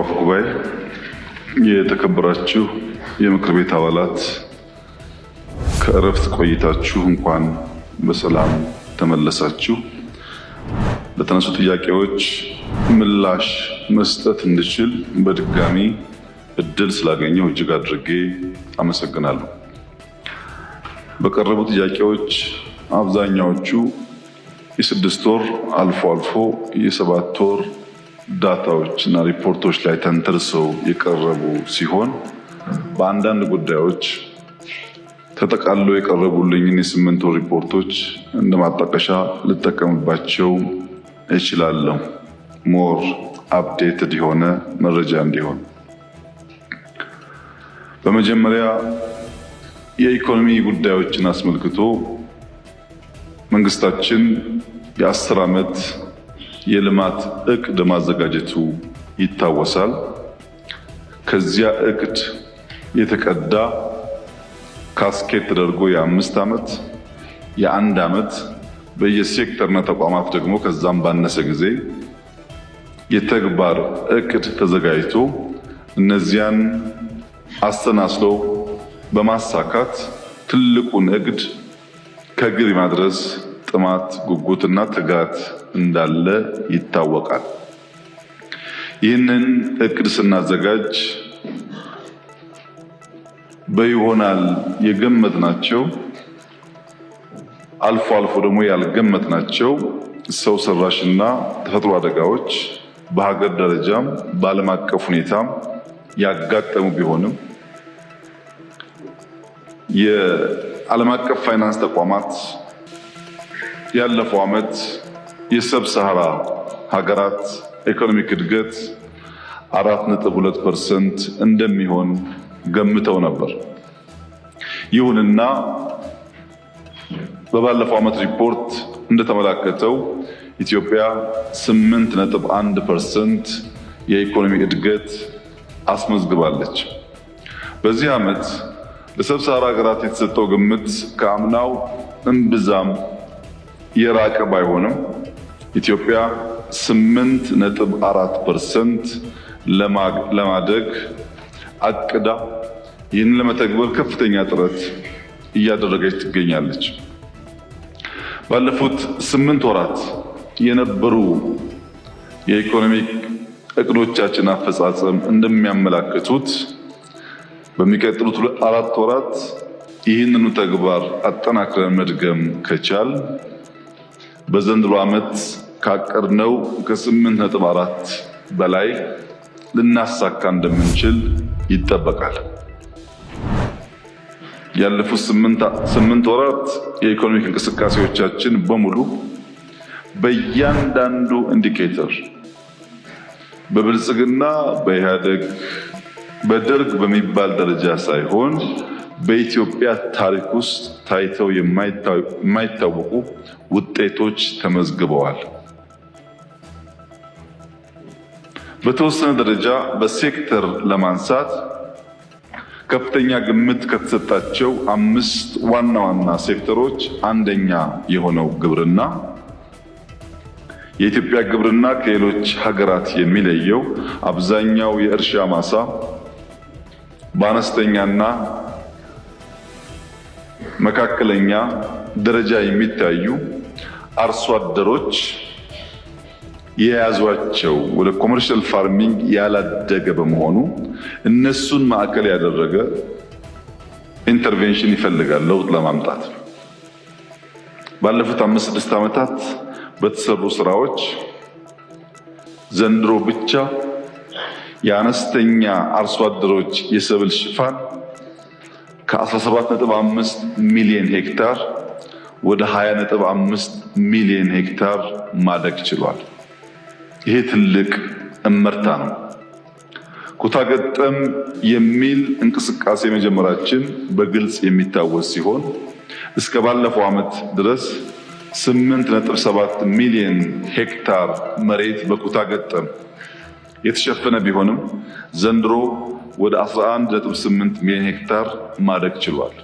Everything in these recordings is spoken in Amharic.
አፈ ጉባኤ፣ የተከበራችሁ የምክር ቤት አባላት፣ ከእረፍት ቆይታችሁ እንኳን በሰላም ተመለሳችሁ። ለተነሱ ጥያቄዎች ምላሽ መስጠት እንድችል በድጋሚ እድል ስላገኘሁ እጅግ አድርጌ አመሰግናለሁ። በቀረቡ ጥያቄዎች አብዛኛዎቹ የ6 ወር አልፎ አልፎ የ7 ወር ዳታዎች እና ሪፖርቶች ላይ ተንተርሰው የቀረቡ ሲሆን በአንዳንድ ጉዳዮች ተጠቃሎ የቀረቡልኝን የ8 ወር ሪፖርቶች እንደ ማጣቀሻ ልጠቀምባቸው እችላለሁ። ሞር አፕዴትድ የሆነ መረጃ እንዲሆን። በመጀመሪያ የኢኮኖሚ ጉዳዮችን አስመልክቶ መንግስታችን የ10 ዓመት የልማት እቅድ ማዘጋጀቱ ይታወሳል። ከዚያ እቅድ የተቀዳ ካስኬት ተደርጎ የ5 ዓመት፣ የ1 ዓመት በየሴክተርና ተቋማት ደግሞ ከዛም ባነሰ ጊዜ የተግባር እቅድ ተዘጋጅቶ እነዚያን አስተናስሎ በማሳካት ትልቁን እቅድ ከግብ ማድረስ ጥማት፣ ጉጉትና ትጋት እንዳለ ይታወቃል። ይህንን እቅድ ስናዘጋጅ በይሆናል የገመትናቸው አልፎ አልፎ ደግሞ ያልገመትናቸው ሰው ሰራሽና ተፈጥሮ አደጋዎች በሀገር ደረጃም በዓለም አቀፍ ሁኔታም ያጋጠሙ ቢሆንም የዓለም አቀፍ ፋይናንስ ተቋማት ያለፈው ዓመት የሰብ ሰሃራ ሀገራት ኢኮኖሚክ እድገት 4.2% እንደሚሆን ገምተው ነበር። ይሁንና በባለፈው ዓመት ሪፖርት እንደተመላከተው ኢትዮጵያ 8.1% የኢኮኖሚ እድገት አስመዝግባለች። በዚህ ዓመት ለሰብ ሰሃራ ሀገራት የተሰጠው ግምት ከአምናው እምብዛም የራቀ ባይሆንም ኢትዮጵያ 8.4% ለማደግ አቅዳ ይህንን ለመተግበር ከፍተኛ ጥረት እያደረገች ትገኛለች። ባለፉት 8 ወራት የነበሩ የኢኮኖሚክ እቅዶቻችን አፈጻጸም እንደሚያመላክቱት በሚቀጥሉት 4 ወራት ይህንኑ ተግባር አጠናክረን መድገም ከቻል በዘንድሮ ዓመት ካቀድነው ከ8.4 በላይ ልናሳካ እንደምንችል ይጠበቃል። ያለፉት 8 ወራት የኢኮኖሚክ እንቅስቃሴዎቻችን በሙሉ በእያንዳንዱ ኢንዲኬተር በብልጽግና፣ በኢህአደግ፣ በደርግ በሚባል ደረጃ ሳይሆን በኢትዮጵያ ታሪክ ውስጥ ታይተው የማይታወቁ ውጤቶች ተመዝግበዋል። በተወሰነ ደረጃ በሴክተር ለማንሳት ከፍተኛ ግምት ከተሰጣቸው 5 ዋና ዋና ሴክተሮች አንደኛ የሆነው ግብርና። የኢትዮጵያ ግብርና ከሌሎች ሀገራት የሚለየው አብዛኛው የእርሻ ማሳ በአነስተኛና መካከለኛ ደረጃ የሚታዩ አርሶ አደሮች የያዟቸው ወደ ኮመርሻል ፋርሚንግ ያላደገ በመሆኑ እነሱን ማዕከል ያደረገ ኢንተርቬንሽን ይፈልጋል ለውጥ ለማምጣት። ባለፉት 5-6 ዓመታት በተሰሩ ስራዎች ዘንድሮ ብቻ የአነስተኛ አርሶ አደሮች የሰብል ሽፋን ከ17.5 ሚሊዮን ሄክታር ወደ 20.5 ሚሊዮን ሄክታር ማደግ ችሏል። ይሄ ትልቅ እመርታ ነው። ኩታ ገጠም የሚል እንቅስቃሴ መጀመራችን በግልጽ የሚታወስ ሲሆን እስከ ባለፈው ዓመት ድረስ 8.7 ሚሊዮን ሄክታር መሬት በኩታ ገጠም የተሸፈነ ቢሆንም ዘንድሮ ወደ 11.8 ሚሊዮን ሄክታር ማደግ ችሏል።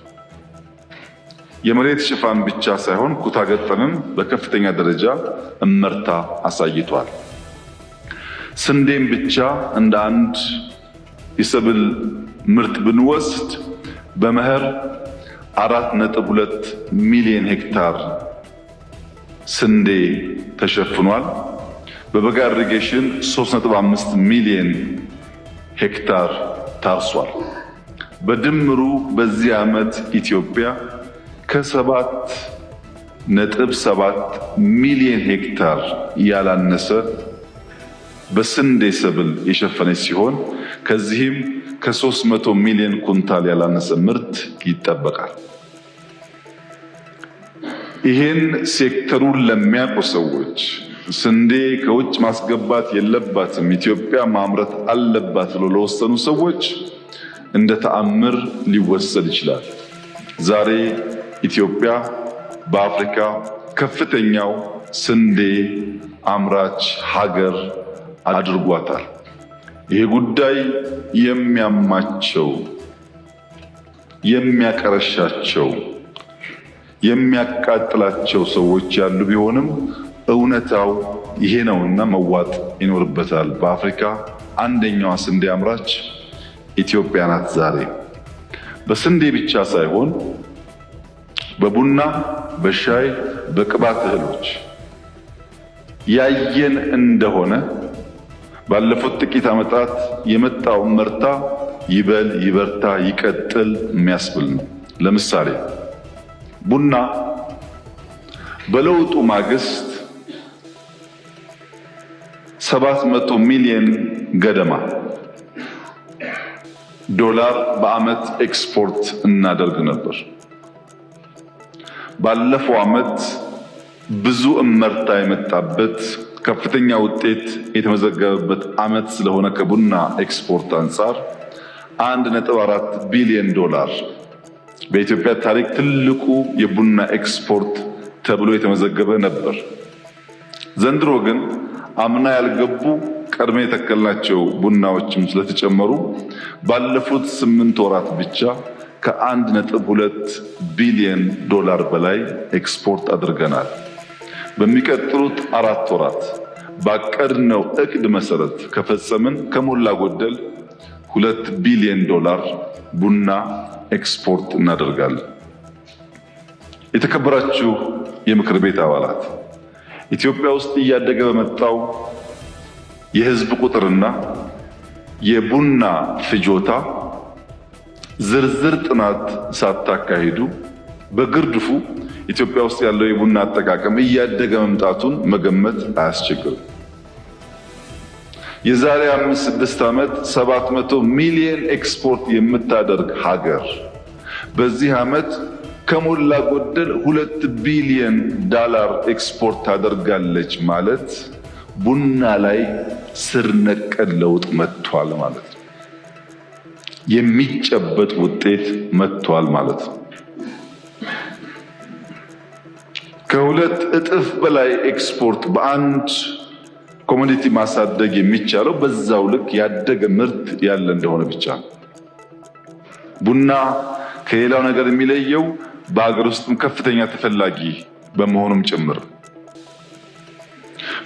የመሬት ሽፋን ብቻ ሳይሆን ኩታ ገጠምም በከፍተኛ ደረጃ እመርታ አሳይቷል። ስንዴን ብቻ እንደ አንድ የሰብል ምርት ብንወስድ በመኸር 4.2 ሚሊዮን ሄክታር ስንዴ ተሸፍኗል። በበጋ ኢሪጌሽን 3.5 ሚሊዮን ሄክታር ታርሷል። በድምሩ በዚህ ዓመት ኢትዮጵያ ከ7.7 ሚሊዮን ሄክታር ያላነሰ በስንዴ ሰብል የሸፈነች ሲሆን ከዚህም ከ300 ሚሊዮን ኩንታል ያላነሰ ምርት ይጠበቃል። ይህን ሴክተሩን ለሚያውቁ ሰዎች ስንዴ ከውጭ ማስገባት የለባትም ኢትዮጵያ ማምረት አለባት ብሎ ለወሰኑ ሰዎች እንደ ተአምር ሊወሰድ ይችላል። ዛሬ ኢትዮጵያ በአፍሪካ ከፍተኛው ስንዴ አምራች ሀገር አድርጓታል። ይሄ ጉዳይ የሚያማቸው፣ የሚያቀረሻቸው፣ የሚያቃጥላቸው ሰዎች ያሉ ቢሆንም እውነታው ይሄ ነውና መዋጥ ይኖርበታል። በአፍሪካ አንደኛዋ ስንዴ አምራች ኢትዮጵያ ናት። ዛሬ በስንዴ ብቻ ሳይሆን በቡና፣ በሻይ፣ በቅባት እህሎች ያየን እንደሆነ ባለፉት ጥቂት ዓመታት የመጣው ምርታ ይበል፣ ይበርታ፣ ይቀጥል የሚያስብል ነው። ለምሳሌ ቡና በለውጡ ማግስት 700 ሚሊዮን ገደማ ዶላር በዓመት ኤክስፖርት እናደርግ ነበር። ባለፈው ዓመት ብዙ እመርታ የመጣበት ከፍተኛ ውጤት የተመዘገበበት ዓመት ስለሆነ ከቡና ኤክስፖርት አንጻር 1.4 ቢሊዮን ዶላር በኢትዮጵያ ታሪክ ትልቁ የቡና ኤክስፖርት ተብሎ የተመዘገበ ነበር። ዘንድሮ ግን አምና ያልገቡ ቀድሜ የተከልናቸው ቡናዎችም ስለተጨመሩ ባለፉት 8 ወራት ብቻ ከ1.2 ቢሊዮን ዶላር በላይ ኤክስፖርት አድርገናል። በሚቀጥሉት 4 ወራት ባቀድነው እቅድ መሰረት ከፈጸምን ከሞላ ጎደል 2 ቢሊዮን ዶላር ቡና ኤክስፖርት እናደርጋለን። የተከበራችሁ የምክር ቤት አባላት፣ ኢትዮጵያ ውስጥ እያደገ በመጣው የሕዝብ ቁጥርና የቡና ፍጆታ ዝርዝር ጥናት ሳታካሂዱ በግርድፉ ኢትዮጵያ ውስጥ ያለው የቡና አጠቃቀም እያደገ መምጣቱን መገመት አያስቸግርም። የዛሬ 5-6 ዓመት 700 ሚሊዮን ኤክስፖርት የምታደርግ ሀገር በዚህ ዓመት ከሞላ ጎደል 2 ቢሊዮን ዶላር ኤክስፖርት ታደርጋለች ማለት ቡና ላይ ስር ነቀል ለውጥ መጥቷል ማለት ነው። የሚጨበጥ ውጤት መጥቷል ማለት ነው። ከ2 እጥፍ በላይ ኤክስፖርት በአንድ ኮሞዲቲ ማሳደግ የሚቻለው በዛው ልክ ያደገ ምርት ያለ እንደሆነ ብቻ ነው። ቡና ከሌላው ነገር የሚለየው በሀገር ውስጥም ከፍተኛ ተፈላጊ በመሆኑም ጭምር።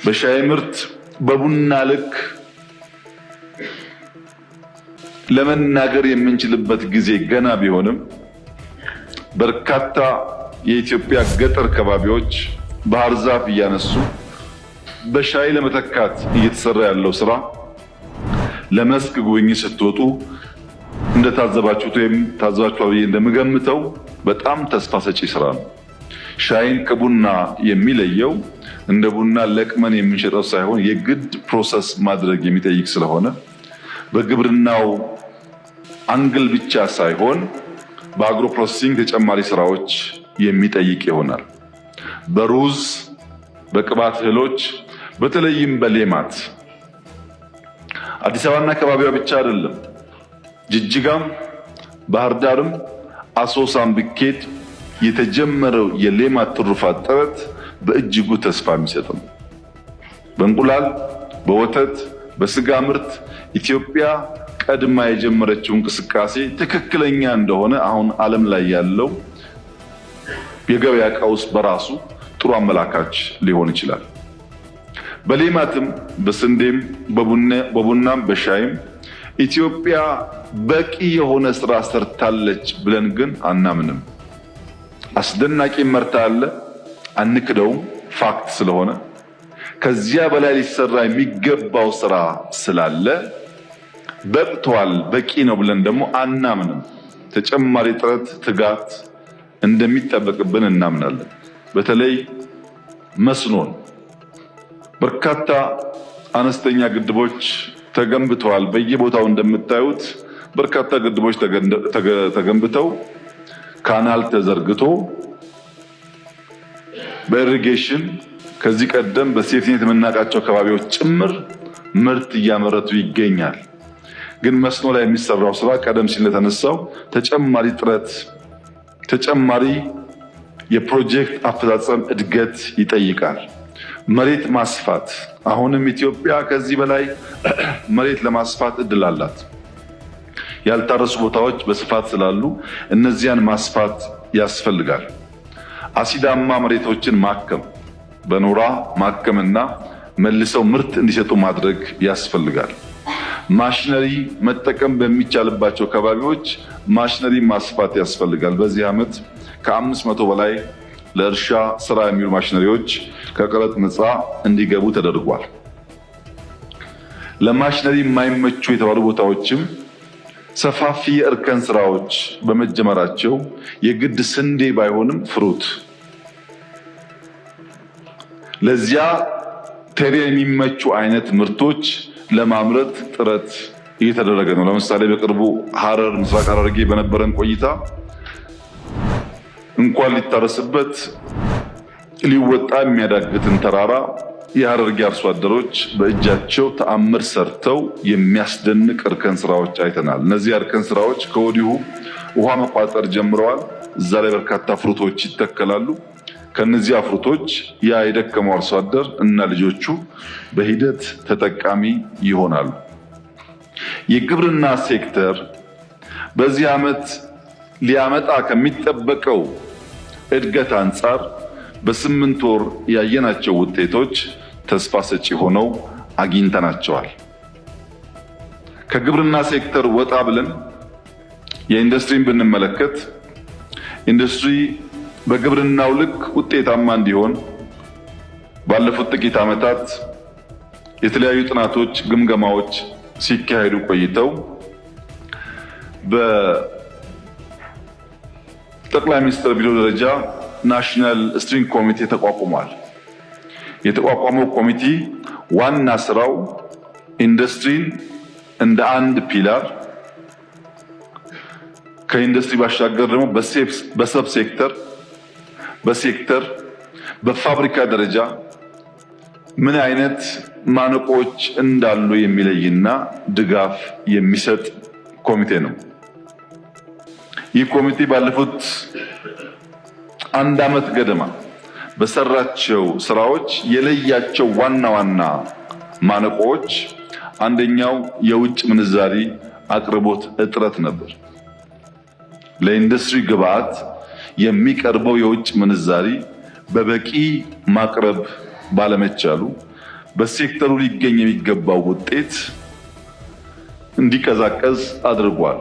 በሻይ ምርት በቡና ልክ ለመናገር የምንችልበት ጊዜ ገና ቢሆንም በርካታ የኢትዮጵያ ገጠር ከባቢዎች ባህር ዛፍ እያነሱ በሻይ ለመተካት እየተሰራ ያለው ስራ ለመስክ ጉብኝት ስትወጡ እንደታዘባችሁት ወይም ታዘባችኋል ብዬ እንደምገምተው በጣም ተስፋ ሰጪ ስራ ነው። ሻይን ከቡና የሚለየው እንደ ቡና ለቅመን የምንሸጠው ሳይሆን የግድ ፕሮሰስ ማድረግ የሚጠይቅ ስለሆነ በግብርናው አንግል ብቻ ሳይሆን በአግሮ ፕሮሰሲንግ ተጨማሪ ስራዎች የሚጠይቅ ይሆናል። በሩዝ፣ በቅባት እህሎች፣ በተለይም በሌማት አዲስ አበባና አካባቢዋ ብቻ አይደለም፣ ጅጅጋም፣ ባህር ዳርም፣ አሶሳም ብኬድ የተጀመረው የሌማት ትሩፋት ጥረት በእጅጉ ተስፋ የሚሰጥ ነው። በእንቁላል፣ በወተት፣ በስጋ ምርት ኢትዮጵያ ቀድማ የጀመረችው እንቅስቃሴ ትክክለኛ እንደሆነ አሁን ዓለም ላይ ያለው የገበያ ቀውስ በራሱ ጥሩ አመላካች ሊሆን ይችላል። በሌማትም በስንዴም በቡናም በሻይም ኢትዮጵያ በቂ የሆነ ስራ ሰርታለች ብለን ግን አናምንም። አስደናቂ መርታ አለ፣ አንክደውም፣ ፋክት ስለሆነ ከዚያ በላይ ሊሰራ የሚገባው ስራ ስላለ በቅቷል፣ በቂ ነው ብለን ደግሞ አናምንም። ተጨማሪ ጥረት፣ ትጋት እንደሚጠበቅብን እናምናለን። በተለይ መስኖን በርካታ አነስተኛ ግድቦች ተገንብተዋል። በየቦታው እንደምታዩት በርካታ ግድቦች ተገንብተው ካናል ተዘርግቶ በኢሪጌሽን ከዚህ ቀደም በሴፍቲኔት የምናውቃቸው አካባቢዎች ጭምር ምርት እያመረቱ ይገኛል። ግን መስኖ ላይ የሚሰራው ስራ ቀደም ሲል እንደተነሳው ተጨማሪ ጥረት፣ ተጨማሪ የፕሮጀክት አፈጻጸም እድገት ይጠይቃል። መሬት ማስፋት፣ አሁንም ኢትዮጵያ ከዚህ በላይ መሬት ለማስፋት እድል አላት። ያልታረሱ ቦታዎች በስፋት ስላሉ እነዚያን ማስፋት ያስፈልጋል። አሲዳማ መሬቶችን ማከም፣ በኖራ ማከምና መልሰው ምርት እንዲሰጡ ማድረግ ያስፈልጋል። ማሽነሪ መጠቀም በሚቻልባቸው አካባቢዎች ማሽነሪ ማስፋት ያስፈልጋል። በዚህ ዓመት ከ500 በላይ ለእርሻ ስራ የሚውሉ ማሽነሪዎች ከቀረጥ ነፃ እንዲገቡ ተደርጓል። ለማሽነሪ የማይመቹ የተባሉ ቦታዎችም ሰፋፊ የእርከን ስራዎች በመጀመራቸው የግድ ስንዴ ባይሆንም ፍሩት ለዚያ ቴሬን የሚመቹ አይነት ምርቶች ለማምረት ጥረት እየተደረገ ነው። ለምሳሌ በቅርቡ ሐረር፣ ምስራቅ ሐረርጌ በነበረን ቆይታ እንኳን ሊታረስበት ሊወጣ የሚያዳግትን ተራራ የሐረርጌ አርሶ አደሮች በእጃቸው ተአምር ሰርተው የሚያስደንቅ እርከን ስራዎች አይተናል። እነዚህ እርከን ስራዎች ከወዲሁ ውሃ መቋጠር ጀምረዋል። እዛ ላይ በርካታ ፍሩቶች ይተከላሉ። ከነዚህ ፍሩቶች ያ የደከመው አርሶ አደር እና ልጆቹ በሂደት ተጠቃሚ ይሆናሉ። የግብርና ሴክተር በዚህ ዓመት ሊያመጣ ከሚጠበቀው እድገት አንጻር በ8 ወር ያየናቸው ውጤቶች ተስፋ ሰጪ ሆነው አግኝተናቸዋል። ከግብርና ሴክተር ወጣ ብለን የኢንዱስትሪን ብንመለከት ኢንዱስትሪ በግብርናው ልክ ውጤታማ እንዲሆን ባለፉት ጥቂት ዓመታት የተለያዩ ጥናቶች፣ ግምገማዎች ሲካሄዱ ቆይተው በጠቅላይ ሚኒስትር ቢሮ ደረጃ ናሽናል ስትሪንግ ኮሚቴ ተቋቁሟል። የተቋቋመው ኮሚቴ ዋና ስራው ኢንዱስትሪን እንደ አንድ ፒላር ከኢንዱስትሪ ባሻገር ደግሞ በሰብ ሴክተር በፋብሪካ ደረጃ ምን አይነት ማነቆች እንዳሉ የሚለይና ድጋፍ የሚሰጥ ኮሚቴ ነው። ይህ ኮሚቴ ባለፉት 1 ዓመት ገደማ በሰራቸው ስራዎች የለያቸው ዋና ዋና ማነቆች አንደኛው የውጭ ምንዛሪ አቅርቦት እጥረት ነበር። ለኢንዱስትሪ ግብዓት የሚቀርበው የውጭ ምንዛሪ በበቂ ማቅረብ ባለመቻሉ በሴክተሩ ሊገኝ የሚገባው ውጤት እንዲቀዛቀዝ አድርጓል።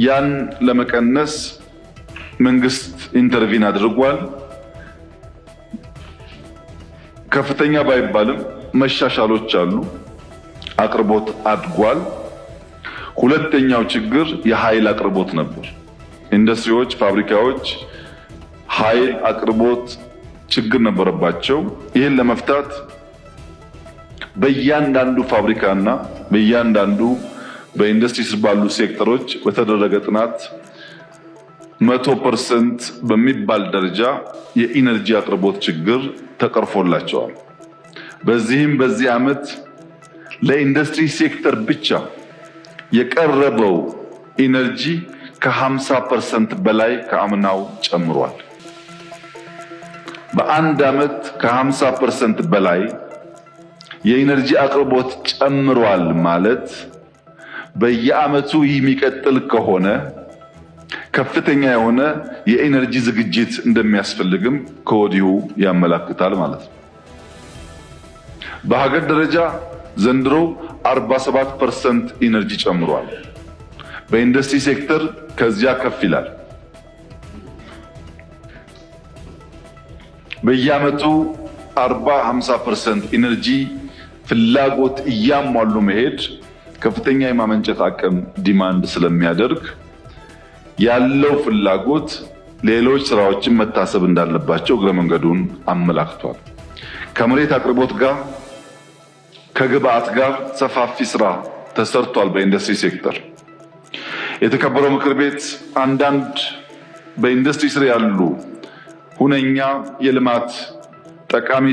ያን ለመቀነስ መንግስት ኢንተርቪን አድርጓል። ከፍተኛ ባይባልም መሻሻሎች አሉ። አቅርቦት አድጓል። ሁለተኛው ችግር የኃይል አቅርቦት ነበር። ኢንዱስትሪዎች፣ ፋብሪካዎች ኃይል አቅርቦት ችግር ነበረባቸው። ይህን ለመፍታት በእያንዳንዱ ፋብሪካና በእያንዳንዱ በኢንዱስትሪ ስር ባሉ ሴክተሮች በተደረገ ጥናት 100% በሚባል ደረጃ የኢነርጂ አቅርቦት ችግር ተቀርፎላቸዋል። በዚህም በዚህ ዓመት ለኢንዱስትሪ ሴክተር ብቻ የቀረበው ኢነርጂ ከ50% በላይ ከአምናው ጨምሯል። በአንድ ዓመት ከ50% በላይ የኢነርጂ አቅርቦት ጨምሯል ማለት በየዓመቱ የሚቀጥል ከሆነ ከፍተኛ የሆነ የኢነርጂ ዝግጅት እንደሚያስፈልግም ከወዲሁ ያመላክታል ማለት ነው። በሀገር ደረጃ ዘንድሮ 47% ኢነርጂ ጨምሯል። በኢንዱስትሪ ሴክተር ከዚያ ከፍ ይላል። በየዓመቱ 40-50% ኢነርጂ ፍላጎት እያሟሉ መሄድ ከፍተኛ የማመንጨት አቅም ዲማንድ ስለሚያደርግ ያለው ፍላጎት ሌሎች ስራዎችን መታሰብ እንዳለባቸው እግረ መንገዱን አመላክቷል። ከመሬት አቅርቦት ጋር ከግብአት ጋር ሰፋፊ ስራ ተሰርቷል። በኢንዱስትሪ ሴክተር የተከበረው ምክር ቤት አንዳንድ በኢንዱስትሪ ስር ያሉ ሁነኛ የልማት ጠቃሚ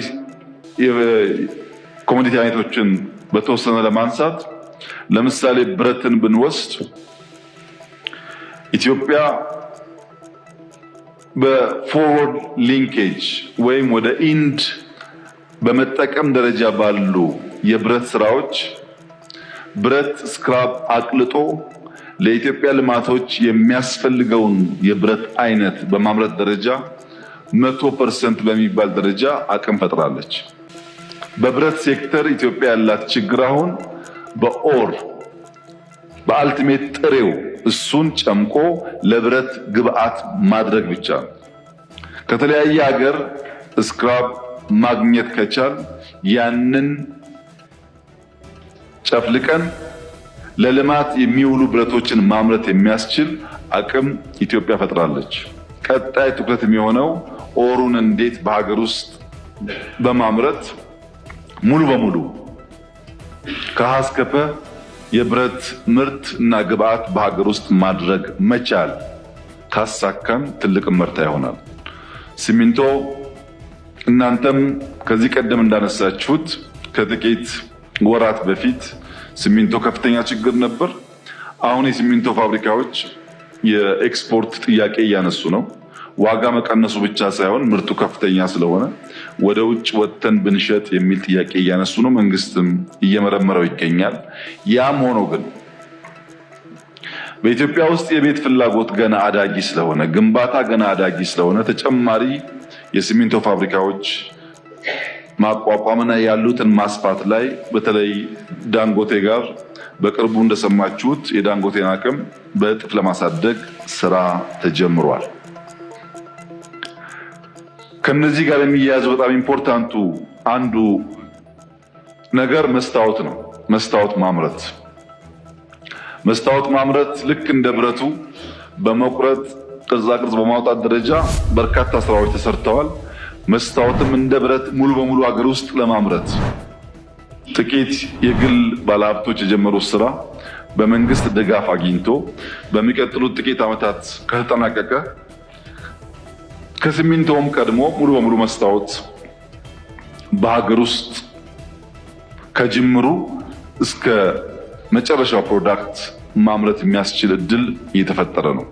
ኮሞዲቲ አይነቶችን በተወሰነ ለማንሳት ለምሳሌ ብረትን ብንወስድ ኢትዮጵያ በፎርወርድ ሊንኬጅ ወይም ወደ ኢንድ በመጠቀም ደረጃ ባሉ የብረት ስራዎች ብረት ስክራፕ አቅልጦ ለኢትዮጵያ ልማቶች የሚያስፈልገውን የብረት አይነት በማምረት ደረጃ 100% በሚባል ደረጃ አቅም ፈጥራለች። በብረት ሴክተር ኢትዮጵያ ያላት ችግር አሁን በኦር በአልቲሜት ጥሬው እሱን ጨምቆ ለብረት ግብአት ማድረግ ብቻ ነው። ከተለያየ ሀገር ስክራፕ ማግኘት ከቻል ያንን ጨፍልቀን ለልማት የሚውሉ ብረቶችን ማምረት የሚያስችል አቅም ኢትዮጵያ ፈጥራለች። ቀጣይ ትኩረት የሚሆነው ኦሩን እንዴት በሀገር ውስጥ በማምረት ሙሉ በሙሉ ከሀ እስከ ፐ የብረት ምርት እና ግብአት በሀገር ውስጥ ማድረግ መቻል ካሳካን ትልቅ ምርታ ይሆናል። ሲሚንቶ እናንተም ከዚህ ቀደም እንዳነሳችሁት ከጥቂት ወራት በፊት ሲሚንቶ ከፍተኛ ችግር ነበር። አሁን የሲሚንቶ ፋብሪካዎች የኤክስፖርት ጥያቄ እያነሱ ነው። ዋጋ መቀነሱ ብቻ ሳይሆን ምርቱ ከፍተኛ ስለሆነ ወደ ውጭ ወጥተን ብንሸጥ የሚል ጥያቄ እያነሱ ነው። መንግስትም እየመረመረው ይገኛል። ያም ሆኖ ግን በኢትዮጵያ ውስጥ የቤት ፍላጎት ገና አዳጊ ስለሆነ፣ ግንባታ ገና አዳጊ ስለሆነ ተጨማሪ የሲሚንቶ ፋብሪካዎች ማቋቋምና ያሉትን ማስፋት ላይ በተለይ ዳንጎቴ ጋር በቅርቡ እንደሰማችሁት የዳንጎቴን አቅም በእጥፍ ለማሳደግ ስራ ተጀምሯል። ከነዚህ ጋር የሚያያዝ በጣም ኢምፖርታንቱ አንዱ ነገር መስታወት ነው። መስታወት ማምረት ልክ እንደ ብረቱ በመቁረጥ ቅርጻ ቅርጽ በማውጣት ደረጃ በርካታ ስራዎች ተሰርተዋል። መስታወትም እንደ ብረት ሙሉ በሙሉ ሀገር ውስጥ ለማምረት ጥቂት የግል ባለሀብቶች የጀመሩት ስራ በመንግስት ድጋፍ አግኝቶ በሚቀጥሉት ጥቂት ዓመታት ከተጠናቀቀ ከሲሚንቶውም ቀድሞ ሙሉ በሙሉ መስታወት በሀገር ውስጥ ከጅምሩ እስከ መጨረሻው ፕሮዳክት ማምረት የሚያስችል እድል እየተፈጠረ ነው።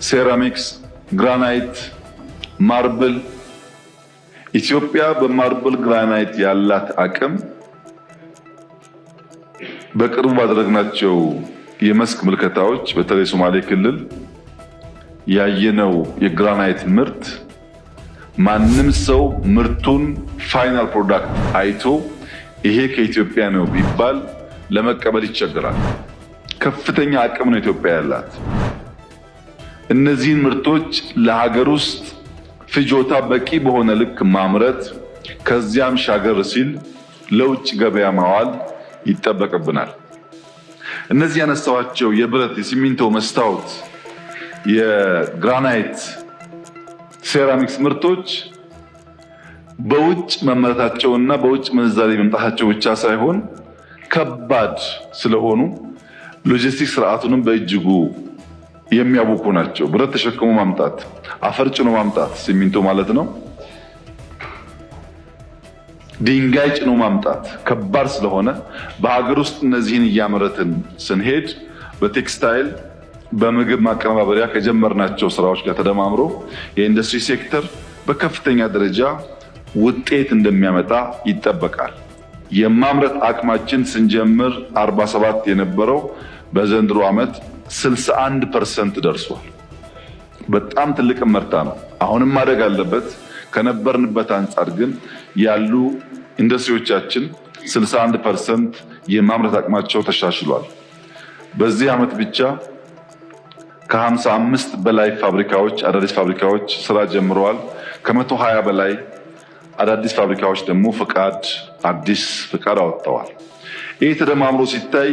ሴራሚክስ፣ ግራናይት፣ ማርብል ኢትዮጵያ በማርብል ግራናይት ያላት አቅም በቅርቡ ባደረግናቸው የመስክ ምልከታዎች በተለይ ሶማሌ ክልል ያየነው የግራናይት ምርት ማንም ሰው ምርቱን ፋይናል ፕሮዳክት አይቶ ይሄ ከኢትዮጵያ ነው ቢባል ለመቀበል ይቸገራል። ከፍተኛ አቅም ነው ኢትዮጵያ ያላት። እነዚህን ምርቶች ለሀገር ውስጥ ፍጆታ በቂ በሆነ ልክ ማምረት ከዚያም ሻገር ሲል ለውጭ ገበያ ማዋል ይጠበቅብናል። እነዚህ ያነሳዋቸው የብረት፣ የሲሚንቶ፣ መስታወት፣ የግራናይት፣ ሴራሚክስ ምርቶች በውጭ መመረታቸውና በውጭ ምንዛሬ መምጣታቸው ብቻ ሳይሆን ከባድ ስለሆኑ ሎጂስቲክስ ስርዓቱንም በእጅጉ የሚያውቁ ናቸው። ብረት ተሸክሞ ማምጣት፣ አፈር ጭኖ ማምጣት፣ ሲሚንቶ ማለት ነው። ድንጋይ ጭኖ ማምጣት ከባድ ስለሆነ በሀገር ውስጥ እነዚህን እያመረትን ስንሄድ በቴክስታይል በምግብ ማቀነባበሪያ ከጀመርናቸው ስራዎች ጋር ተደማምሮ የኢንዱስትሪ ሴክተር በከፍተኛ ደረጃ ውጤት እንደሚያመጣ ይጠበቃል። የማምረት አቅማችን ስንጀምር 47 የነበረው በዘንድሮ ዓመት 61% ደርሷል። በጣም ትልቅ ምርታ ነው። አሁንም ማደግ አለበት። ከነበርንበት አንጻር ግን ያሉ ኢንዱስትሪዎቻችን 61% የማምረት አቅማቸው ተሻሽሏል። በዚህ ዓመት ብቻ ከ55 በላይ አዳዲስ ፋብሪካዎች ስራ ጀምረዋል። ከ120 በላይ አዳዲስ ፋብሪካዎች ደግሞ አዲስ ፍቃድ አወጥተዋል። ይህ ተደማምሮ ሲታይ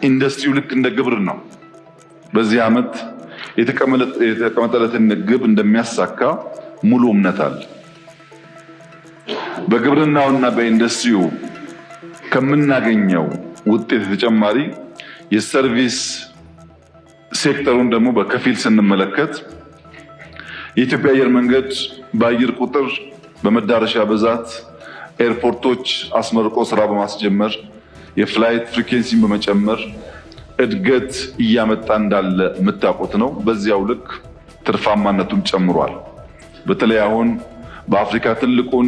ኢንዱስትሪው ልክ እንደ ግብር ነው። በዚህ ዓመት የተቀመጠለትን ግብ እንደሚያሳካ ሙሉ እምነት አለ። በግብርናውና በኢንዱስትሪው ከምናገኘው ውጤት ተጨማሪ የሰርቪስ ሴክተሩን ደግሞ በከፊል ስንመለከት የኢትዮጵያ አየር መንገድ በአየር ቁጥር፣ በመዳረሻ ብዛት፣ ኤርፖርቶች አስመርቆ ስራ በማስጀመር የፍላይት ፍሪኩዌንሲን በመጨመር እድገት እያመጣ እንዳለ የምታውቁት ነው። በዚያው ልክ ትርፋማነቱም ጨምሯል። በተለይ አሁን በአፍሪካ ትልቁን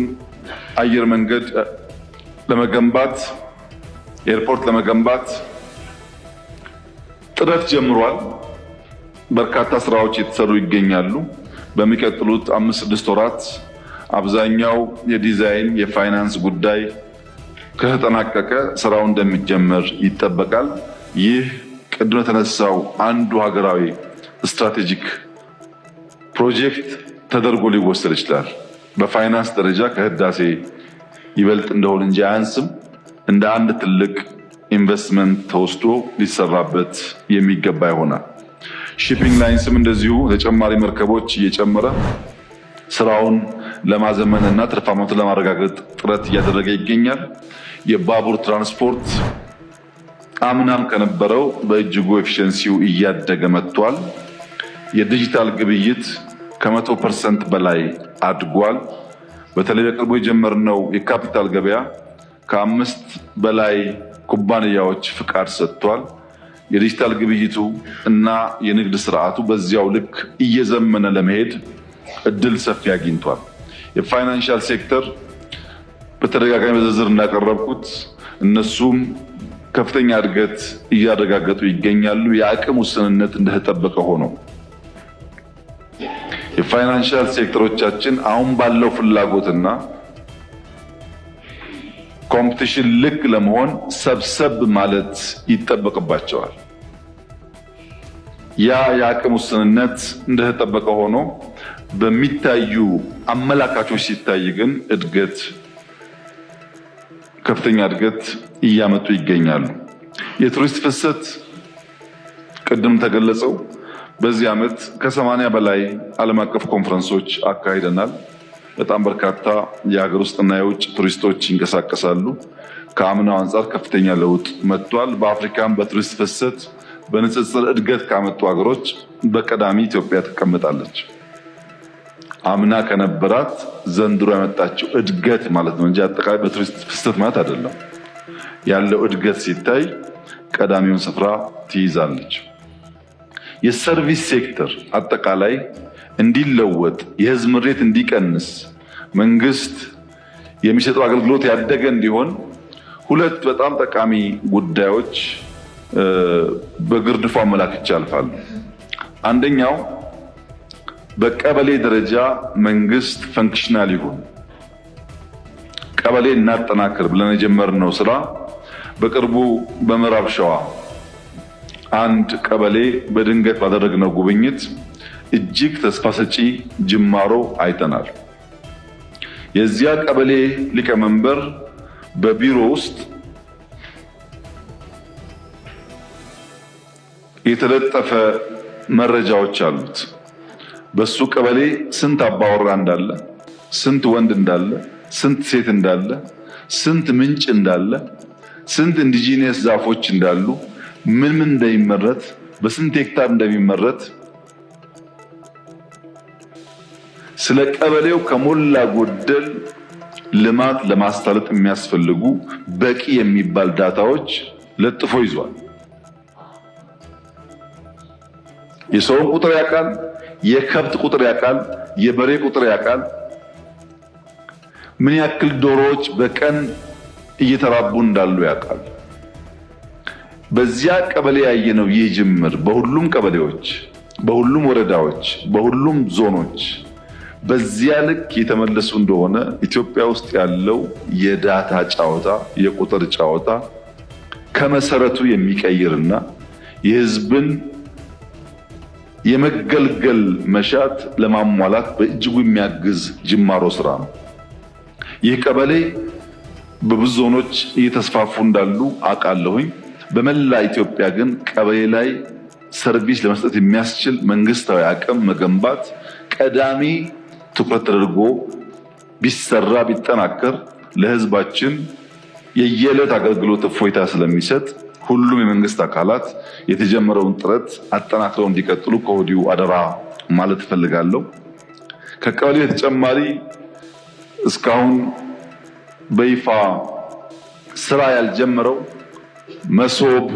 አየር መንገድ ለመገንባት ኤርፖርት ለመገንባት ጥረት ጀምሯል። በርካታ ስራዎች የተሰሩ ይገኛሉ። በሚቀጥሉት 5-6 ወራት አብዛኛው የዲዛይን የፋይናንስ ጉዳይ ከተጠናቀቀ ስራው እንደሚጀመር ይጠበቃል። ይህ ቅድም የተነሳው አንዱ ሀገራዊ ስትራቴጂክ ፕሮጀክት ተደርጎ ሊወሰድ ይችላል። በፋይናንስ ደረጃ ከህዳሴ ይበልጥ እንደሆነ እንጂ አያንስም። እንደ አንድ ትልቅ ኢንቨስትመንት ተወስዶ ሊሰራበት የሚገባ ይሆናል። ሺፒንግ ላይንስም እንደዚሁ ተጨማሪ መርከቦች እየጨመረ ስራውን ለማዘመንና ትርፋማነቱን ለማረጋገጥ ጥረት እያደረገ ይገኛል። የባቡር ትራንስፖርት አምናም ከነበረው በእጅጉ ኤፊሽንሲው እያደገ መጥቷል። የዲጂታል ግብይት ከ100% በላይ አድጓል። በተለይ በቅርቡ የጀመርነው የካፒታል ገበያ ከ5 በላይ ኩባንያዎች ፍቃድ ሰጥቷል። የዲጂታል ግብይቱ እና የንግድ ስርዓቱ በዚያው ልክ እየዘመነ ለመሄድ እድል ሰፊ አግኝቷል። የፋይናንሻል ሴክተር በተደጋጋሚ በዝርዝር እንዳቀረብኩት እነሱም ከፍተኛ እድገት እያረጋገጡ ይገኛሉ። የአቅም ውስንነት እንደተጠበቀ ሆኖ የፋይናንሻል ሴክተሮቻችን አሁን ባለው ፍላጎትና ኮምፒቲሽን ልክ ለመሆን ሰብሰብ ማለት ይጠበቅባቸዋል። ያ የአቅም ውስንነት እንደተጠበቀ ሆኖ በሚታዩ አመላካቾች ሲታይ ግን ከፍተኛ እድገት እያመጡ ይገኛሉ። የቱሪስት ፍሰት ቅድም ተገለጸው። በዚህ ዓመት ከ80 በላይ ዓለም አቀፍ ኮንፈረንሶች አካሂደናል። በጣም በርካታ የሀገር ውስጥና የውጭ ቱሪስቶች ይንቀሳቀሳሉ። ከአምናው አንጻር ከፍተኛ ለውጥ መጥቷል። በአፍሪካም በቱሪስት ፍሰት በንጽጽር እድገት ካመጡ ሀገሮች በቀዳሚ ኢትዮጵያ ትቀመጣለች። አምና ከነበራት ዘንድሮ ያመጣችው እድገት ማለት ነው እንጂ አጠቃላይ በቱሪስት ፍሰት ማለት አይደለም። ያለው እድገት ሲታይ ቀዳሚውን ስፍራ ትይዛለች። የሰርቪስ ሴክተር አጠቃላይ እንዲለወጥ፣ የህዝብ ምሬት እንዲቀንስ፣ መንግስት የሚሰጠው አገልግሎት ያደገ እንዲሆን ሁለት በጣም ጠቃሚ ጉዳዮች በግርድፉ አመላክቼ አልፋሉ። አንደኛው በቀበሌ ደረጃ መንግስት ፈንክሽናል ይሁን፣ ቀበሌ እናጠናክር ብለን የጀመርነው ስራ በቅርቡ በምዕራብ ሸዋ አንድ ቀበሌ በድንገት ባደረግነው ጉብኝት እጅግ ተስፋ ሰጪ ጅማሮ አይተናል። የዚያ ቀበሌ ሊቀመንበር በቢሮ ውስጥ የተለጠፈ መረጃዎች አሉት። በሱ ቀበሌ ስንት አባወራ እንዳለ፣ ስንት ወንድ እንዳለ፣ ስንት ሴት እንዳለ፣ ስንት ምንጭ እንዳለ፣ ስንት ኢንዲጂነስ ዛፎች እንዳሉ፣ ምን እንደሚመረት፣ በስንት ሄክታር እንደሚመረት ስለ ቀበሌው ከሞላ ጎደል ልማት ለማሳለጥ የሚያስፈልጉ በቂ የሚባል ዳታዎች ለጥፎ ይዟል። የሰውን ቁጥር ያውቃል፣ የከብት ቁጥር ያውቃል፣ የበሬ ቁጥር ያውቃል፣ ምን ያክል ዶሮዎች በቀን እየተራቡ እንዳሉ ያውቃል። በዚያ ቀበሌ ያየነው ይህ ጅምር በሁሉም ቀበሌዎች፣ በሁሉም ወረዳዎች፣ በሁሉም ዞኖች በዚያ ልክ የተመለሱ እንደሆነ ኢትዮጵያ ውስጥ ያለው የዳታ ጫወታ፣ የቁጥር ጫወታ ከመሰረቱ የሚቀይርና የህዝብን የመገልገል መሻት ለማሟላት በእጅጉ የሚያግዝ ጅማሮ ስራ ነው። ይህ ቀበሌ በብዙ ዞኖች እየተስፋፉ እንዳሉ አውቃለሁኝ። በመላ ኢትዮጵያ ግን ቀበሌ ላይ ሰርቪስ ለመስጠት የሚያስችል መንግስታዊ አቅም መገንባት ቀዳሚ ትኩረት ተደርጎ ቢሰራ ቢጠናከር ለህዝባችን የየዕለት አገልግሎት እፎይታ ስለሚሰጥ ሁሉም የመንግስት አካላት የተጀመረውን ጥረት አጠናክረው እንዲቀጥሉ ከወዲሁ አደራ ማለት እፈልጋለሁ። ከቀበሌ በተጨማሪ እስካሁን በይፋ ስራ ያልጀመረው መሶብ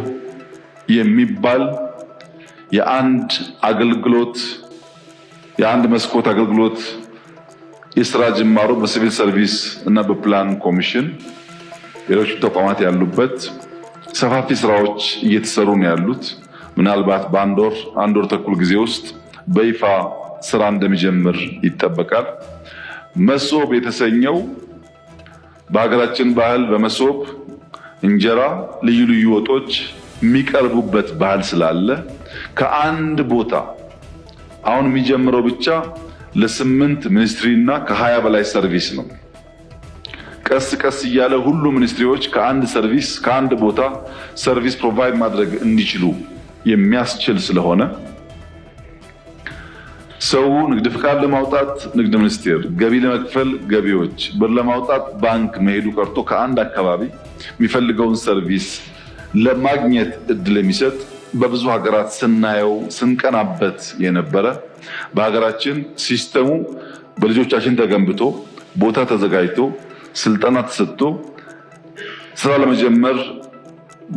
የሚባል የአንድ መስኮት አገልግሎት የስራ ጅማሮ በሲቪል ሰርቪስ እና በፕላን ኮሚሽን ሌሎች ተቋማት ያሉበት ሰፋፊ ስራዎች እየተሰሩ ነው ያሉት። ምናልባት በአንድ ወር ተኩል ጊዜ ውስጥ በይፋ ስራ እንደሚጀምር ይጠበቃል። መሶብ የተሰኘው በሀገራችን ባህል በመሶብ እንጀራ፣ ልዩ ልዩ ወጦች የሚቀርቡበት ባህል ስላለ ከአንድ ቦታ አሁን የሚጀምረው ብቻ ለ8 ሚኒስትሪ እና ከ20 በላይ ሰርቪስ ነው። ቀስ ቀስ እያለ ሁሉ ሚኒስትሪዎች ከአንድ ቦታ ሰርቪስ ፕሮቫይድ ማድረግ እንዲችሉ የሚያስችል ስለሆነ ሰው ንግድ ፍቃድ ለማውጣት ንግድ ሚኒስቴር፣ ገቢ ለመክፈል ገቢዎች፣ ብር ለማውጣት ባንክ መሄዱ ቀርቶ ከአንድ አካባቢ የሚፈልገውን ሰርቪስ ለማግኘት እድል የሚሰጥ በብዙ ሀገራት ስናየው ስንቀናበት የነበረ በሀገራችን ሲስተሙ በልጆቻችን ተገንብቶ ቦታ ተዘጋጅቶ ስልጠና ተሰጥቶ ስራ ለመጀመር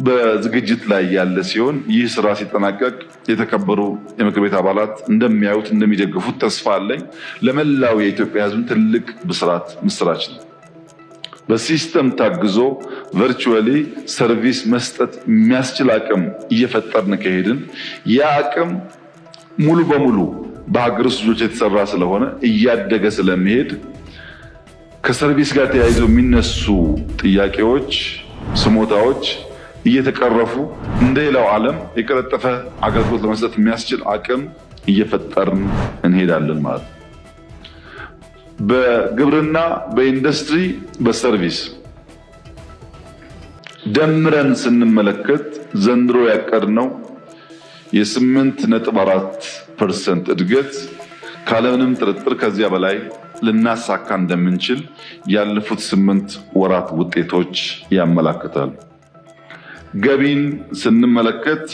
በዝግጅት ላይ ያለ ሲሆን ይህ ስራ ሲጠናቀቅ የተከበሩ የምክር ቤት አባላት እንደሚያዩት እንደሚደግፉት ተስፋ አለኝ። ለመላው የኢትዮጵያ ሕዝብ ትልቅ ብስራት ምስራች ነው። በሲስተም ታግዞ ቨርቹዋሊ ሰርቪስ መስጠት የሚያስችል አቅም እየፈጠርን ከሄድን ያ አቅም ሙሉ በሙሉ በሀገር ውስጥ ልጆች የተሰራ ስለሆነ እያደገ ስለሚሄድ ከሰርቪስ ጋር ተያይዘው የሚነሱ ጥያቄዎች፣ ስሞታዎች እየተቀረፉ እንደሌላው ዓለም የቀለጠፈ አገልግሎት ለመስጠት የሚያስችል አቅም እየፈጠርን እንሄዳለን ማለት ነው። በግብርና፣ በኢንዱስትሪ፣ በሰርቪስ ደምረን ስንመለከት ዘንድሮ ያቀድነው የ8.4% እድገት ካለምንም ጥርጥር ከዚያ በላይ ልናሳካ እንደምንችል ያለፉት 8 ወራት ውጤቶች ያመላክታሉ። ገቢን ስንመለከት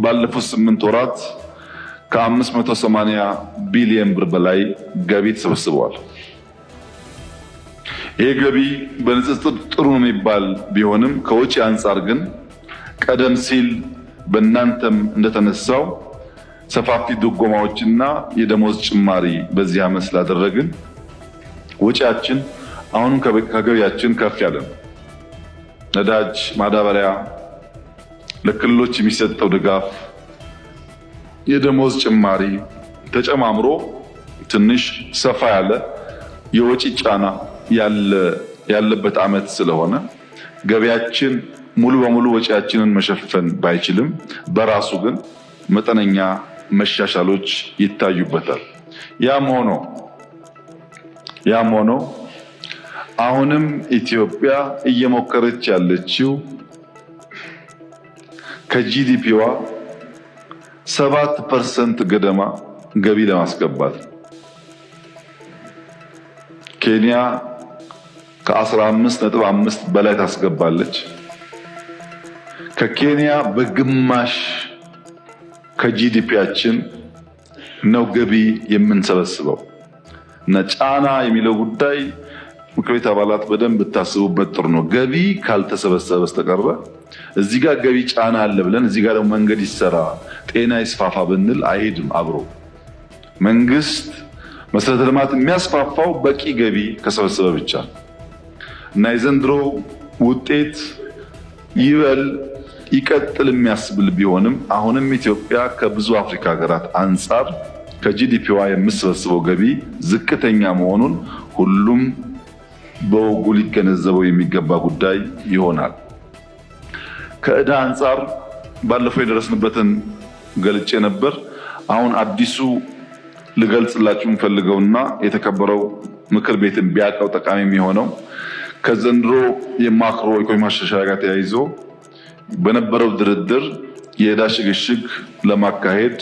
ባለፉት 8 ወራት ከ580 ቢሊዮን ብር በላይ ገቢ ተሰብስበዋል። ይህ ገቢ በንጽጽር ጥሩ ነው የሚባል ቢሆንም ከወጪ አንጻር ግን ቀደም ሲል በእናንተም እንደተነሳው ሰፋፊ ድጎማዎችና የደሞዝ ጭማሪ በዚህ ዓመት ስላደረግን ወጪያችን አሁንም ከገቢያችን ከፍ ያለ ነው። ነዳጅ፣ ማዳበሪያ፣ ለክልሎች የሚሰጠው ድጋፍ፣ የደሞዝ ጭማሪ ተጨማምሮ ትንሽ ሰፋ ያለ የወጪ ጫና ያለበት ዓመት ስለሆነ ገቢያችን ሙሉ በሙሉ ወጪያችንን መሸፈን ባይችልም በራሱ ግን መጠነኛ መሻሻሎች ይታዩበታል። ያም ሆኖ አሁንም ኢትዮጵያ እየሞከረች ያለችው ከጂዲፒዋ 7% ገደማ ገቢ ለማስገባት ነው። ኬንያ ከ15.5 በላይ ታስገባለች። ከኬንያ በግማሽ ከጂዲፒያችን ነው ገቢ የምንሰበስበው እና ጫና የሚለው ጉዳይ ምክር ቤት አባላት በደንብ ብታስቡበት ጥሩ ነው። ገቢ ካልተሰበሰበ በስተቀር እዚህ ጋር ገቢ ጫና አለ ብለን እዚህ ጋር ደግሞ መንገድ ይሰራ፣ ጤና ይስፋፋ ብንል አይሄድም አብሮ። መንግስት መሰረተ ልማት የሚያስፋፋው በቂ ገቢ ከሰበሰበ ብቻ እና የዘንድሮ ውጤት ይቀጥል የሚያስብል ቢሆንም አሁንም ኢትዮጵያ ከብዙ አፍሪካ ሀገራት አንጻር ከጂዲፒዋ የምትሰበስበው ገቢ ዝቅተኛ መሆኑን ሁሉም በወጉ ሊገነዘበው የሚገባ ጉዳይ ይሆናል። ከዕዳ አንጻር ባለፈው የደረስንበትን ገልጬ ነበር። አሁን አዲሱ ልገልጽላችሁ የምፈልገውና የተከበረው ምክር ቤትን ቢያቀው ጠቃሚ የሚሆነው ከዘንድሮ የማክሮ ኢኮኖሚ ማሻሻያ ጋር ተያይዞ በነበረው ድርድር የዕዳ ሽግሽግ ለማካሄድ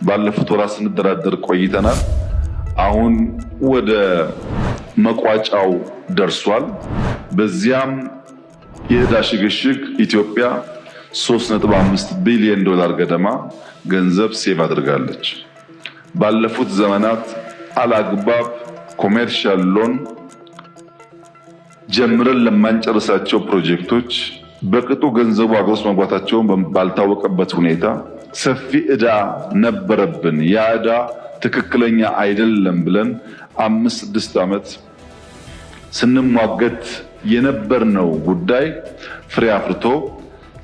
ባለፉት ወራት ስንደራደር ቆይተናል። አሁን ወደ መቋጫው ደርሷል። በዚያም የዕዳ ሽግሽግ ኢትዮጵያ 3.5 ቢሊዮን ዶላር ገደማ ገንዘብ ሴቭ አድርጋለች። ባለፉት ዘመናት አላግባብ ኮሜርሻል ሎን ጀምረን ለማንጨርሳቸው ፕሮጀክቶች በቅጡ ገንዘቡ አገር ውስጥ መግባታቸውን ባልታወቀበት ሁኔታ ሰፊ ዕዳ ነበረብን። ያ ዕዳ ትክክለኛ አይደለም ብለን 5-6 ዓመት ስንሟገት የነበርነው ጉዳይ ፍሬ አፍርቶ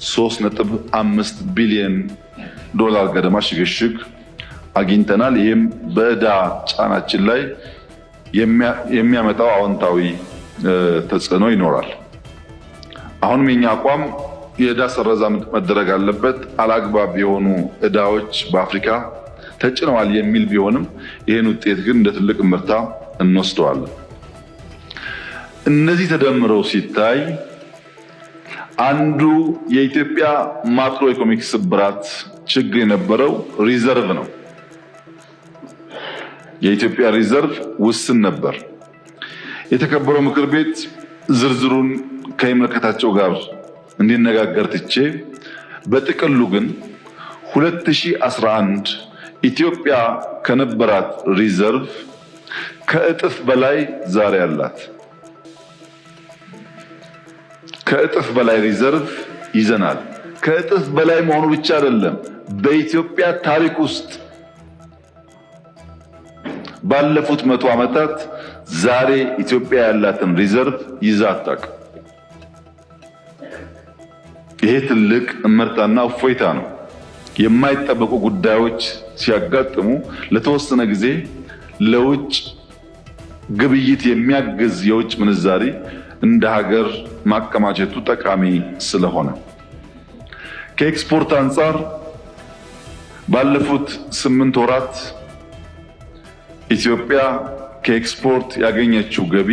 3.5 ቢሊዮን ዶላር ገደማ ሽግሽግ አግኝተናል። ይህም በዕዳ ጫናችን ላይ የሚያመጣው አዎንታዊ ተጽዕኖ ይኖራል። አሁንም የኛ አቋም የዕዳ ሰረዛ መደረግ አለበት፣ አላግባብ የሆኑ ዕዳዎች በአፍሪካ ተጭነዋል የሚል ቢሆንም ይህን ውጤት ግን እንደ ትልቅ ምርታ እንወስደዋለን። እነዚህ ተደምረው ሲታይ አንዱ የኢትዮጵያ ማክሮ ኢኮኖሚክ ስብራት ችግር የነበረው ሪዘርቭ ነው። የኢትዮጵያ ሪዘርቭ ውስን ነበር። የተከበረው ምክር ቤት ዝርዝሩን ከሚመለከታቸው ጋር እንዲነጋገር ትቼ በጥቅሉ ግን 2011 ኢትዮጵያ ከነበራት ሪዘርቭ ከእጥፍ በላይ ዛሬ አላት። ከእጥፍ በላይ ሪዘርቭ ይዘናል። ከእጥፍ በላይ መሆኑ ብቻ አይደለም፣ በኢትዮጵያ ታሪክ ውስጥ ባለፉት 100 ዓመታት ዛሬ ኢትዮጵያ ያላትን ሪዘርቭ ይዛ አታውቅም። ይሄ ትልቅ እመርታና እፎይታ ነው። የማይጠበቁ ጉዳዮች ሲያጋጥሙ ለተወሰነ ጊዜ ለውጭ ግብይት የሚያግዝ የውጭ ምንዛሪ እንደ ሀገር ማከማቸቱ ጠቃሚ ስለሆነ ከኤክስፖርት አንጻር ባለፉት 8 ወራት ኢትዮጵያ ከኤክስፖርት ያገኘችው ገቢ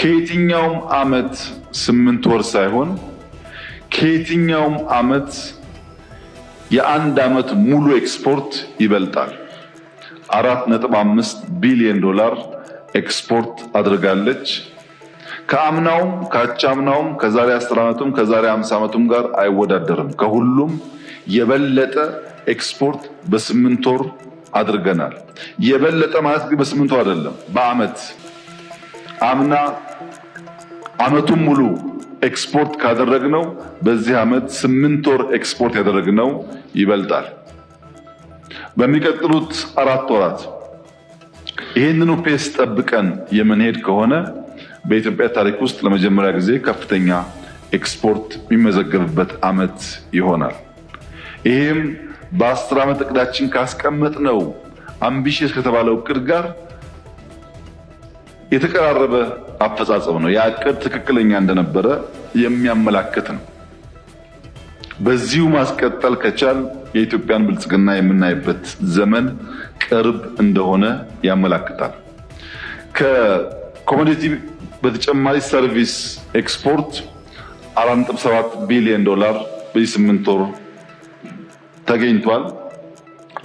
ከየትኛውም ዓመት 8 ወር ሳይሆን ከየትኛውም ዓመት የአንድ ዓመት ሙሉ ኤክስፖርት ይበልጣል። 4.5 ቢሊዮን ዶላር ኤክስፖርት አድርጋለች። ከአምናውም ከአቻምናውም ከዛሬ 10 ዓመቱም ከዛሬ 50 ዓመቱም ጋር አይወዳደርም። ከሁሉም የበለጠ ኤክስፖርት በ8 ወር አድርገናል። የበለጠ ማለት ግን በ8 ወር አይደለም፣ በዓመት አምና ዓመቱን ሙሉ ኤክስፖርት ካደረግነው በዚህ ዓመት 8 ወር ኤክስፖርት ያደረግነው ይበልጣል። በሚቀጥሉት 4 ወራት ይህንኑ ፔስ ጠብቀን የምንሄድ ከሆነ በኢትዮጵያ ታሪክ ውስጥ ለመጀመሪያ ጊዜ ከፍተኛ ኤክስፖርት የሚመዘገብበት ዓመት ይሆናል። ይህም በ10 ዓመት እቅዳችን ካስቀመጥነው አምቢሽየስ ከተባለው እቅድ ጋር የተቀራረበ አፈጻጸም ነው። ያ እቅድ ትክክለኛ እንደነበረ የሚያመላክት ነው። በዚሁ ማስቀጠል ከቻል የኢትዮጵያን ብልጽግና የምናይበት ዘመን ቅርብ እንደሆነ ያመላክታል። ከኮሞዲቲ በተጨማሪ ሰርቪስ ኤክስፖርት 4.7 ቢሊዮን ዶላር በ8 ወር ተገኝቷል።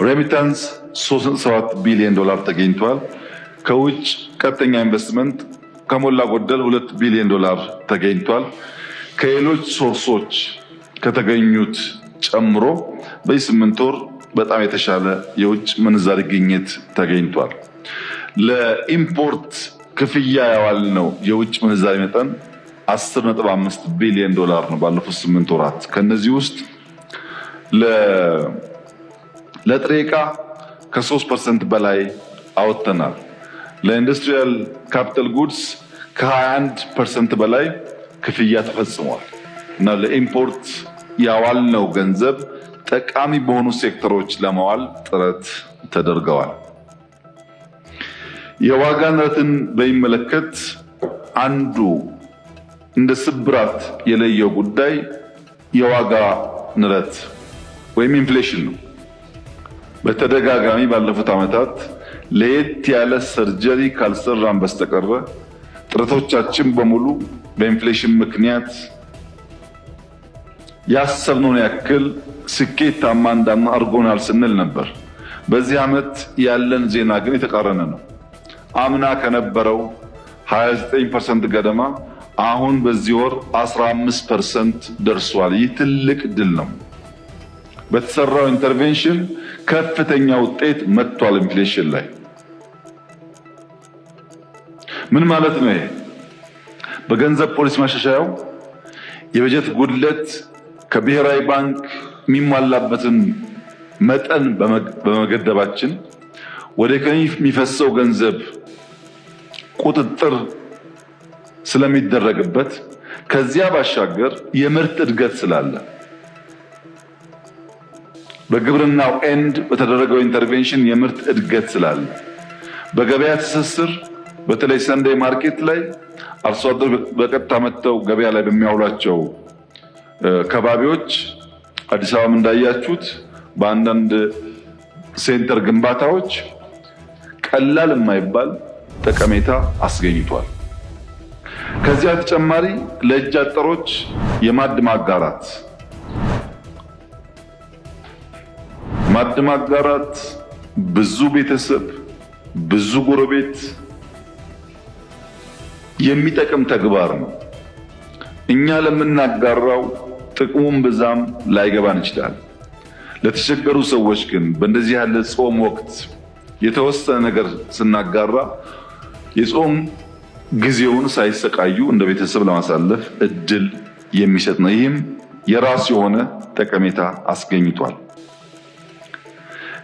ሬሚታንስ 3.7 ቢሊዮን ዶላር ተገኝቷል። ከውጭ ቀጥተኛ ኢንቨስትመንት ከሞላ ጎደል 2 ቢሊዮን ዶላር ተገኝቷል። ከሌሎች ሶርሶች ከተገኙት ጨምሮ በ8 ወር በጣም የተሻለ የውጭ ምንዛሪ ግኝት ተገኝቷል። ለኢምፖርት ክፍያ ያዋልነው የውጭ ምንዛሪ መጠን 10.5 ቢሊዮን ዶላር ነው ባለፉት 8 ወራት። ከነዚህ ውስጥ ለጥሬ ዕቃ ከ3% በላይ አወጥተናል። ለኢንዱስትሪያል ካፒታል ጉድስ ከ21% በላይ ክፍያ ተፈጽሟል እና ለኢምፖርት ያዋልነው ገንዘብ ጠቃሚ በሆኑ ሴክተሮች ለማዋል ጥረት ተደርገዋል። የዋጋ ንረትን በሚመለከት አንዱ እንደ ስብራት የለየው ጉዳይ የዋጋ ንረት ወይም ኢንፍሌሽን ነው። በተደጋጋሚ ባለፉት ዓመታት ለየት ያለ ሰርጀሪ ካልሰራን በስተቀር ጥረቶቻችን በሙሉ በኢንፍሌሽን ምክንያት ያሰብነውን ያክል ስኬታማ እንዳንሆን አድርጎናል ስንል ነበር። በዚህ ዓመት ያለን ዜና ግን የተቃረነ ነው። አምና ከነበረው 29% ገደማ አሁን በዚህ ወር 15% ደርሷል። ይህ ትልቅ ድል ነው። በተሰራው ኢንተርቬንሽን ከፍተኛ ውጤት መጥቷል። ኢንፍሌሽን ላይ ምን ማለት ነው? ይሄ በገንዘብ ፖሊሲ ማሻሻያው የበጀት ጉድለት ከብሔራዊ ባንክ የሚሟላበትን መጠን በመገደባችን ወደ ኢኮኖሚ የሚፈሰው ገንዘብ ቁጥጥር ስለሚደረግበት ከዚያ ባሻገር የምርት እድገት ስላለ በግብርናው ኤንድ በተደረገው ኢንተርቬንሽን የምርት እድገት ስላለ በገበያ ትስስር በተለይ ሰንደይ ማርኬት ላይ አርሶ አደር በቀጥታ መጥተው ገበያ ላይ በሚያውሏቸው ከባቢዎች አዲስ አበባም እንዳያችሁት በአንዳንድ ሴንተር ግንባታዎች ቀላል የማይባል ጠቀሜታ አስገኝቷል። ከዚያ ተጨማሪ ለእጅ አጠሮች የማዕድ ማጋራት ብዙ ቤተሰብ ብዙ ጎረቤት የሚጠቅም ተግባር ነው። እኛ ለምናጋራው ጥቅሙን ብዛም ላይገባን ይችላል። ለተቸገሩ ሰዎች ግን በእንደዚህ ያለ ጾም ወቅት የተወሰነ ነገር ስናጋራ የጾም ጊዜውን ሳይሰቃዩ እንደ ቤተሰብ ለማሳለፍ እድል የሚሰጥ ነው። ይህም የራሱ የሆነ ጠቀሜታ አስገኝቷል።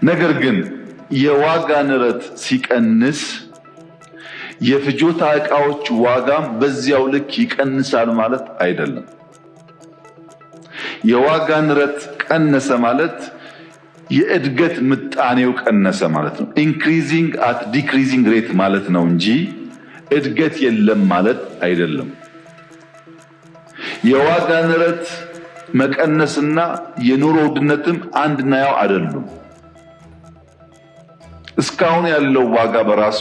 ነገር ግን የዋጋ ንረት ሲቀንስ የፍጆታ ዕቃዎች ዋጋም በዚያው ልክ ይቀንሳል ማለት አይደለም። የዋጋ ንረት ቀነሰ ማለት የእድገት ምጣኔው ቀነሰ ማለት ነው። ኢንክሪዚንግ አት ዲክሪዚንግ ሬት ማለት ነው እንጂ እድገት የለም ማለት አይደለም። የዋጋ ንረት መቀነስና የኑሮ ውድነትም አንድና ያው አይደሉም። እስካሁን ያለው ዋጋ በራሱ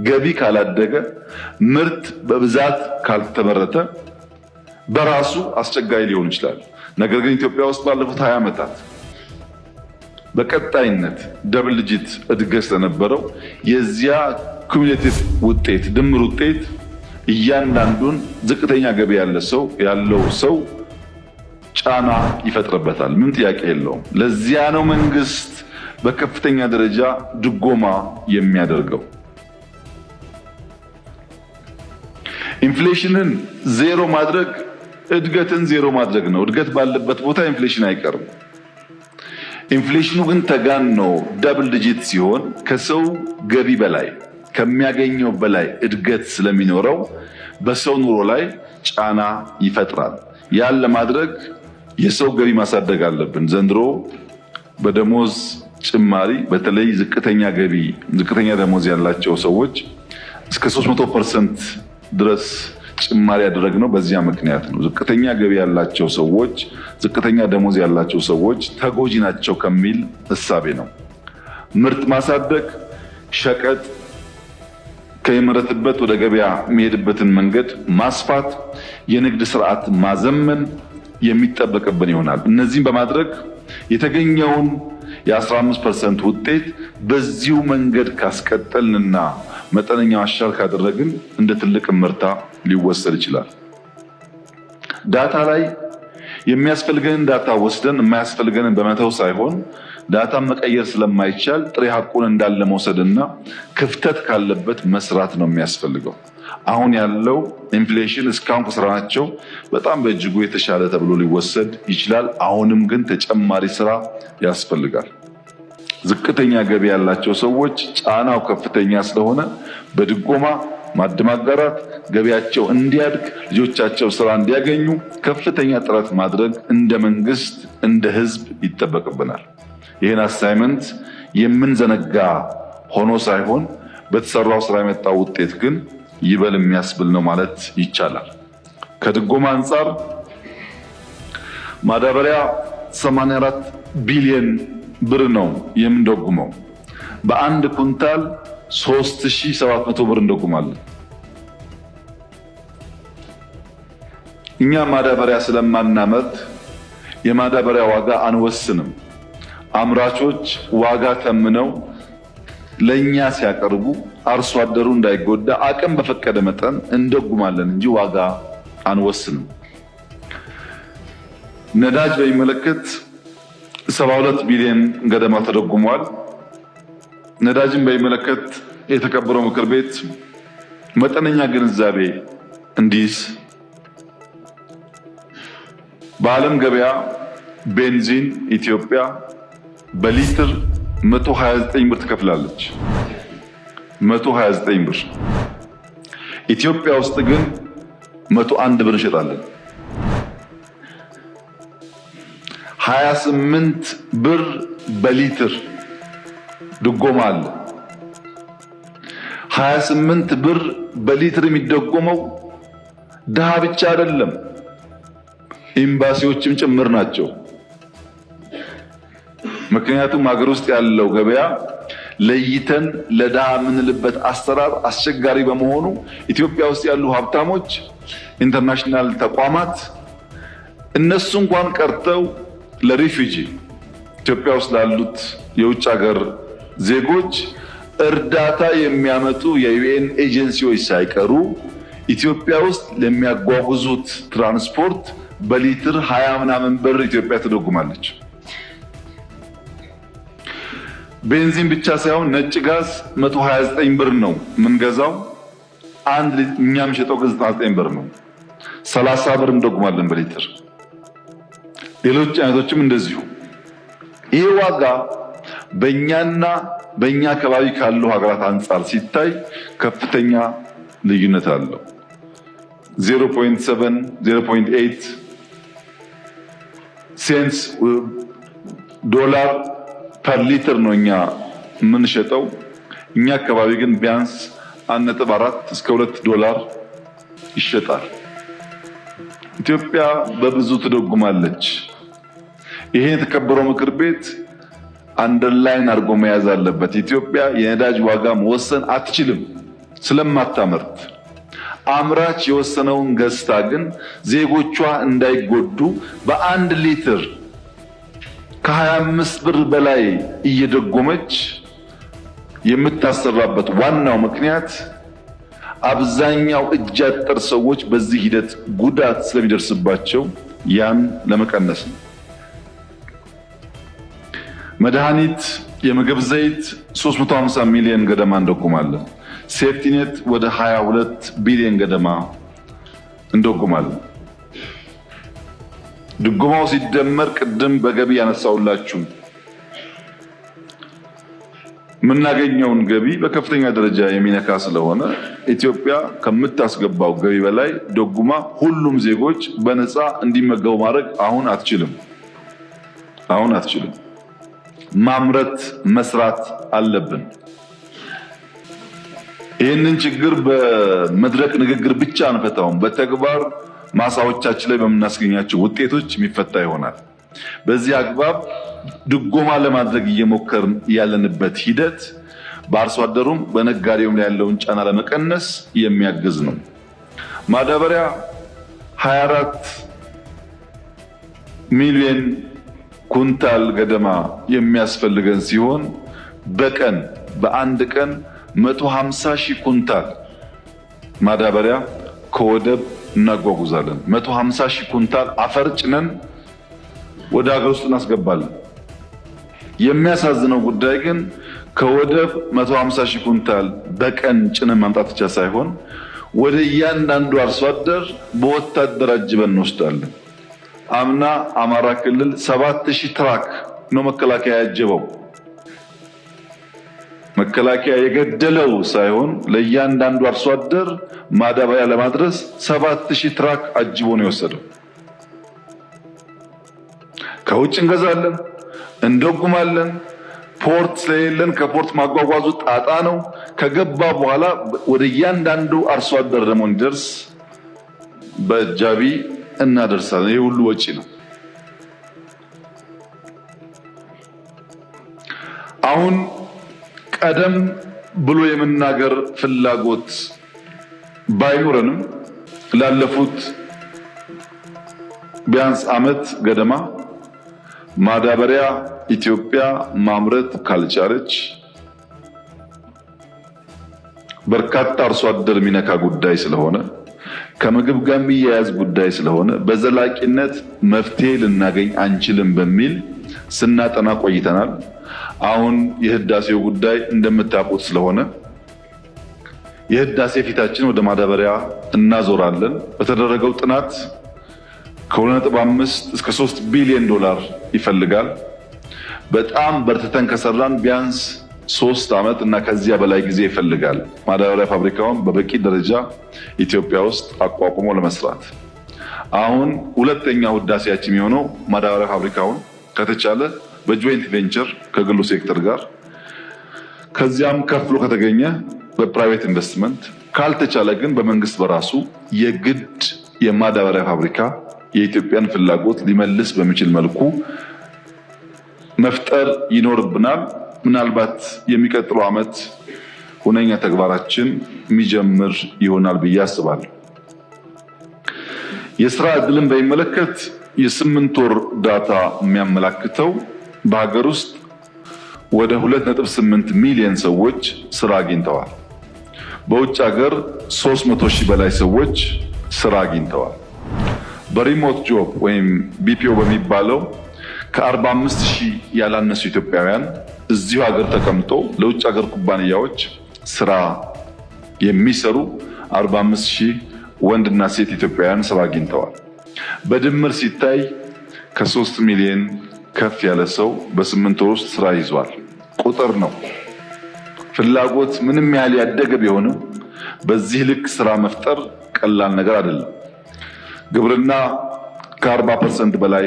ገቢ ካላደገ ምርት በብዛት ካልተመረተ በራሱ አስቸጋሪ ሊሆን ይችላል። ነገር ግን ኢትዮጵያ ውስጥ ባለፉት 20 ዓመታት በቀጣይነት ደብል ዲጂት እድገት ስለነበረው የዚያ ኩሙሌቲቭ ውጤት ድምር ውጤት እያንዳንዱን ዝቅተኛ ገቢ ያለው ሰው ጫና ይፈጥርበታል። ምን ጥያቄ የለውም። ለዚያ ነው መንግስት በከፍተኛ ደረጃ ድጎማ የሚያደርገው። ኢንፍሌሽንን ዜሮ ማድረግ እድገትን ዜሮ ማድረግ ነው። እድገት ባለበት ቦታ ኢንፍሌሽን አይቀርም። ኢንፍሌሽኑ ግን ተጋኖ ደብል ዲጂት ሲሆን ከሰው ገቢ በላይ ከሚያገኘው በላይ እድገት ስለሚኖረው በሰው ኑሮ ላይ ጫና ይፈጥራል። ያን ለማድረግ የሰው ገቢ ማሳደግ አለብን። ዘንድሮ በደሞዝ ጭማሪ በተለይ ዝቅተኛ ደሞዝ ያላቸው ሰዎች እስከ 300% ድረስ ጭማሪ ያደረግነው በዚያ ምክንያት ነው። ዝቅተኛ ገቢ ያላቸው ሰዎች፣ ዝቅተኛ ደሞዝ ያላቸው ሰዎች ተጎጂ ናቸው ከሚል እሳቤ ነው። ምርት ማሳደግ፣ ሸቀጥ ከሚመረትበት ወደ ገበያ የሚሄድበትን መንገድ ማስፋት፣ የንግድ ስርዓት ማዘመን የሚጠበቅብን ይሆናል። እነዚህን በማድረግ የተገኘውን የ15% ውጤት በዚሁ መንገድ ካስቀጠልንና መጠነኛ ማሻሻል ካደረግን እንደ ትልቅ ምርታ ሊወሰድ ይችላል። ዳታ ላይ የሚያስፈልገንን ዳታ ወስደን የማያስፈልገንን በመተው ሳይሆን ዳታ መቀየር ስለማይቻል ጥሬ ሐቁን እንዳለ መውሰድና ክፍተት ካለበት መስራት ነው የሚያስፈልገው። አሁን ያለው ኢንፍሌሽን እስካሁን ከስራናቸው በጣም በእጅጉ የተሻለ ተብሎ ሊወሰድ ይችላል። አሁንም ግን ተጨማሪ ስራ ያስፈልጋል። ዝቅተኛ ገቢ ያላቸው ሰዎች ጫናው ከፍተኛ ስለሆነ በድጎማ ማዕድ ማጋራት፣ ገቢያቸው እንዲያድግ፣ ልጆቻቸው ስራ እንዲያገኙ ከፍተኛ ጥረት ማድረግ እንደ መንግስት እንደ ህዝብ ይጠበቅብናል። ይህን አሳይመንት የምንዘነጋ ሆኖ ሳይሆን በተሰራው ስራ የመጣው ውጤት ግን ይበል የሚያስብል ነው ማለት ይቻላል። ከድጎማ አንጻር ማዳበሪያ 84 ቢሊዮን ብር ነው የምንደጉመው። በአንድ ኩንታል 3700 ብር እንደጉማለን። እኛ ማዳበሪያ ስለማናመርት የማዳበሪያ ዋጋ አንወስንም። አምራቾች ዋጋ ተምነው ለኛ ሲያቀርቡ አርሶ አደሩ እንዳይጎዳ አቅም በፈቀደ መጠን እንደጉማለን እንጂ ዋጋ አንወስንም። ነዳጅ በሚመለከት 72 ቢሊዮን ገደማ ተደጉሟል። ነዳጅን በሚመለከት የተከበረው ምክር ቤት መጠነኛ ግንዛቤ እንዲይዝ በዓለም ገበያ ቤንዚን ኢትዮጵያ በሊትር 129 ብር ትከፍላለች። 129 ብር። ኢትዮጵያ ውስጥ ግን 101 ብር እንሸጣለን። 28 ብር በሊትር ድጎማ አለ። 28 ብር በሊትር የሚደጎመው ድሃ ብቻ አይደለም፣ ኤምባሲዎችም ጭምር ናቸው። ምክንያቱም ሀገር ውስጥ ያለው ገበያ ለይተን ለድሃ የምንልበት አሰራር አስቸጋሪ በመሆኑ ኢትዮጵያ ውስጥ ያሉ ሀብታሞች፣ ኢንተርናሽናል ተቋማት እነሱ እንኳን ቀርተው ለሪፊጂ ኢትዮጵያ ውስጥ ላሉት የውጭ ሀገር ዜጎች እርዳታ የሚያመጡ የዩኤን ኤጀንሲዎች ሳይቀሩ ኢትዮጵያ ውስጥ ለሚያጓጉዙት ትራንስፖርት በሊትር 20 ምናምን ብር ኢትዮጵያ ትደጉማለች። ቤንዚን ብቻ ሳይሆን ነጭ ጋዝ 129 ብር ነው የምንገዛው። አንድ እኛ የምንሸጠው 99 ብር ነው። 30 ብር እንደጉማለን በሊትር። ሌሎች አይነቶችም እንደዚሁ። ይህ ዋጋ በእኛና በእኛ አካባቢ ካሉ ሀገራት አንጻር ሲታይ ከፍተኛ ልዩነት አለው። 0.7 0.8 ሴንስ ዶላር ፐር ሊትር ነው እኛ የምንሸጠው። እኛ አካባቢ ግን ቢያንስ 1.4 እስከ 2 ዶላር ይሸጣል። ኢትዮጵያ በብዙ ትደጉማለች። ይሄ የተከበረው ምክር ቤት አንደርላይን አድርጎ መያዝ አለበት። ኢትዮጵያ የነዳጅ ዋጋ መወሰን አትችልም ስለማታመርት። አምራች የወሰነውን ገዝታ ግን ዜጎቿ እንዳይጎዱ በአንድ ሊትር ከ25 ብር በላይ እየደጎመች የምታሰራበት ዋናው ምክንያት አብዛኛው እጅ አጠር ሰዎች በዚህ ሂደት ጉዳት ስለሚደርስባቸው ያን ለመቀነስ ነው። መድኃኒት፣ የምግብ ዘይት 350 ሚሊዮን ገደማ እንደጉማለን። ሴፍቲኔት ወደ 22 ቢሊዮን ገደማ እንደጉማለን። ድጎማው ሲደመር ቅድም በገቢ ያነሳውላችሁ የምናገኘውን ገቢ በከፍተኛ ደረጃ የሚነካ ስለሆነ ኢትዮጵያ ከምታስገባው ገቢ በላይ ደጉማ ሁሉም ዜጎች በነፃ እንዲመገቡ ማድረግ አሁን አትችልም። ማምረት መስራት አለብን። ይህንን ችግር በመድረክ ንግግር ብቻ አንፈታውም። በተግባር ማሳዎቻችን ላይ በምናስገኛቸው ውጤቶች የሚፈታ ይሆናል። በዚህ አግባብ ድጎማ ለማድረግ እየሞከርን ያለንበት ሂደት በአርሶ አደሩም በነጋዴውም ላይ ያለውን ጫና ለመቀነስ የሚያግዝ ነው። ማዳበሪያ 24 ሚሊዮን ኩንታል ገደማ የሚያስፈልገን ሲሆን በአንድ ቀን 150 ሺህ ኩንታል ማዳበሪያ ከወደብ እናጓጉዛለን። 150 ሺህ ኩንታል አፈር ጭነን ወደ ሀገር ውስጥ እናስገባለን። የሚያሳዝነው ጉዳይ ግን ከወደብ 150 ሺህ ኩንታል በቀን ጭነን ማምጣት ብቻ ሳይሆን ወደ እያንዳንዱ አርሶ አደር በወታደር አጅበን እንወስዳለን። አምና አማራ ክልል 7000 ትራክ ነው መከላከያ ያጀበው። መከላከያ የገደለው ሳይሆን ለእያንዳንዱ አርሶ አደር ማዳበሪያ ለማድረስ 7000 ትራክ አጅቦ ነው የወሰደው። ከውጭ እንገዛለን፣ እንደጉማለን። ፖርት ስለሌለን ከፖርት ማጓጓዙ ጣጣ ነው። ከገባ በኋላ ወደ እያንዳንዱ አርሶ አደር ደግሞ እንዲደርስ በአጃቢ እናደርሳለን። ይህ ሁሉ ወጪ ነው። አሁን ቀደም ብሎ የመናገር ፍላጎት ባይኖረንም ላለፉት ቢያንስ ዓመት ገደማ ማዳበሪያ ኢትዮጵያ ማምረት ካልቻለች በርካታ አርሶ አደር የሚነካ ጉዳይ ስለሆነ ከምግብ ጋር የሚያያዝ ጉዳይ ስለሆነ በዘላቂነት መፍትሄ ልናገኝ አንችልም በሚል ስናጠና ቆይተናል። አሁን የህዳሴው ጉዳይ እንደምታውቁት ስለሆነ የህዳሴ ፊታችን ወደ ማዳበሪያ እናዞራለን። በተደረገው ጥናት ከ2.5 እስከ 3 ቢሊዮን ዶላር ይፈልጋል። በጣም በርትተን ከሰራን ቢያንስ 3 ዓመት እና ከዚያ በላይ ጊዜ ይፈልጋል። ማዳበሪያ ፋብሪካውን በበቂ ደረጃ ኢትዮጵያ ውስጥ አቋቁሞ ለመስራት አሁን ሁለተኛው ህዳሴያችን የሚሆነው ማዳበሪያ ፋብሪካውን ከተቻለ በጆይንት ቬንቸር ከግሉ ሴክተር ጋር ከዚያም ከፍሎ ከተገኘ በፕራይቬት ኢንቨስትመንት ካልተቻለ ግን በመንግስት በራሱ የግድ የማዳበሪያ ፋብሪካ የኢትዮጵያን ፍላጎት ሊመልስ በሚችል መልኩ መፍጠር ይኖርብናል። ምናልባት የሚቀጥለው ዓመት ሁነኛ ተግባራችን የሚጀምር ይሆናል ብዬ አስባለሁ። የስራ ዕድልን በሚመለከት የ8 ወር ዳታ የሚያመላክተው በሀገር ውስጥ ወደ 2.8 ሚሊዮን ሰዎች ስራ አግኝተዋል። በውጭ ሀገር 300,000 በላይ ሰዎች ስራ አግኝተዋል። በሪሞት ጆብ ወይም ቢፒኦ በሚባለው ከ45,000 ያላነሱ ኢትዮጵያውያን እዚሁ ሀገር ተቀምጦ ለውጭ ሀገር ኩባንያዎች ስራ የሚሰሩ 45,000 ወንድና ሴት ኢትዮጵያውያን ስራ አግኝተዋል። በድምር ሲታይ ከ3 ሚሊዮን ከፍ ያለ ሰው በ8 ወር ውስጥ ስራ ይዟል። ቁጥር ነው። ፍላጎት ምንም ያህል ያደገ ቢሆንም በዚህ ልክ ስራ መፍጠር ቀላል ነገር አይደለም። ግብርና ከ40% በላይ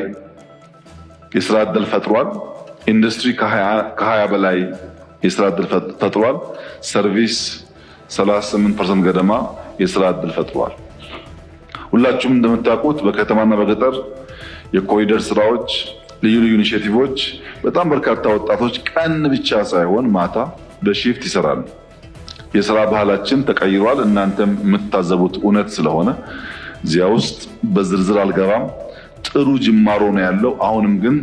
የስራ ዕድል ፈጥሯል። ኢንዱስትሪ ከ20 በላይ የስራ ዕድል ፈጥሯል። ሰርቪስ 38% ገደማ የስራ ዕድል ፈጥሯል። ሁላችሁም እንደምታውቁት በከተማና በገጠር የኮሪደር ስራዎች፣ ልዩ ልዩ ኢኒሼቲቮች በጣም በርካታ ወጣቶች ቀን ብቻ ሳይሆን ማታ በሺፍት ይሰራሉ። የስራ ባህላችን ተቀይሯል። እናንተም የምትታዘቡት እውነት ስለሆነ እዚያ ውስጥ በዝርዝር አልገባም። ጥሩ ጅማሮ ነው ያለው። አሁንም ግን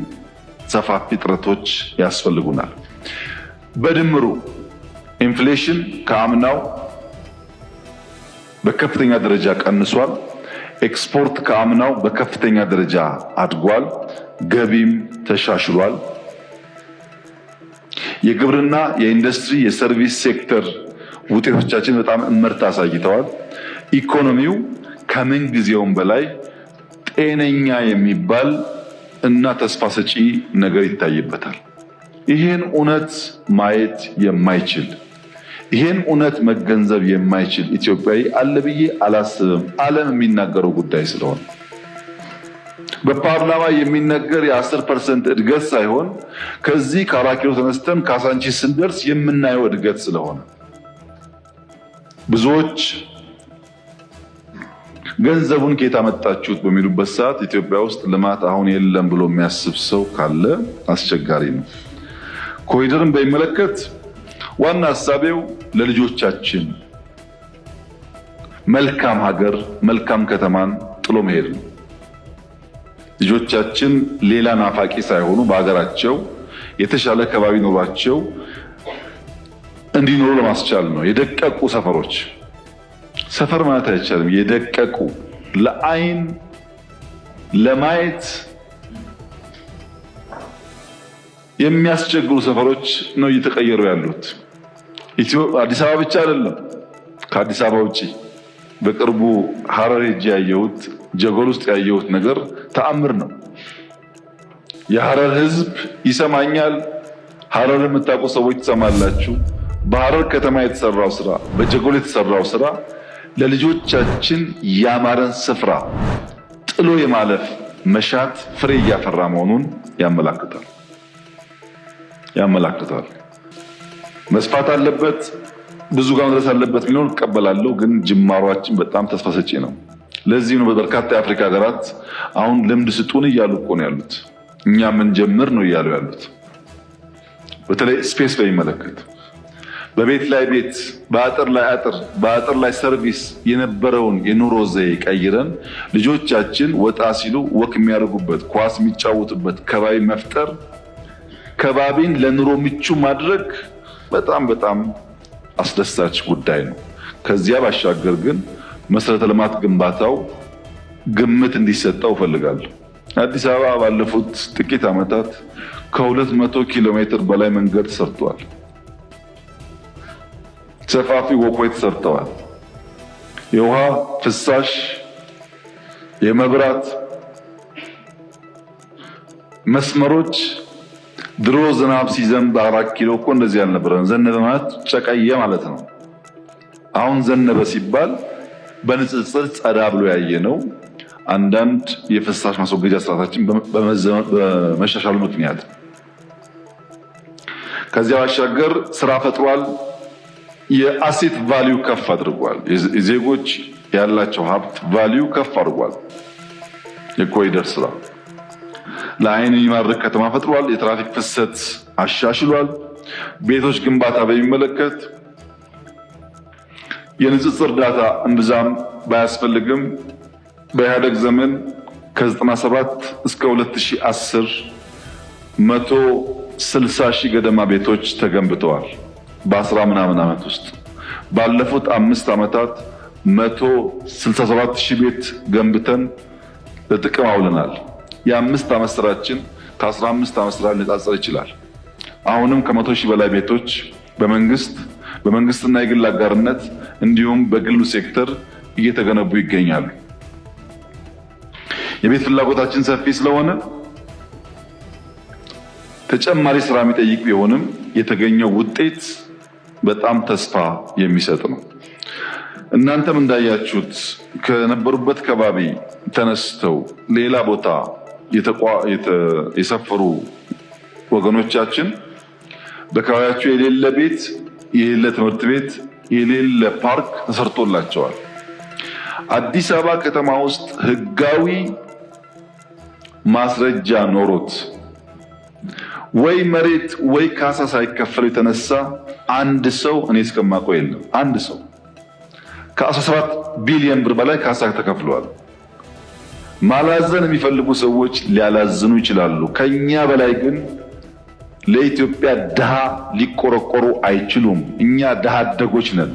ሰፋፊ ጥረቶች ያስፈልጉናል። በድምሩ ኢንፍሌሽን ከአምናው በከፍተኛ ደረጃ ቀንሷል። ኤክስፖርት ከአምናው በከፍተኛ ደረጃ አድጓል። ገቢም ተሻሽሏል። የግብርና፣ የኢንዱስትሪ፣ የሰርቪስ ሴክተር ውጤቶቻችን በጣም እመርታ አሳይተዋል። ኢኮኖሚው ከምን ጊዜውም በላይ ጤነኛ የሚባል እና ተስፋ ሰጪ ነገር ይታይበታል። ይህን እውነት ማየት የማይችል ይህን እውነት መገንዘብ የማይችል ኢትዮጵያዊ አለ ብዬ አላስብም። ዓለም የሚናገረው ጉዳይ ስለሆነ በፓርላማ የሚነገር የ10% እድገት ሳይሆን ከዚህ ከ4 ኪሎ ተነስተን ካሳንቺስ ስንደርስ የምናየው እድገት ስለሆነ ብዙዎች ገንዘቡን ከየት አመጣችሁት በሚሉበት ሰዓት ኢትዮጵያ ውስጥ ልማት አሁን የለም ብሎ የሚያስብ ሰው ካለ አስቸጋሪ ነው። ኮሪደርን በሚመለከት ዋና ሀሳቤው ለልጆቻችን መልካም ሀገር፣ መልካም ከተማን ጥሎ መሄድ ነው። ልጆቻችን ሌላ ናፋቂ ሳይሆኑ በሀገራቸው የተሻለ ከባቢ ኖሯቸው እንዲኖሩ ለማስቻል ነው። የደቀቁ ሰፈሮች ሰፈር ማለት አይቻልም። የደቀቁ ለአይን ለማየት የሚያስቸግሩ ሰፈሮች ነው እየተቀየሩ ያሉት። አዲስ አበባ ብቻ አይደለም፣ ከአዲስ አበባ ውጪ በቅርቡ ሐረር ሄጄ ያየሁት ጀጎል ውስጥ ያየሁት ነገር ተአምር ነው። የሐረር ሕዝብ ይሰማኛል። ሐረር የምታውቁ ሰዎች ትሰማላችሁ። በሐረር ከተማ የተሰራው ስራ፣ በጀጎል የተሰራው ስራ ለልጆቻችን ያማረን ስፍራ ጥሎ የማለፍ መሻት ፍሬ እያፈራ መሆኑን ያመላክታል። መስፋት አለበት፣ ብዙ ጋር መድረስ አለበት ቢኖር እቀበላለሁ። ግን ጅማሯችን በጣም ተስፋ ሰጪ ነው። ለዚህ ነው በርካታ የአፍሪካ ሀገራት አሁን ልምድ ስጡን እያሉ እኮ ነው ያሉት። እኛ ምን ጀምር ነው እያሉ ያሉት። በተለይ ስፔስ በሚመለከት በቤት ላይ ቤት፣ በአጥር ላይ አጥር፣ በአጥር ላይ ሰርቪስ የነበረውን የኑሮ ዘዬ ቀይረን ልጆቻችን ወጣ ሲሉ ወክ የሚያደርጉበት፣ ኳስ የሚጫወቱበት ከባቢ መፍጠር፣ ከባቢን ለኑሮ ምቹ ማድረግ በጣም አስደሳች ጉዳይ ነው። ከዚያ ባሻገር ግን መሰረተ ልማት ግንባታው ግምት እንዲሰጠው እፈልጋለሁ። አዲስ አበባ ባለፉት ጥቂት ዓመታት ከ200 ኪሎ ሜትር በላይ መንገድ ተሰርቷል። ሰፋፊ ወኮች ተሰርተዋል። የውሃ ፍሳሽ፣ የመብራት መስመሮች ድሮ ዝናብ ሲዘንብ 4 ኪሎ እኮ እንደዚህ አልነበረም። ዘነበ ማለት ጨቀየ ማለት ነው። አሁን ዘነበ ሲባል በንጽጽር ጸዳ ብሎ ያየነው አንዳንድ የፍሳሽ ማስወገጃ ስርዓታችን በመሻሻሉ ምክንያት። ከዚያ ባሻገር ስራ ፈጥሯል። የአሴት ቫልዩ ከፍ አድርጓል። የዜጎች ያላቸው ሀብት ቫልዩ ከፍ አድርጓል። የኮሪደር ስራ ለአይን የሚማርክ ከተማ ፈጥሯል። የትራፊክ ፍሰት አሻሽሏል። ቤቶች ግንባታ በሚመለከት የንጽጽር ዳታ እምብዛም ባያስፈልግም በኢህአደግ ዘመን ከ97 እስከ 2010 160 ሺህ ገደማ ቤቶች ተገንብተዋል። በ10 ምናምን ዓመት ውስጥ ባለፉት 5 ዓመታት 167 ሺህ ቤት ገንብተን ለጥቅም አውለናል። የ5 ዓመት ስራችን ከ15 ዓመት ስራ ሊነጻጸር ይችላል። አሁንም ከ100 ሺህ በላይ ቤቶች በመንግስትና የግል አጋርነት እንዲሁም በግሉ ሴክተር እየተገነቡ ይገኛሉ። የቤት ፍላጎታችን ሰፊ ስለሆነ ተጨማሪ ስራ የሚጠይቅ ቢሆንም የተገኘው ውጤት በጣም ተስፋ የሚሰጥ ነው። እናንተም እንዳያችሁት ከነበሩበት ከባቢ ተነስተው ሌላ ቦታ የሰፈሩ ወገኖቻችን በአካባቢያቸው የሌለ ቤት፣ የሌለ ትምህርት ቤት፣ የሌለ ፓርክ ተሰርቶላቸዋል። አዲስ አበባ ከተማ ውስጥ ህጋዊ ማስረጃ ኖሮት ወይ መሬት ወይ ካሳ ሳይከፈል የተነሳ አንድ ሰው እኔ እስከማውቀው የለም። አንድ ሰው ከ17 ቢሊዮን ብር በላይ ካሳ ተከፍሏል። ማላዘን የሚፈልጉ ሰዎች ሊያላዝኑ ይችላሉ። ከኛ በላይ ግን ለኢትዮጵያ ድሃ ሊቆረቆሩ አይችሉም። እኛ ድሃ አደጎች ነን።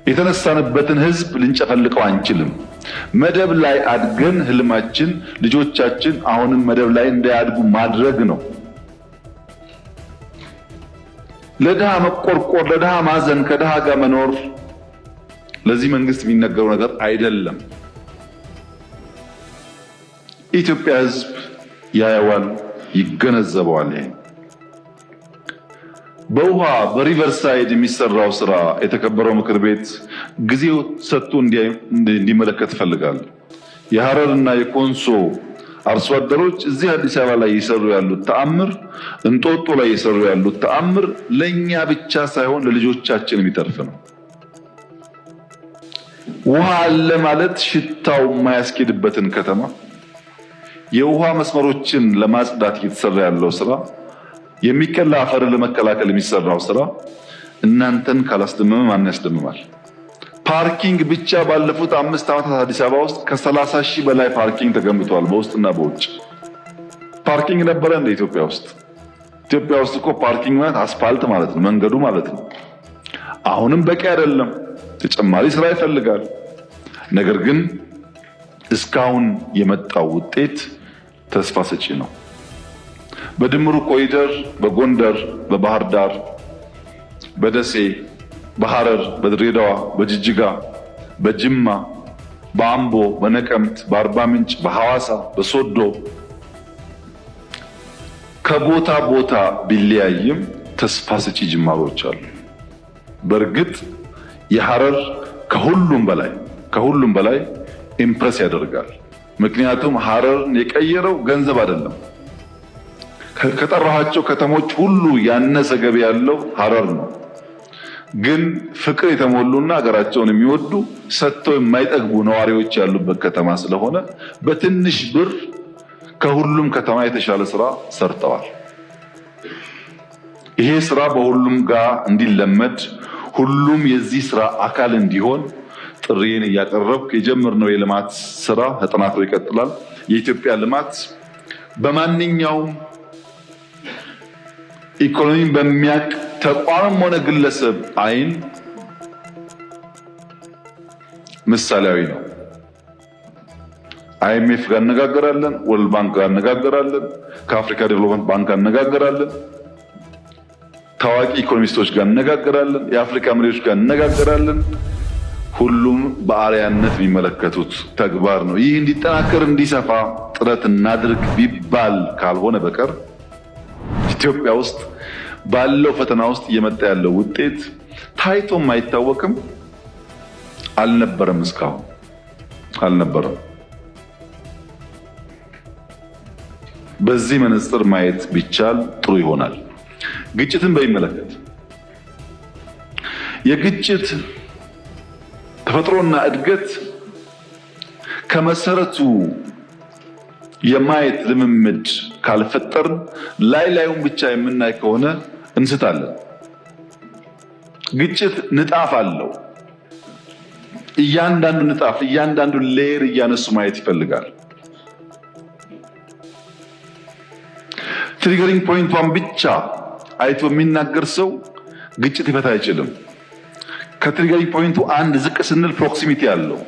የተነሳንበትን ህዝብ ልንጨፈልቀው አንችልም። መደብ ላይ አድገን ህልማችን ልጆቻችን አሁንም መደብ ላይ እንዳያድጉ ማድረግ ነው። ለድሃ መቆርቆር፣ ለድሃ ማዘን፣ ከድሃ ጋር መኖር ለዚህ መንግስት የሚነገረው ነገር አይደለም። ኢትዮጵያ ህዝብ ያየዋል፣ ይገነዘበዋል። በውሃ በሪቨርሳይድ የሚሰራው ስራ የተከበረው ምክር ቤት ጊዜው ሰጥቶ እንዲመለከት ፈልጋለሁ። የሐረርና የኮንሶ አርሶ አደሮች እዚህ አዲስ አበባ ላይ እየሰሩ ያሉት ተአምር፣ እንጦጦ ላይ እየሰሩ ያሉት ተአምር ለኛ ብቻ ሳይሆን ለልጆቻችን የሚተርፍ ነው። ውሃ አለ ማለት ሽታው የማያስኬድበትን ከተማ የውሃ መስመሮችን ለማጽዳት እየተሰራ ያለው ስራ፣ የሚቀላ አፈር ለመከላከል የሚሰራው ስራ እናንተን ካላስደመመ ማን ያስደምማል? ፓርኪንግ ብቻ ባለፉት 5 ዓመታት አዲስ አበባ ውስጥ ከ30 ሺህ በላይ ፓርኪንግ ተገንብተዋል። በውስጥና በውጭ ፓርኪንግ ነበረ እንደ ኢትዮጵያ ውስጥ። ኢትዮጵያ ውስጥ እኮ ፓርኪንግ ማለት አስፋልት ማለት ነው፣ መንገዱ ማለት ነው። አሁንም በቂ አይደለም፣ ተጨማሪ ስራ ይፈልጋል። ነገር ግን እስካሁን የመጣው ውጤት ተስፋ ሰጪ ነው። በድምሩ ኮሪደር በጎንደር፣ በባህር ዳር፣ በደሴ፣ በሐረር፣ በድሬዳዋ፣ በጅጅጋ፣ በጅማ፣ በአምቦ፣ በነቀምት፣ በአርባ ምንጭ፣ በሐዋሳ፣ በሶዶ ከቦታ ቦታ ቢለያይም ተስፋ ሰጪ ጅማሮች አሉ። በእርግጥ የሐረር ከሁሉም በላይ ኢምፕረስ ያደርጋል። ምክንያቱም ሐረርን የቀየረው ገንዘብ አይደለም። ከጠራኋቸው ከተሞች ሁሉ ያነሰ ገቢ ያለው ሐረር ነው። ግን ፍቅር የተሞሉና ሀገራቸውን የሚወዱ ሰጥተው የማይጠግቡ ነዋሪዎች ያሉበት ከተማ ስለሆነ በትንሽ ብር ከሁሉም ከተማ የተሻለ ስራ ሰርተዋል። ይሄ ስራ በሁሉም ጋር እንዲለመድ ሁሉም የዚህ ስራ አካል እንዲሆን ጥሪዬን እያቀረብኩ የጀመርነው የልማት ስራ ተጠናክሮ ይቀጥላል። የኢትዮጵያ ልማት በማንኛውም ኢኮኖሚን በሚያቅ ተቋምም ሆነ ግለሰብ አይን ምሳሌያዊ ነው። አይኤምኤፍ ጋር እነጋገራለን፣ ወርልድ ባንክ ጋር እነጋገራለን፣ ከአፍሪካ ዴቨሎፕመንት ባንክ ጋር እነጋገራለን፣ ታዋቂ ኢኮኖሚስቶች ጋር እነጋገራለን፣ የአፍሪካ መሪዎች ጋር እነጋገራለን። ሁሉም በአርአያነት የሚመለከቱት ተግባር ነው። ይህ እንዲጠናከር እንዲሰፋ ጥረት እናድርግ ቢባል ካልሆነ በቀር ኢትዮጵያ ውስጥ ባለው ፈተና ውስጥ እየመጣ ያለው ውጤት ታይቶም አይታወቅም። አልነበረም፣ እስካሁን አልነበረም። በዚህ መነጽር ማየት ቢቻል ጥሩ ይሆናል። ግጭትን በሚመለከት የግጭት ተፈጥሮና እድገት ከመሰረቱ የማየት ልምምድ ካልፈጠርን ላዩን ብቻ የምናይ ከሆነ እንስታለን። ግጭት ንጣፍ አለው። እያንዳንዱ ንጣፍ እያንዳንዱ ሌየር እያነሱ ማየት ይፈልጋል። ትሪገሪንግ ፖይንቷን ብቻ አይቶ የሚናገር ሰው ግጭት ሊፈታ አይችልም። ከትሪገሪንግ ፖይንቱ አንድ ዝቅ ስንል ፕሮክሲሚቲ አለው።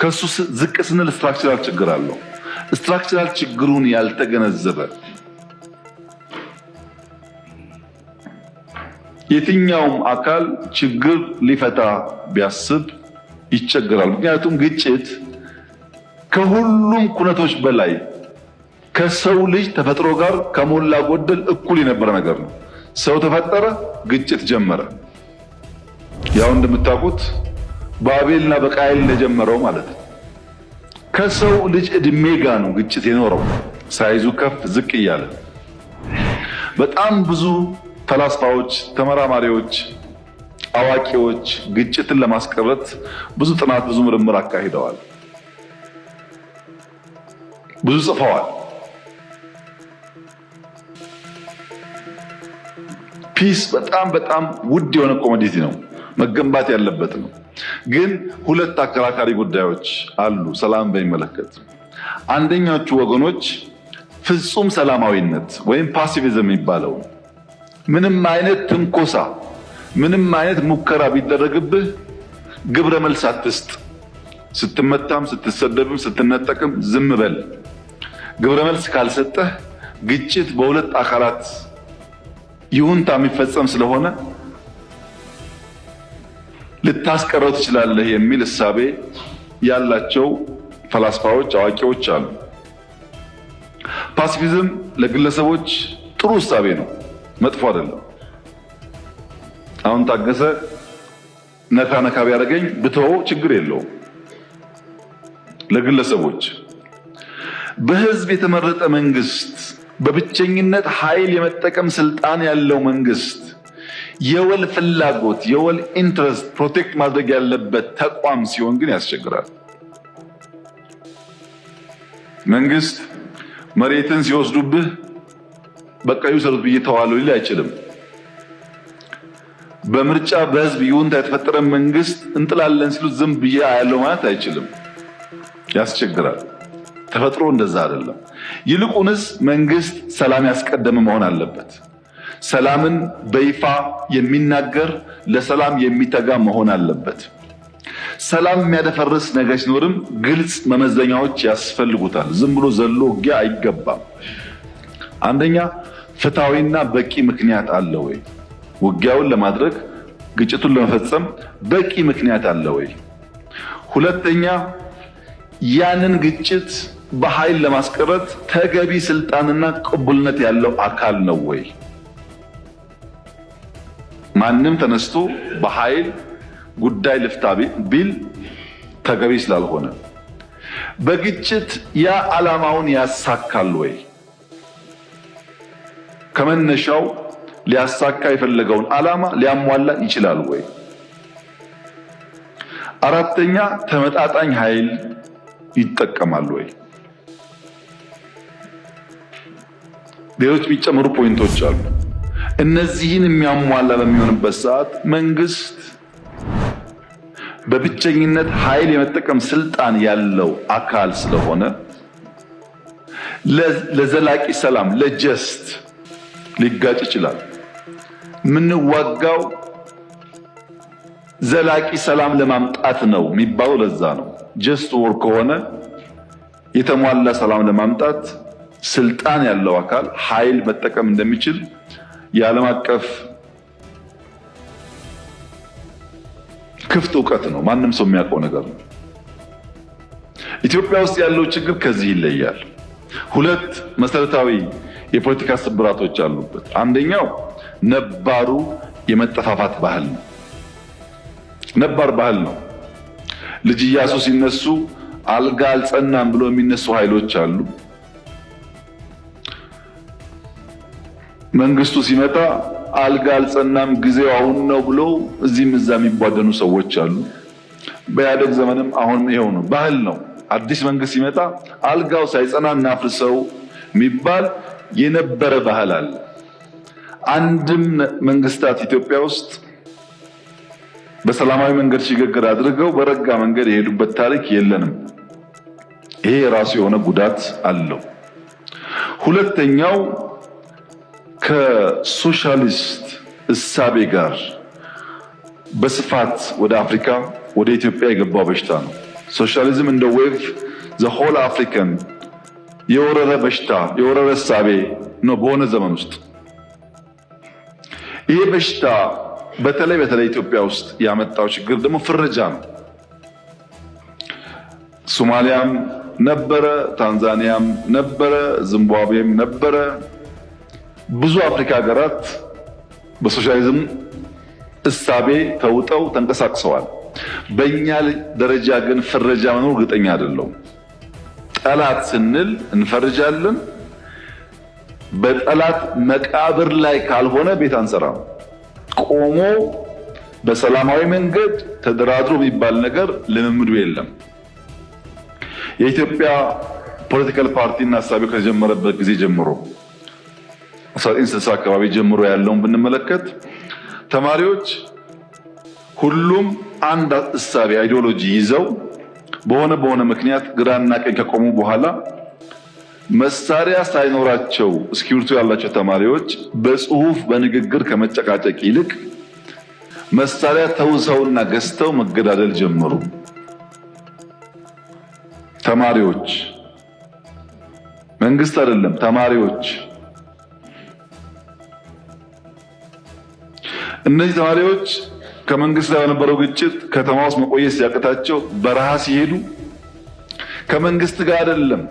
ከሱ ዝቅ ስንል ስትራክቸራል ችግር አለው። ስትራክቸራል ችግሩን ያልተገነዘበ የትኛውም አካል ችግር ሊፈታ ቢያስብ ይቸገራል። ምክንያቱም ግጭት ከሁሉም ኩነቶች በላይ ከሰው ልጅ ተፈጥሮ ጋር ከሞላ ጎደል እኩል የነበረ ነገር ነው። ሰው ተፈጠረ፣ ግጭት ጀመረ። ያው እንደምታውቁት በአቤልና በቃየል እንደጀመረው ማለት ነው። ከሰው ልጅ እድሜ ጋር ነው ግጭት የኖረው፣ ሳይዙ ከፍ ዝቅ እያለ። በጣም ብዙ ፈላስፋዎች፣ ተመራማሪዎች፣ አዋቂዎች ግጭትን ለማስቀረት ብዙ ጥናት፣ ብዙ ምርምር አካሂደዋል፣ ብዙ ጽፈዋል። ፒስ በጣም ውድ የሆነ ኮሞዲቲ ነው፣ መገንባት ያለበት ነው። ግን ሁለት አከራካሪ ጉዳዮች አሉ ሰላም በሚመለከት። አንደኛዎቹ ወገኖች ፍጹም ሰላማዊነት ወይም ፓሲቪዝም የሚባለው ምንም አይነት ትንኮሳ፣ ምንም አይነት ሙከራ ቢደረግብህ ግብረ መልስ አትስጥ። ስትመታም፣ ስትሰደብም፣ ስትነጠቅም ዝም በል። ግብረ መልስ ካልሰጠህ ግጭት በሁለት አካላት ይሁንታ የሚፈጸም ስለሆነ ልታስቀረው ትችላለህ የሚል እሳቤ ያላቸው ፈላስፋዎች፣ አዋቂዎች አሉ። ፓሲፊዝም ለግለሰቦች ጥሩ እሳቤ ነው፣ መጥፎ አይደለም። አሁን ታገሰ ነካ ቢያደርገኝ ብተወው ችግር የለውም። ለግለሰቦች በህዝብ የተመረጠ መንግስት፣ በብቸኝነት ኃይል የመጠቀም ስልጣን ያለው መንግስት የወል ፍላጎት የወል ኢንትረስት ፕሮቴክት ማድረግ ያለበት ተቋም ሲሆን ግን ያስቸግራል። መንግስት መሬትን ሲወስዱብህ በቃ ይውሰዱት ብዬ ተዋለው ሊል አይችልም። በምርጫ በህዝብ ይሁንታ የተፈጠረ መንግስት እንጥላለን ሲሉት ዝም ብዬ አያለው ማለት አይችልም፣ ያስቸግራል። ተፈጥሮ እንደዛ አይደለም። ይልቁንስ መንግስት ሰላም ያስቀደመ መሆን አለበት። ሰላምን በይፋ የሚናገር ለሰላም የሚተጋ መሆን አለበት። ሰላም የሚያደፈርስ ነገር ሲኖርም ግልጽ መመዘኛዎች ያስፈልጉታል። ዝም ብሎ ዘሎ ውጊያ አይገባም። አንደኛ ፍትሃዊና በቂ ምክንያት አለ ወይ? ውጊያውን ለማድረግ ግጭቱን ለመፈጸም በቂ ምክንያት አለ ወይ? ሁለተኛ ያንን ግጭት በኃይል ለማስቀረት ተገቢ ስልጣንና ቅቡልነት ያለው አካል ነው ወይ? ማንም ተነስቶ በኃይል ጉዳይ ልፍታ ቢል ተገቢ ስላልሆነ በግጭት ያ ዓላማውን ያሳካል ወይ? ከመነሻው ሊያሳካ የፈለገውን ዓላማ ሊያሟላ ይችላል ወይ? አራተኛ ተመጣጣኝ ኃይል ይጠቀማል ወይ? ሌሎች የሚጨምሩ ፖይንቶች አሉ። እነዚህን የሚያሟላ በሚሆንበት ሰዓት መንግስት በብቸኝነት ኃይል የመጠቀም ስልጣን ያለው አካል ስለሆነ ለዘላቂ ሰላም ለጀስት ሊጋጭ ይችላል። ምንዋጋው ዘላቂ ሰላም ለማምጣት ነው የሚባለው ለዛ ነው። ጀስት ወር ከሆነ የተሟላ ሰላም ለማምጣት ስልጣን ያለው አካል ኃይል መጠቀም እንደሚችል የዓለም አቀፍ ክፍት እውቀት ነው። ማንም ሰው የሚያውቀው ነገር ነው። ኢትዮጵያ ውስጥ ያለው ችግር ከዚህ ይለያል። ሁለት መሰረታዊ የፖለቲካ ስብራቶች አሉበት። አንደኛው ነባሩ የመጠፋፋት ባህል ነው። ነባር ባህል ነው። ልጅ ኢያሱ ሲነሱ አልጋ አልጸናም ብሎ የሚነሱ ኃይሎች አሉ። መንግስቱ ሲመጣ አልጋ አልጸናም ጊዜው አሁን ነው ብሎ እዚህም እዛ የሚቧደኑ ሰዎች አሉ። በኢህአዴግ ዘመንም አሁን ይሄው ነው፣ ባህል ነው። አዲስ መንግስት ሲመጣ አልጋው ሳይጸና እናፍርሰው የሚባል የነበረ ባህል አለ። አንድም መንግስታት ኢትዮጵያ ውስጥ በሰላማዊ መንገድ ሽግግር አድርገው በረጋ መንገድ የሄዱበት ታሪክ የለንም። ይሄ የራሱ የሆነ ጉዳት አለው። ሁለተኛው ከሶሻሊስት እሳቤ ጋር በስፋት ወደ አፍሪካ ወደ ኢትዮጵያ የገባው በሽታ ነው። ሶሻሊዝም እንደ ዌቭ ዘ ሆል አፍሪካን የወረረ በሽታ የወረረ እሳቤ ነው በሆነ ዘመን ውስጥ። ይሄ በሽታ በተለይ ኢትዮጵያ ውስጥ ያመጣው ችግር ደግሞ ፍረጃ ነው። ሶማሊያም ነበረ፣ ታንዛኒያም ነበረ፣ ዚምባብዌም ነበረ። ብዙ አፍሪካ ሀገራት በሶሻሊዝም እሳቤ ተውጠው ተንቀሳቅሰዋል። በእኛ ደረጃ ግን ፍረጃ መኖር እርግጠኛ አይደለሁም። ጠላት ስንል እንፈርጃለን። በጠላት መቃብር ላይ ካልሆነ ቤት አንሰራም። ቆሞ በሰላማዊ መንገድ ተደራድሮ የሚባል ነገር ልምምዱ የለም። የኢትዮጵያ ፖለቲካል ፓርቲና እሳቤው ከጀመረበት ጊዜ ጀምሮ 1960 አካባቢ ጀምሮ ያለውን ብንመለከት ተማሪዎች ሁሉም አንድ እሳቤ አይዲዮሎጂ ይዘው በሆነ ምክንያት ግራና ቀኝ ከቆሙ በኋላ መሳሪያ ሳይኖራቸው እስክሪብቶ ያላቸው ተማሪዎች በጽሁፍ በንግግር ከመጨቃጨቅ ይልቅ መሳሪያ ተውሰውና ገዝተው መገዳደል ጀመሩ። ተማሪዎች፣ መንግስት አይደለም፣ ተማሪዎች። እነዚህ ተማሪዎች ከመንግስት ጋር በነበረው ግጭት ከተማ ውስጥ መቆየት ሲያቅታቸው በረሃ ሲሄዱ ከመንግስት ጋር አይደለም፣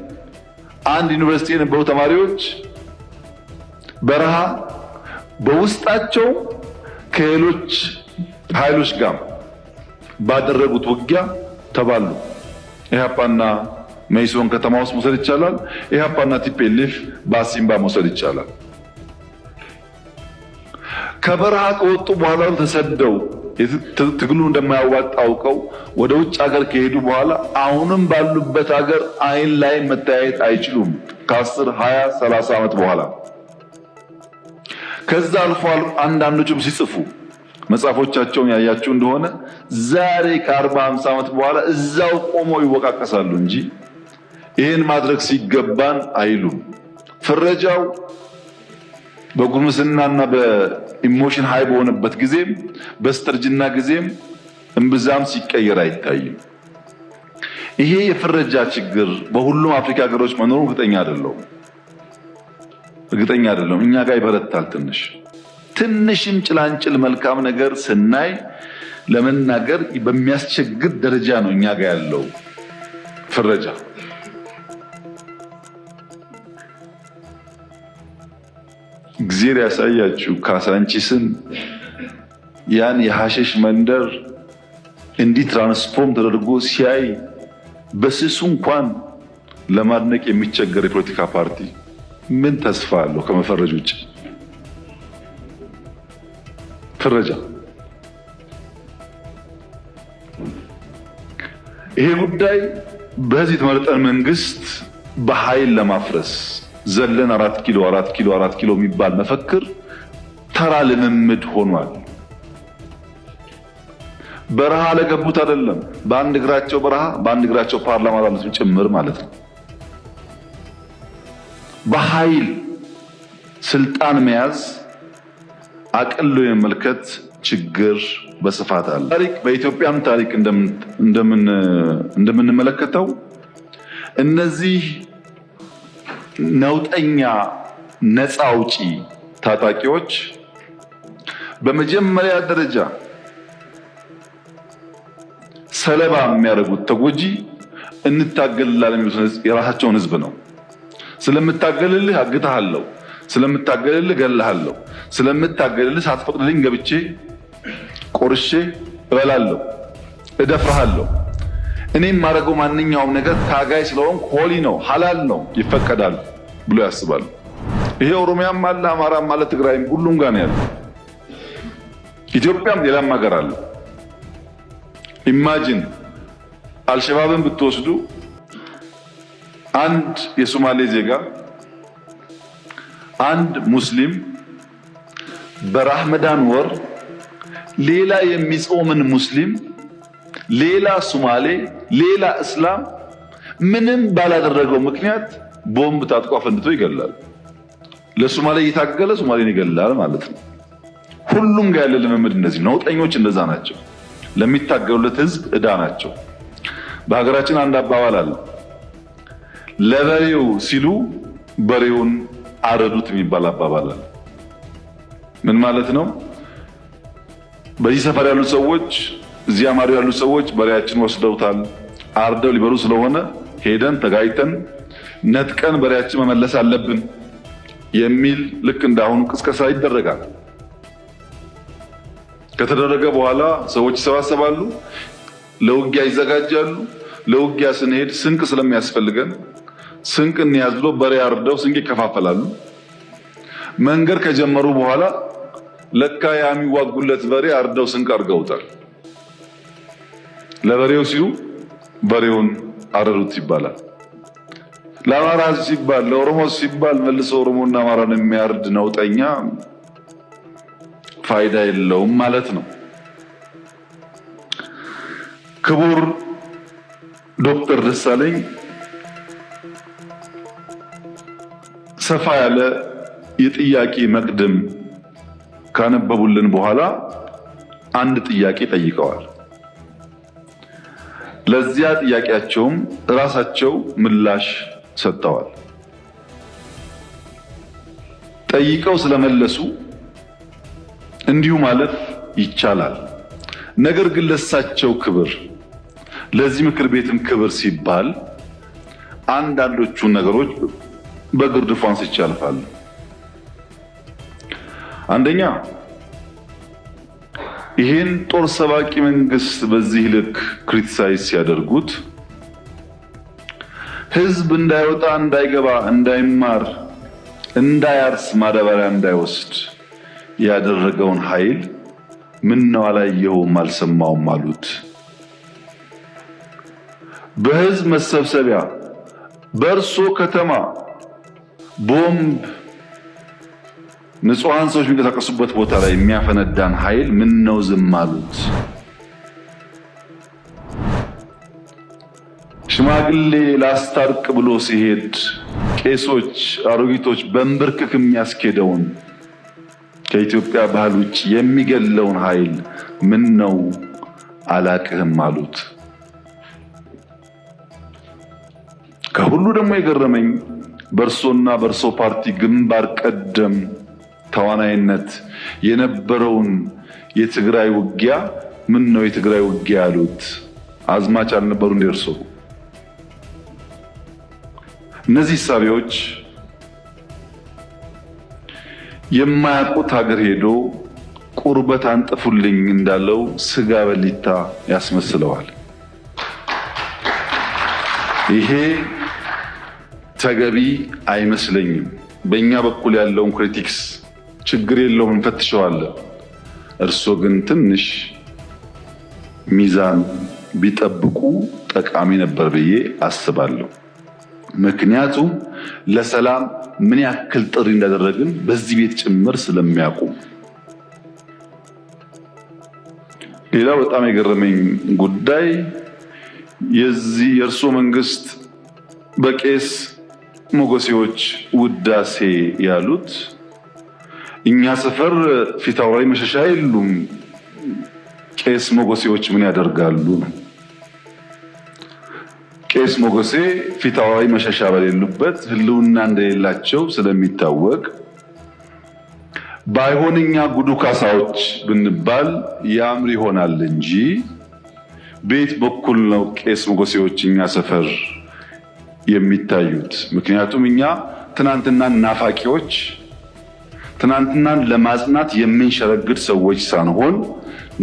አንድ ዩኒቨርሲቲ የነበሩ ተማሪዎች በረሃ በውስጣቸው ከሌሎች ኃይሎች ጋር ባደረጉት ውጊያ ተባሉ። ኢህአፓና መኢሶን ከተማ ውስጥ መውሰድ ይቻላል። ኢህአፓና ቲፒኤልኤፍ በአሲምባ መውሰድ ይቻላል። ከበረሃ ከወጡ በኋላ ተሰደው ትግሉ እንደማያዋጣ አውቀው ወደ ውጭ ሀገር ከሄዱ በኋላ አሁንም ባሉበት ሀገር አይን ላይ መታየት አይችሉም። ከ10፣ 20፣ 30 ዓመት በኋላ ከዛ አልፏል። አንዳንዶቹም ሲጽፉ መጽሐፎቻቸውን ያያችሁ እንደሆነ ዛሬ ከ40፣ 50 ዓመት በኋላ እዛው ቆመው ይወቃቀሳሉ እንጂ ይህን ማድረግ ሲገባን አይሉም። ፍረጃው በጉርምስናና በኢሞሽን ሃይ በሆነበት ጊዜም በስተርጅና ጊዜም እምብዛም ሲቀየር አይታይም። ይሄ የፍረጃ ችግር በሁሉም አፍሪካ ሀገሮች መኖሩ እርግጠኛ አይደለሁም። እኛ ጋር ይበረታል። ትንሽም ጭላንጭል መልካም ነገር ስናይ ለመናገር በሚያስቸግር ደረጃ ነው እኛ ጋር ያለው ፍረጃ። እግዚአብሔር ያሳያችሁ። ካሳንቺስን ያን የሐሸሽ መንደር እንዲህ ትራንስፎርም ተደርጎ ሲያይ በስሱ እንኳን ለማድነቅ የሚቸገር የፖለቲካ ፓርቲ ምን ተስፋ አለው ከመፈረጅ ውጭ? ፍረጃ። ይሄ ጉዳይ በዚህ የተመረጠን መንግስት በኃይል ለማፍረስ ዘለን 4 ኪሎ የሚባል መፈክር ተራ ልምምድ ሆኗል። በረሃ ለገቡት አይደለም፣ በአንድ እግራቸው በረሃ በአንድ እግራቸው ፓርላማ ላሉት ጭምር ማለት ነው። በኃይል ስልጣን መያዝ አቅሎ የመመልከት ችግር በስፋት አለ። በኢትዮጵያም ታሪክ እንደምንመለከተው እነዚህ ነውጠኛ ነፃ አውጪ ታጣቂዎች በመጀመሪያ ደረጃ ሰለባ የሚያደርጉት ተጎጂ እንታገልላለን የሚሉት የራሳቸውን ህዝብ ነው። ስለምታገልልህ አግታለሁ፣ ስለምታገልልህ ገለሃለሁ፣ ስለምታገልልህ ሳትፈቅድልኝ ገብቼ ቆርሼ እበላለሁ፣ እደፍርሃለሁ። እኔም ማድረገው ማንኛውም ነገር ታጋይ ስለሆን ሆሊ ነው፣ ሐላል ነው፣ ይፈቀዳል ብሎ ያስባሉ። ይሄ ኦሮሚያም አለ፣ አማራም አለ፣ ትግራይም ሁሉም ጋር ነው ያለው። ኢትዮጵያም ሌላም ሀገር አለ። ኢማጂን አልሸባብን ብትወስዱ አንድ የሶማሌ ዜጋ አንድ ሙስሊም በረመዳን ወር ሌላ የሚጾምን ሙስሊም ሌላ ሶማሌ ሌላ እስላም ምንም ባላደረገው ምክንያት ቦምብ ታጥቆ አፈንድቶ ይገላል። ለሶማሌ እየታገለ ሶማሌን ይገላል ማለት ነው። ሁሉም ጋር ያለ ልምምድ እንደዚህ ነው። ነውጠኞች እንደዛ ናቸው። ለሚታገሉለት ህዝብ ዕዳ ናቸው። በሀገራችን አንድ አባባል አለ። ለበሬው ሲሉ በሬውን አረዱት የሚባል አባባል አለ። ምን ማለት ነው? በዚህ ሰፈር ያሉ ሰዎች እዚያ ማሪ ያሉ ሰዎች በሬያችን ወስደውታል፣ አርደው ሊበሉ ስለሆነ ሄደን ተጋይተን ነጥቀን በሬያችን መመለስ አለብን የሚል ልክ እንዳሁኑ ቅስቀሳ ይደረጋል። ከተደረገ በኋላ ሰዎች ይሰባሰባሉ፣ ለውጊያ ይዘጋጃሉ። ለውጊያ ስንሄድ ስንቅ ስለሚያስፈልገን ስንቅ እንያዝ ብሎ በሬ አርደው ስንቅ ይከፋፈላሉ። መንገድ ከጀመሩ በኋላ ለካ የሚዋጉለት በሬ አርደው ስንቅ አድርገውታል። ለበሬው ሲሉ በሬውን አረዱት ይባላል። ለአማራ ሲባል ለኦሮሞ ሲባል መልሶ ኦሮሞና አማራን የሚያርድ ነውጠኛ ፋይዳ የለውም ማለት ነው። ክቡር ዶክተር ደሳለኝ ሰፋ ያለ የጥያቄ መቅድም ካነበቡልን በኋላ አንድ ጥያቄ ጠይቀዋል። ለዚያ ጥያቄያቸውም ራሳቸው ምላሽ ሰጥተዋል። ጠይቀው ስለመለሱ እንዲሁ ማለፍ ይቻላል። ነገር ግን ለሳቸው ክብር፣ ለዚህ ምክር ቤትም ክብር ሲባል አንዳንዶቹ ነገሮች በግርድፉ አንስቼ አልፋለሁ። አንደኛ ይህን ጦር ሰባቂ መንግስት በዚህ ልክ ክሪቲሳይዝ ሲያደርጉት ህዝብ እንዳይወጣ፣ እንዳይገባ፣ እንዳይማር፣ እንዳያርስ፣ ማዳበሪያ እንዳይወስድ ያደረገውን ኃይል ምን ነው አላየውም አልሰማውም አሉት። በህዝብ መሰብሰቢያ በእርሶ ከተማ ቦምብ ንጹሃን ሰዎች የሚንቀሳቀሱበት ቦታ ላይ የሚያፈነዳን ኃይል ምን ነው ዝም አሉት? ሽማግሌ ላስታርቅ ብሎ ሲሄድ ቄሶች፣ አሮጊቶች በንብርክክ የሚያስኬደውን ከኢትዮጵያ ባህል ውጭ የሚገለውን ኃይል ምን ነው አላቅህም አሉት። ከሁሉ ደግሞ የገረመኝ በእርሶና በእርሶ ፓርቲ ግንባር ቀደም ተዋናይነት የነበረውን የትግራይ ውጊያ ምን ነው የትግራይ ውጊያ ያሉት? አዝማች አልነበሩ እንደ እርሶ? እነዚህ ሳቢዎች የማያውቁት ሀገር ሄዶ ቁርበት አንጥፉልኝ እንዳለው ስጋ በሊታ ያስመስለዋል። ይሄ ተገቢ አይመስለኝም። በእኛ በኩል ያለውን ክሪቲክስ ችግር የለውም እንፈትሸዋለን። እርሶ ግን ትንሽ ሚዛን ቢጠብቁ ጠቃሚ ነበር ብዬ አስባለሁ። ምክንያቱም ለሰላም ምን ያክል ጥሪ እንዳደረግን በዚህ ቤት ጭምር ስለሚያውቁ። ሌላው በጣም የገረመኝ ጉዳይ የእርሶ መንግስት በቄስ ሞገሴዎች ውዳሴ ያሉት እኛ ሰፈር ፊት አውራሪ መሸሻ የሉም፣ ቄስ ሞገሴዎች ምን ያደርጋሉ ነው። ቄስ ሞገሴ ፊት አውራሪ መሸሻ በሌሉበት ህልውና እንደሌላቸው ስለሚታወቅ ባይሆን እኛ ጉዱ ካሳዎች ብንባል ያምር ይሆናል እንጂ ቤት በኩል ነው ቄስ ሞገሴዎች እኛ ሰፈር የሚታዩት። ምክንያቱም እኛ ትናንትናን ናፋቂዎች፣ ትናንትናን ለማጽናት የምንሸረግድ ሰዎች ሳንሆን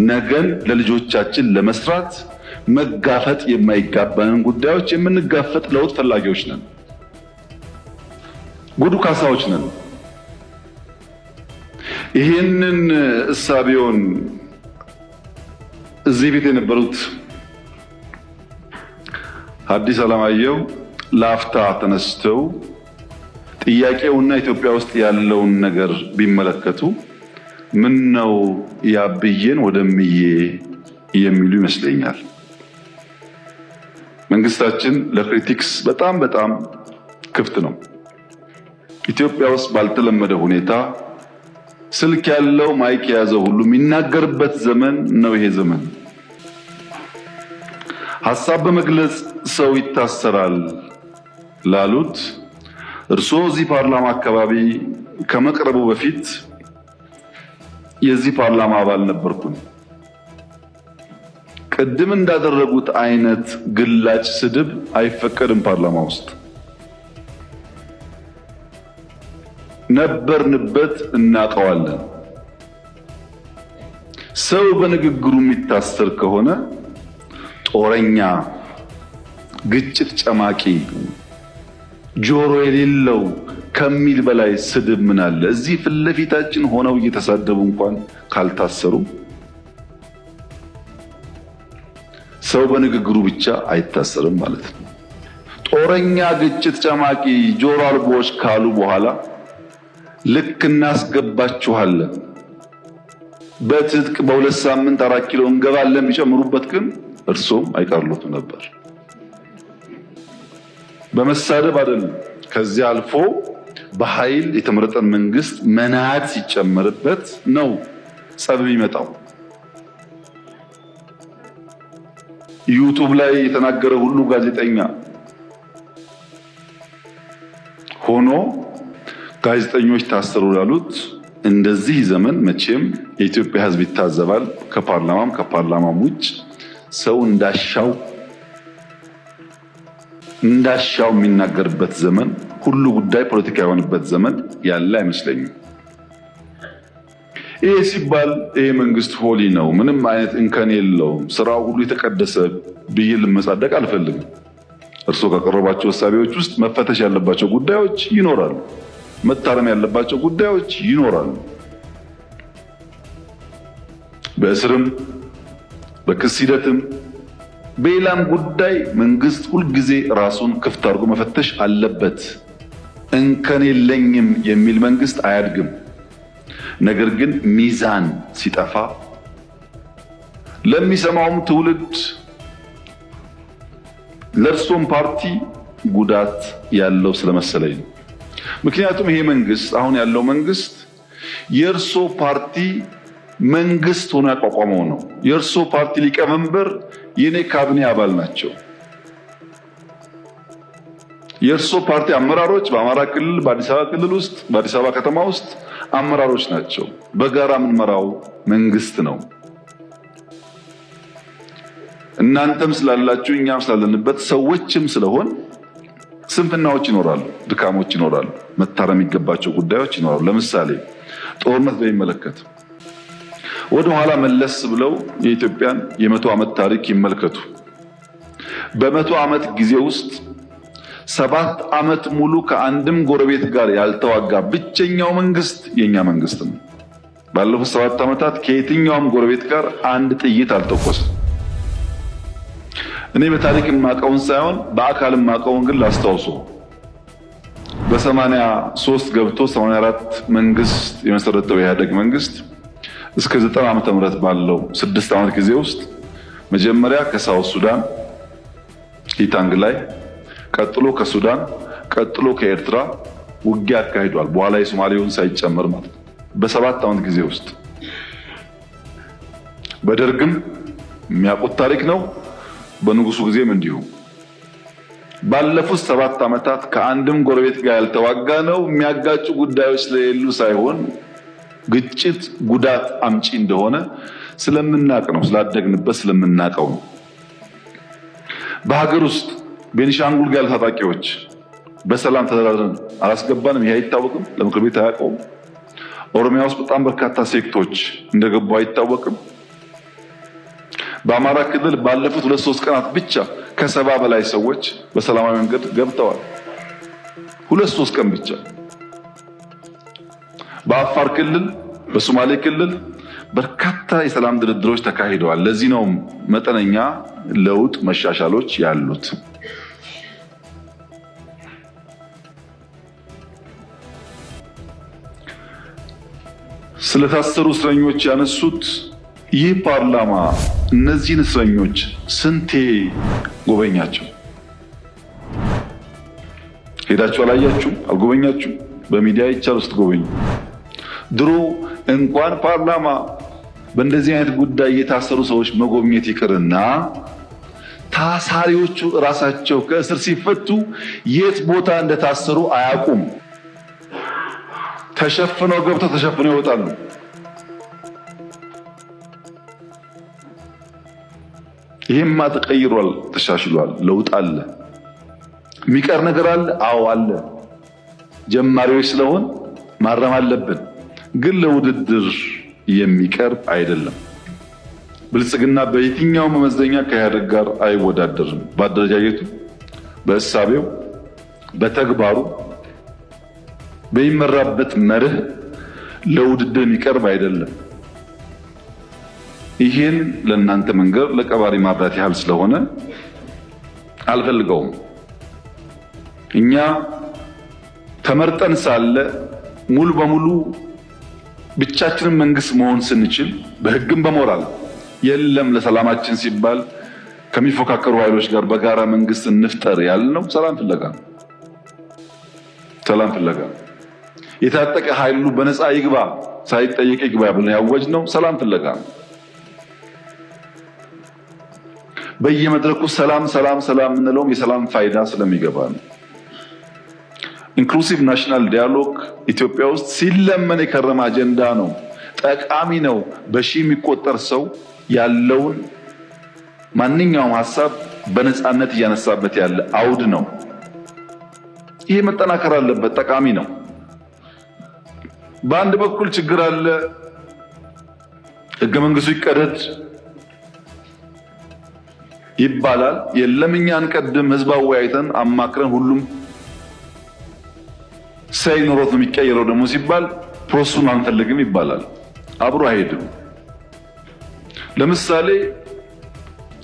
ነገን ለልጆቻችን ለመስራት መጋፈጥ የማይጋባንን ጉዳዮች የምንጋፈጥ ለውጥ ፈላጊዎች ነን። ጉዱ ካሳዎች ነን። ይህንን እሳቤውን እዚህ ቤት የነበሩት ሐዲስ ዓለማየሁ ላፍታ ተነስተው ጥያቄውና ኢትዮጵያ ውስጥ ያለውን ነገር ቢመለከቱ ምን ነው ያብዬን ወደምዬ የሚሉ ይመስለኛል። መንግስታችን ለክሪቲክስ በጣም ክፍት ነው። ኢትዮጵያ ውስጥ ባልተለመደ ሁኔታ ስልክ ያለው ማይክ የያዘው ሁሉ የሚናገርበት ዘመን ነው ይሄ ዘመን። ሐሳብ በመግለጽ ሰው ይታሰራል ላሉት እርስዎ እዚህ ፓርላማ አካባቢ ከመቅረቡ በፊት የዚህ ፓርላማ አባል ነበርኩኝ። ቅድም እንዳደረጉት አይነት ግላጭ ስድብ አይፈቀድም ፓርላማ ውስጥ። ነበርንበት፣ እናውቀዋለን። ሰው በንግግሩ የሚታሰር ከሆነ ጦረኛ፣ ግጭት ጨማቂ፣ ጆሮ የሌለው ከሚል በላይ ስድብ ምን አለ? እዚህ ፊት ለፊታችን ሆነው እየተሳደቡ እንኳን ካልታሰሩ ሰው በንግግሩ ብቻ አይታሰርም ማለት ነው። ጦረኛ፣ ግጭት ጨማቂ፣ ጆሮ አልቦች ካሉ በኋላ ልክ እናስገባችኋለን በትጥቅ በ2 ሳምንት 4 ኪሎ እንገባለን ቢጨምሩበት ግን እርሶም አይቀርሉት ነበር። በመሳደብ አይደለም። ከዚህ አልፎ በኃይል የተመረጠን መንግስት መናት ሲጨመርበት ነው ጸብ የሚመጣው። ዩቲዩብ ላይ የተናገረ ሁሉ ጋዜጠኛ ሆኖ ጋዜጠኞች ታሰሩ ላሉት እንደዚህ ዘመን መቼም የኢትዮጵያ ሕዝብ ይታዘባል። ከፓርላማም ውጭ ሰው እንዳሻው የሚናገርበት ዘመን፣ ሁሉ ጉዳይ ፖለቲካ የሆነበት ዘመን ያለ አይመስለኝም። ይሄ ሲባል ይሄ መንግስት ሆሊ ነው፣ ምንም አይነት እንከን የለውም፣ ስራው ሁሉ የተቀደሰ ብዬ ልመጻደቅ አልፈልግም። እርስዎ ካቀረባቸው ሀሳቦች ውስጥ መፈተሽ ያለባቸው ጉዳዮች ይኖራሉ፣ መታረም ያለባቸው ጉዳዮች ይኖራሉ። በእስርም በክስ ሂደትም በሌላም ጉዳይ መንግስት ሁልጊዜ ራሱን ክፍት አድርጎ መፈተሽ አለበት። እንከን የለኝም የሚል መንግስት አያድግም። ነገር ግን ሚዛን ሲጠፋ ለሚሰማውም ትውልድ ለእርሶም ፓርቲ ጉዳት ያለው ስለመሰለኝ ነው። ምክንያቱም ይሄ መንግስት አሁን ያለው መንግስት የእርሶ ፓርቲ መንግስት ሆኖ ያቋቋመው ነው። የእርሶ ፓርቲ ሊቀመንበር የኔ ካቢኔ አባል ናቸው። የእርሶ ፓርቲ አመራሮች በአማራ ክልል፣ በአዲስ አበባ ክልል ውስጥ፣ በአዲስ አበባ ከተማ ውስጥ አመራሮች ናቸው። በጋራ የምንመራው መንግስት ነው። እናንተም ስላላችሁ እኛም ስላለንበት ሰዎችም ስለሆን ስንፍናዎች ይኖራሉ፣ ድካሞች ይኖራሉ፣ መታረም የሚገባቸው ጉዳዮች ይኖራሉ። ለምሳሌ ጦርነት በሚመለከት ወደ ኋላ መለስ ብለው የኢትዮጵያን የ100 ዓመት ታሪክ ይመልከቱ። በ100 ዓመት ጊዜ ውስጥ 7 ዓመት ሙሉ ከአንድም ጎረቤት ጋር ያልተዋጋ ብቸኛው መንግስት የኛ መንግስት ነው። ባለፉት 7 ዓመታት ከየትኛውም ጎረቤት ጋር አንድ ጥይት አልተኮሰም። እኔ በታሪክ የማውቀውን ሳይሆን በአካል የማውቀውን ግን ላስታውሶ በ83 ገብቶ 84 መንግስት የመሰረተው የኢህአዴግ መንግስት እስከ 90 ዓመተ ምህረት ባለው 6 ዓመት ጊዜ ውስጥ መጀመሪያ ከሳውት ሱዳን ኢታንግ ላይ፣ ቀጥሎ ከሱዳን፣ ቀጥሎ ከኤርትራ ውጊያ አካሂዷል። በኋላ የሶማሌውን ሳይጨመር ማለት ነው። በ7 ዓመት ጊዜ ውስጥ በደርግም የሚያውቁት ታሪክ ነው። በንጉሱ ጊዜም እንዲሁ ባለፉት 7 ዓመታት ከአንድም ጎረቤት ጋር ያልተዋጋ ነው። የሚያጋጩ ጉዳዮች ስለሌሉ ሳይሆን ግጭት ጉዳት አምጪ እንደሆነ ስለምናቅ ነው፣ ስላደግንበት ስለምናቀው ነው። በሀገር ውስጥ ቤኒሻንጉል ጋር ታጣቂዎች በሰላም ተደራድረን አላስገባንም። ይሄ አይታወቅም፣ ለምክር ቤት አያውቀውም። ኦሮሚያ ውስጥ በጣም በርካታ ሴክቶች እንደገቡ አይታወቅም። በአማራ ክልል ባለፉት 2-3 ቀናት ብቻ ከ70 በላይ ሰዎች በሰላማዊ መንገድ ገብተዋል። 2-3 ቀን ብቻ። በአፋር ክልል፣ በሶማሌ ክልል በርካታ የሰላም ድርድሮች ተካሂደዋል። ለዚህ ነው መጠነኛ ለውጥ መሻሻሎች ያሉት። ስለታሰሩ እስረኞች ያነሱት ይህ ፓርላማ እነዚህን እስረኞች ስንቴ ጎበኛቸው? ሄዳችሁ አላያችሁም? አልጎበኛችሁም? በሚዲያ ይቻል ውስጥ ጎበኙ። ድሮ እንኳን ፓርላማ በእንደዚህ አይነት ጉዳይ የታሰሩ ሰዎች መጎብኘት ይቅርና ታሳሪዎቹ ራሳቸው ከእስር ሲፈቱ የት ቦታ እንደታሰሩ አያውቁም። ተሸፍነው ገብተው ተሸፍነው ይወጣሉ። ይሄማ ተቀይሯል፣ ተሻሽሏል፣ ለውጥ አለ። የሚቀር ነገር አለ? አዎ አለ። ጀማሪዎች ስለሆን ማረም አለብን፣ ግን ለውድድር የሚቀርብ አይደለም። ብልጽግና በየትኛው መመዘኛ ከኢህአዴግ ጋር አይወዳደርም። በአደረጃጀቱ፣ በእሳቤው፣ በተግባሩ፣ በሚመራበት መርህ ለውድድር የሚቀርብ አይደለም። ይሄን ለእናንተ መንገር ለቀባሪ ማብራት ያህል ስለሆነ አልፈልገውም። እኛ ተመርጠን ሳለ ሙሉ በሙሉ ብቻችንን መንግስት መሆን ስንችል በህግም በሞራል የለም ለሰላማችን ሲባል ከሚፎካከሩ ኃይሎች ጋር በጋራ መንግስት እንፍጠር ያልነው ሰላም ፍለጋ ነው። ሰላም ፍለጋ የታጠቀ ኃይሉ በነፃ ይግባ ሳይጠየቅ ይግባ ብለን ያወጅነው ሰላም ፍለጋ ነው። በየመድረኩ ሰላም ሰላም ሰላም እንለውም የሰላም ፋይዳ ስለሚገባ ነው። ኢንክሉሲቭ ናሽናል ዲያሎግ ኢትዮጵያ ውስጥ ሲለመን የከረመ አጀንዳ ነው። ጠቃሚ ነው። በሺህ የሚቆጠር ሰው ያለውን ማንኛውም ሐሳብ በነፃነት እያነሳበት ያለ አውድ ነው። ይሄ መጠናከር አለበት። ጠቃሚ ነው። በአንድ በኩል ችግር አለ። ህገ መንግስቱ ይቀደድ ይባላል። የለም እኛ አንቀድም፣ ህዝብ አወያይተን አማክረን ሁሉም ሳይኖሮት ነው የሚቀየረው ደግሞ ሲባል ፕሮሰሱን አንፈልግም ይባላል። አብሮ አይሄድም። ለምሳሌ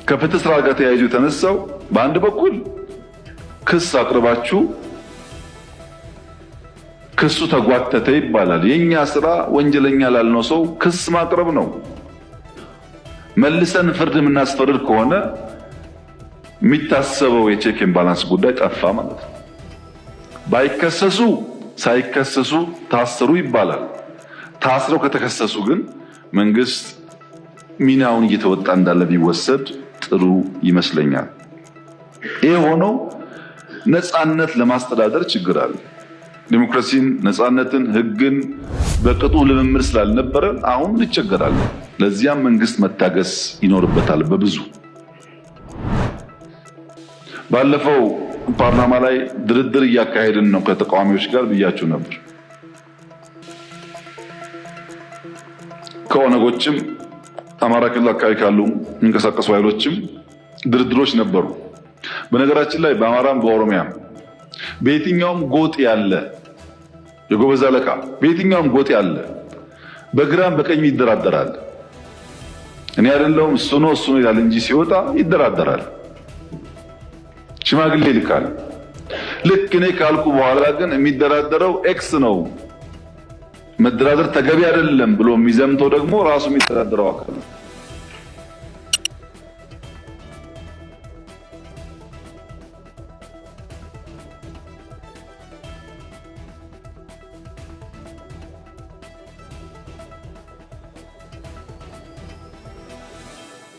ከፍትህ ስራ ጋር ተያይዞ የተነሳው በአንድ በኩል ክስ አቅርባችሁ ክሱ ተጓተተ ይባላል። የኛ ስራ ወንጀለኛ ላልነው ሰው ክስ ማቅረብ ነው። መልሰን ፍርድ የምናስፈርድ ከሆነ የሚታሰበው የቼክ ኤንድ ባላንስ ጉዳይ ጠፋ ማለት ነው። ባይከሰሱ ሳይከሰሱ ታሰሩ ይባላል። ታስረው ከተከሰሱ ግን መንግስት ሚናውን እየተወጣ እንዳለ ቢወሰድ ጥሩ ይመስለኛል። ይሄ ሆኖ ነፃነት ለማስተዳደር ችግር አለ። ዲሞክራሲን፣ ነፃነትን፣ ህግን በቅጡ ልምምድ ስላልነበረ አሁን እንቸገራለን። ለዚያም መንግስት መታገስ ይኖርበታል። በብዙ ባለፈው ፓርላማ ላይ ድርድር እያካሄድን ነው ከተቃዋሚዎች ጋር ብያችሁ ነበር። ከኦነጎችም አማራ ክልል አካባቢ ካሉ የሚንቀሳቀሱ ኃይሎችም ድርድሮች ነበሩ። በነገራችን ላይ በአማራም በኦሮሚያም በየትኛውም ጎጥ ያለ የጎበዝ አለቃ በየትኛውም ጎጥ ያለ በግራም በቀኝ ይደራደራል። እኔ አይደለሁም እሱ ነው ይላል እንጂ ሲወጣ ይደራደራል፣ ሽማግሌ ይልካል። ልክ እኔ ካልኩ በኋላ ግን የሚደራደረው ኤክስ ነው፣ መደራደር ተገቢ አይደለም ብሎ የሚዘምተው ደግሞ ራሱ የሚደራደረው አካል ነው።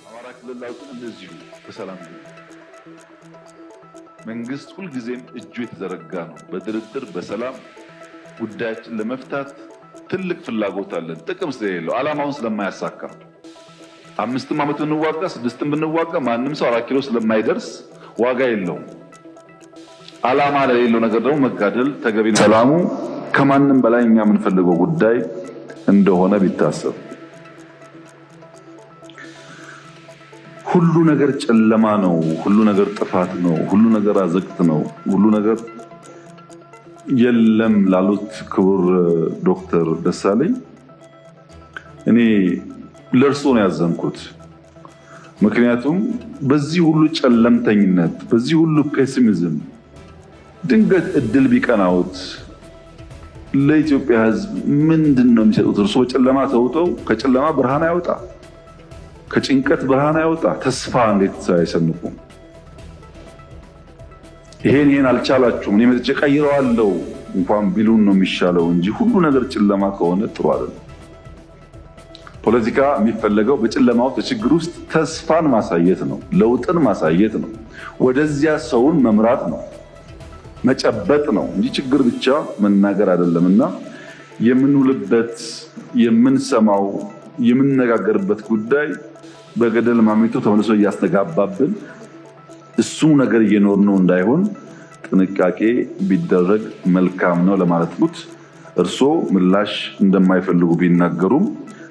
አማራ ክልል እንደዚሁ በሰላም መንግስት ሁልጊዜም እጁ የተዘረጋ ነው። በድርድር በሰላም ጉዳያችን ለመፍታት ትልቅ ፍላጎት አለን። ጥቅም ስለሌለው ዓላማውን ስለማያሳካ 5 ዓመት ብንዋጋ 6 ብንዋጋ ማንም ሰው 4 ኪሎ ስለማይደርስ ዋጋ የለውም። ዓላማ ለሌለው ነገር ደግሞ መጋደል ተገቢ ነው። ሰላሙ ከማንም በላይ እኛ የምንፈልገው ጉዳይ እንደሆነ ቢታሰብ ሁሉ ነገር ጨለማ ነው፣ ሁሉ ነገር ጥፋት ነው፣ ሁሉ ነገር አዘቅት ነው፣ ሁሉ ነገር የለም ላሉት ክቡር ዶክተር ደሳለኝ እኔ ለእርሶ ነው ያዘንኩት። ምክንያቱም በዚህ ሁሉ ጨለምተኝነት፣ በዚህ ሁሉ ፔሲሚዝም ድንገት እድል ቢቀናውት ለኢትዮጵያ ሕዝብ ምንድን ነው የሚሰጡት? እርሶ በጨለማ ተውጠው ከጨለማ ብርሃን ያወጣ፣ ከጭንቀት ብርሃን ያወጣ ተስፋ እንዴት አይሰንቁም? ይሄን አልቻላችሁም እኔ መጥቼ ቀይረዋለሁ እንኳን ቢሉን ነው የሚሻለው እንጂ ሁሉ ነገር ጨለማ ከሆነ ጥሩ አይደለም። ፖለቲካ የሚፈለገው በጨለማ ውስጥ በችግር ውስጥ ተስፋን ማሳየት ነው፣ ለውጥን ማሳየት ነው፣ ወደዚያ ሰውን መምራት ነው፣ መጨበጥ ነው እንጂ ችግር ብቻ መናገር አይደለምና የምንውልበት የምንሰማው የምንነጋገርበት ጉዳይ በገደል ማሚቶ ተመልሶ እያስተጋባብን እሱ ነገር እየኖርነው እንዳይሆን ጥንቃቄ ቢደረግ መልካም ነው ለማለት ነው። እርሶ ምላሽ እንደማይፈልጉ ቢናገሩም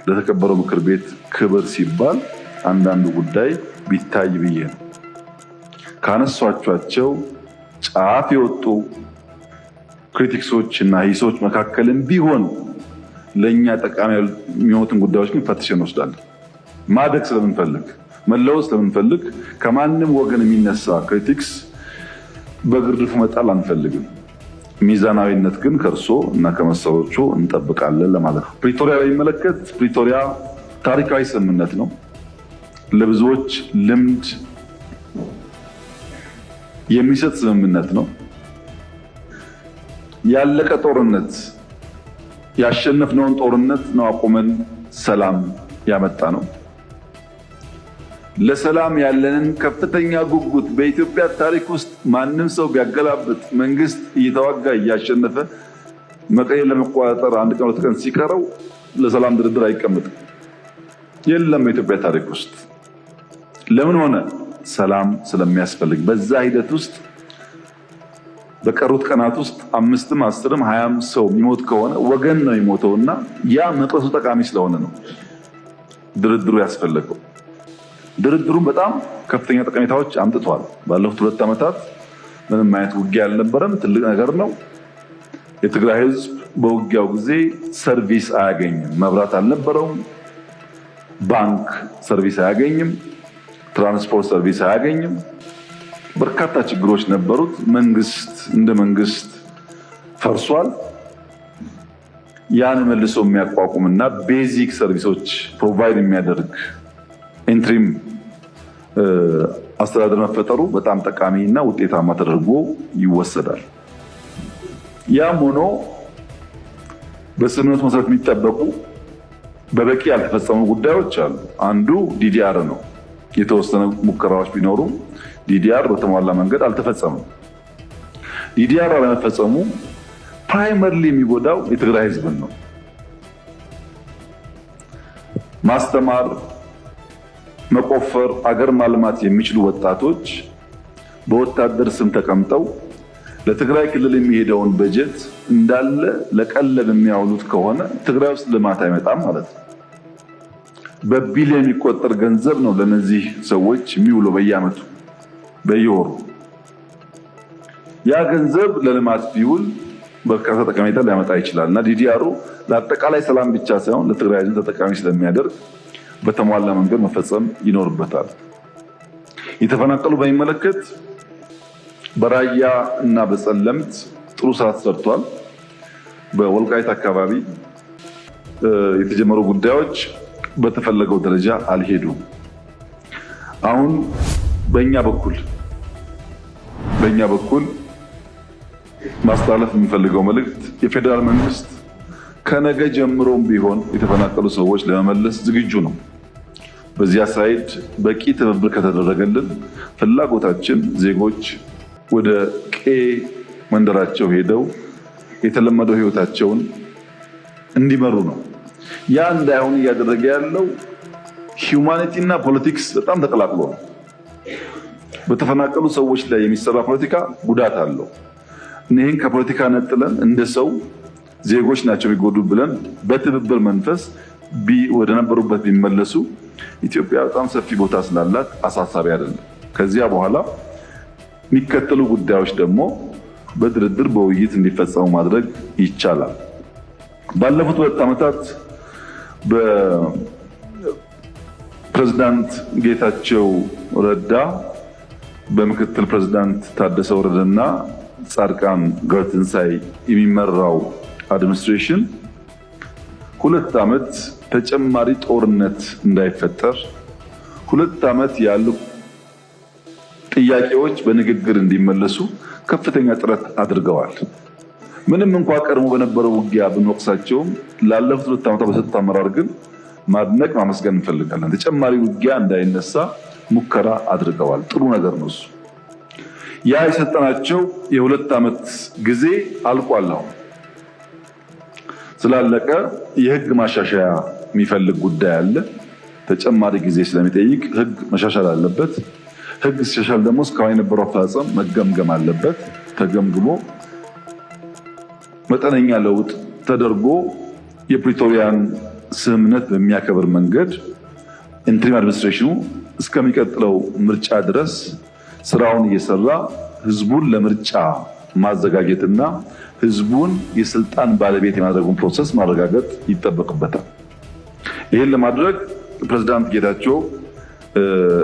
ለተከበረው ምክር ቤት ክብር ሲባል አንዳንዱ ጉዳይ ቢታይ ብዬ ነው። ካነሷቸው ጫፍ የወጡ ክሪቲክሶች እና ሂሶች መካከልም ቢሆን ለኛ ጠቃሚ የሚሆኑትን ጉዳዮች ግን ፈትሸን እንወስዳለን። ማደግ ስለምንፈልግ መለወጥ ስለምንፈልግ ከማንም ወገን የሚነሳ ክሪቲክስ በግርድፉ መጣል አንፈልግም። ሚዛናዊነት ግን ከእርሶ እና ከመሰሎቹ እንጠብቃለን ለማለት ነው። ፕሪቶሪያ በሚመለከት ፕሪቶሪያ ታሪካዊ ስምምነት ነው። ለብዙዎች ልምድ የሚሰጥ ስምምነት ነው። ያለቀ ጦርነት ያሸነፍነውን ጦርነት ነው አቁመን ሰላም ያመጣ ነው። ለሰላም ያለንን ከፍተኛ ጉጉት በኢትዮጵያ ታሪክ ውስጥ ማንም ሰው ቢያገላብጥ መንግስት እየተዋጋ እያሸነፈ መቀሌ ለመቆጣጠር 1 ቀን 2 ቀን ሲቀረው ለሰላም ድርድር አይቀመጥም። የለም በኢትዮጵያ ታሪክ ውስጥ። ለምን ሆነ? ሰላም ስለሚያስፈልግ። በዛ ሂደት ውስጥ በቀሩት ቀናት ውስጥ 5ም 10ም 20ም ሰው የሚሞት ከሆነ ወገን ነው የሚሞተውና ያ መቅረሱ ጠቃሚ ስለሆነ ነው ድርድሩ ያስፈልገው። ድርድሩም በጣም ከፍተኛ ጠቀሜታዎች አምጥቷል። ባለፉት 2 ዓመታት ምንም አይነት ውጊያ አልነበረም። ትልቅ ነገር ነው። የትግራይ ህዝብ በውጊያው ጊዜ ሰርቪስ አያገኝም። መብራት አልነበረውም፣ ባንክ ሰርቪስ አያገኝም፣ ትራንስፖርት ሰርቪስ አያገኝም። በርካታ ችግሮች ነበሩት። መንግስት እንደ መንግስት ፈርሷል። ያን መልሶ የሚያቋቁምና ቤዚክ ሰርቪሶች ፕሮቫይድ የሚያደርግ ኢንትሪም አስተዳደር መፈጠሩ በጣም ጠቃሚና ውጤታማ ተደርጎ ይወሰዳል። ያም ሆኖ በስምምነቱ መሰረት የሚጠበቁ በበቂ ያልተፈጸሙ ጉዳዮች አሉ። አንዱ ዲዲአር ነው። የተወሰኑ ሙከራዎች ቢኖሩም ዲዲአር በተሟላ መንገድ አልተፈጸመም። ዲዲአር አለመፈጸሙ ፕራይመርሊ የሚጎዳው የትግራይ ህዝብን ነው። ማስተማር፣ መቆፈር፣ አገር ማልማት የሚችሉ ወጣቶች በወታደር ስም ተቀምጠው ለትግራይ ክልል የሚሄደውን በጀት እንዳለ ለቀለብ የሚያውሉት ከሆነ ትግራይ ውስጥ ልማት አይመጣም ማለት ነው። በቢሊዮን የሚቆጠር ገንዘብ ነው ለነዚህ ሰዎች የሚውለው በየዓመቱ በየወሩ። ያ ገንዘብ ለልማት ቢውል በርካታ ጠቀሜታ ሊያመጣ ይችላል እና ዲዲአሩ ለአጠቃላይ ሰላም ብቻ ሳይሆን ለትግራይ ሕዝብ ተጠቃሚ ስለሚያደርግ በተሟላ መንገድ መፈጸም ይኖርበታል። የተፈናቀሉ በሚመለከት በራያ እና በጸለምት ጥሩ ስራ ተሰርቷል። በወልቃይት አካባቢ የተጀመሩ ጉዳዮች በተፈለገው ደረጃ አልሄዱም። አሁን በእኛ በኩል ማስተላለፍ የሚፈልገው መልእክት የፌዴራል መንግስት ከነገ ጀምሮም ቢሆን የተፈናቀሉ ሰዎች ለመመለስ ዝግጁ ነው። በዚያ ሳይድ በቂ ትብብር ከተደረገልን ፍላጎታችን ዜጎች ወደ ቀዬ መንደራቸው ሄደው የተለመደው ህይወታቸውን እንዲመሩ ነው። ያ እንዳይሆን እያደረገ ያለው ሂዩማኒቲ እና ፖለቲክስ በጣም ተቀላቅሎ ነው። በተፈናቀሉ ሰዎች ላይ የሚሰራ ፖለቲካ ጉዳት አለው። ይህን ከፖለቲካ ነጥለን እንደ ሰው ዜጎች ናቸው የሚጎዱ ብለን በትብብር መንፈስ ወደ ነበሩበት ቢመለሱ ኢትዮጵያ በጣም ሰፊ ቦታ ስላላት አሳሳቢ አይደለም። ከዚያ በኋላ የሚከተሉ ጉዳዮች ደግሞ በድርድር በውይይት እንዲፈጸሙ ማድረግ ይቻላል። ባለፉት 2 ዓመታት በፕሬዝዳንት ጌታቸው ረዳ በምክትል ፕሬዝዳንት ታደሰ ወረደና ጻድቃን ገብረትንሳኤ የሚመራው አድሚኒስትሬሽን 2 ዓመት ተጨማሪ ጦርነት እንዳይፈጠር 2 ዓመት ያሉ ጥያቄዎች በንግግር እንዲመለሱ ከፍተኛ ጥረት አድርገዋል። ምንም እንኳን ቀድሞ በነበረው ውጊያ ብንወቅሳቸውም ላለፉት 2 ዓመታት በሰጡት አመራር ግን ማድነቅ ማመስገን እንፈልጋለን። ተጨማሪ ውጊያ እንዳይነሳ ሙከራ አድርገዋል። ጥሩ ነገር ነው እሱ። ያ የሰጠናቸው የ2 ዓመት ጊዜ አልቋል። አሁን ስላለቀ የህግ ማሻሻያ የሚፈልግ ጉዳይ አለ። ተጨማሪ ጊዜ ስለሚጠይቅ ህግ መሻሻል አለበት። ህግ ሲሻሻል ደግሞ እስካሁን የነበረው አፈጻጸም መገምገም አለበት። ተገምግሞ መጠነኛ ለውጥ ተደርጎ የፕሪቶሪያን ስምምነት በሚያከብር መንገድ ኢንትሪም አድሚኒስትሬሽኑ እስከሚቀጥለው ምርጫ ድረስ ስራውን እየሰራ ህዝቡን ለምርጫ ማዘጋጀትና ህዝቡን የስልጣን ባለቤት የማድረጉን ፕሮሰስ ማረጋገጥ ይጠበቅበታል። ይህን ለማድረግ ፕሬዝዳንት ጌታቸው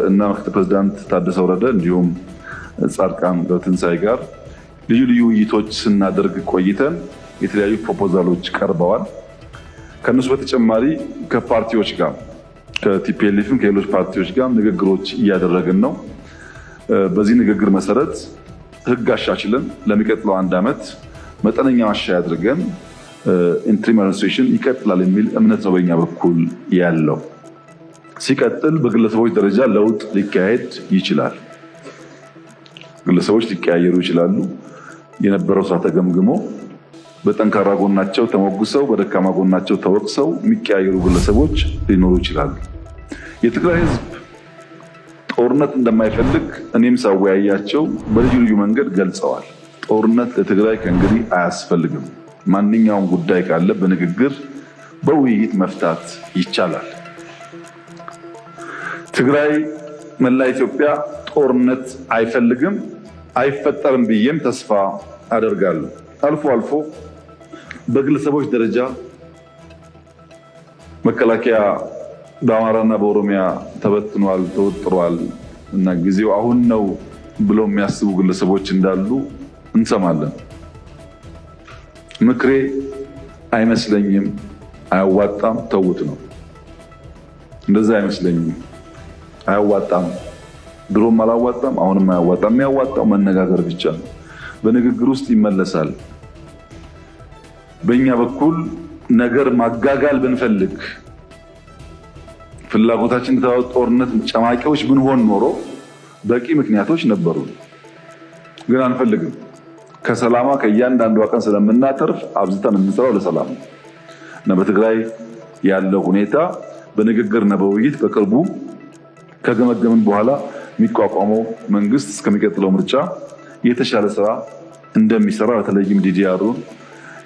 እና ምክትል ፕሬዝዳንት ታደሰ ወረደ እንዲሁም ጻድቃን ገብረትንሳኤ ጋር ልዩ ልዩ ውይይቶች ስናደርግ ቆይተን የተለያዩ ፕሮፖዛሎች ቀርበዋል። ከነሱ በተጨማሪ ከፓርቲዎች ጋር ከቲፒኤልኤፍም ከሌሎች ፓርቲዎች ጋር ንግግሮች እያደረግን ነው። በዚህ ንግግር መሰረት ህግ አሻሽለን ለሚቀጥለው 1 ዓመት መጠነኛ ማሻሻያ አድርገን ኢንትሪም አድሚኒስትሬሽን ይቀጥላል የሚል እምነት ነው በእኛ በኩል ያለው። ሲቀጥል በግለሰቦች ደረጃ ለውጥ ሊካሄድ ይችላል። ግለሰቦች ሊቀያየሩ ይችላሉ። የነበረው ስራ ተገምግሞ በጠንካራ ጎናቸው ተሞግሰው በደካማ ጎናቸው ተወቅሰው የሚቀያየሩ ግለሰቦች ሊኖሩ ይችላሉ። የትግራይ ህዝብ ጦርነት እንደማይፈልግ እኔም ሳወያያቸው በልዩ ልዩ መንገድ ገልጸዋል። ጦርነት ለትግራይ ከእንግዲህ አያስፈልግም። ማንኛውም ጉዳይ ካለ በንግግር በውይይት መፍታት ይቻላል። ትግራይ መላ ኢትዮጵያ ጦርነት አይፈልግም፣ አይፈጠርም ብዬም ተስፋ አደርጋለሁ። አልፎ አልፎ በግለሰቦች ደረጃ መከላከያ በአማራና በኦሮሚያ ተበትኗል፣ ተወጥሯል እና ጊዜው አሁን ነው ብለው የሚያስቡ ግለሰቦች እንዳሉ እንሰማለን። ምክሬ አይመስለኝም፣ አያዋጣም፣ ተውት ነው። እንደዛ አይመስለኝም፣ አያዋጣም፣ ድሮም አላዋጣም፣ አሁንም አያዋጣም። የሚያዋጣው መነጋገር ብቻ ነው። በንግግር ውስጥ ይመለሳል። በእኛ በኩል ነገር ማጋጋል ብንፈልግ ፍላጎታችን ጦርነት ጨማቂዎች ብንሆን ኖሮ በቂ ምክንያቶች ነበሩ፣ ግን አንፈልግም። ከሰላማ ከእያንዳንዷ ቀን ስለምናተርፍ አብዝተን እንሰራው ለሰላም እና በትግራይ ያለው ሁኔታ በንግግርና በውይይት በቅርቡ ከገመገምን በኋላ የሚቋቋመው መንግስት እስከሚቀጥለው ምርጫ የተሻለ ስራ እንደሚሰራ በተለይም ዲዲአሩን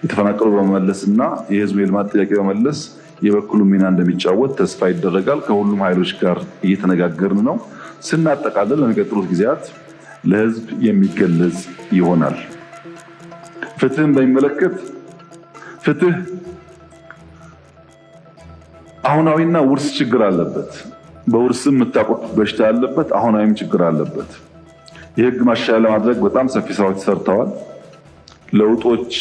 የተፈናቀሉ በመመለስና የህዝቡ የልማት ጥያቄ በመመለስ የበኩሉ ሚና እንደሚጫወት ተስፋ ይደረጋል። ከሁሉም ኃይሎች ጋር እየተነጋገርን ነው። ስናጠቃልል ለሚቀጥሉት ጊዜያት ለህዝብ የሚገለጽ ይሆናል። ፍትህን በሚመለከት ፍትህ አሁናዊና ውርስ ችግር አለበት። በውርስም የምታውቁት በሽታ አለበት፣ አሁናዊም ችግር አለበት። የህግ ማሻሻያ ለማድረግ በጣም ሰፊ ስራዎች ተሰርተዋል። ለውጦች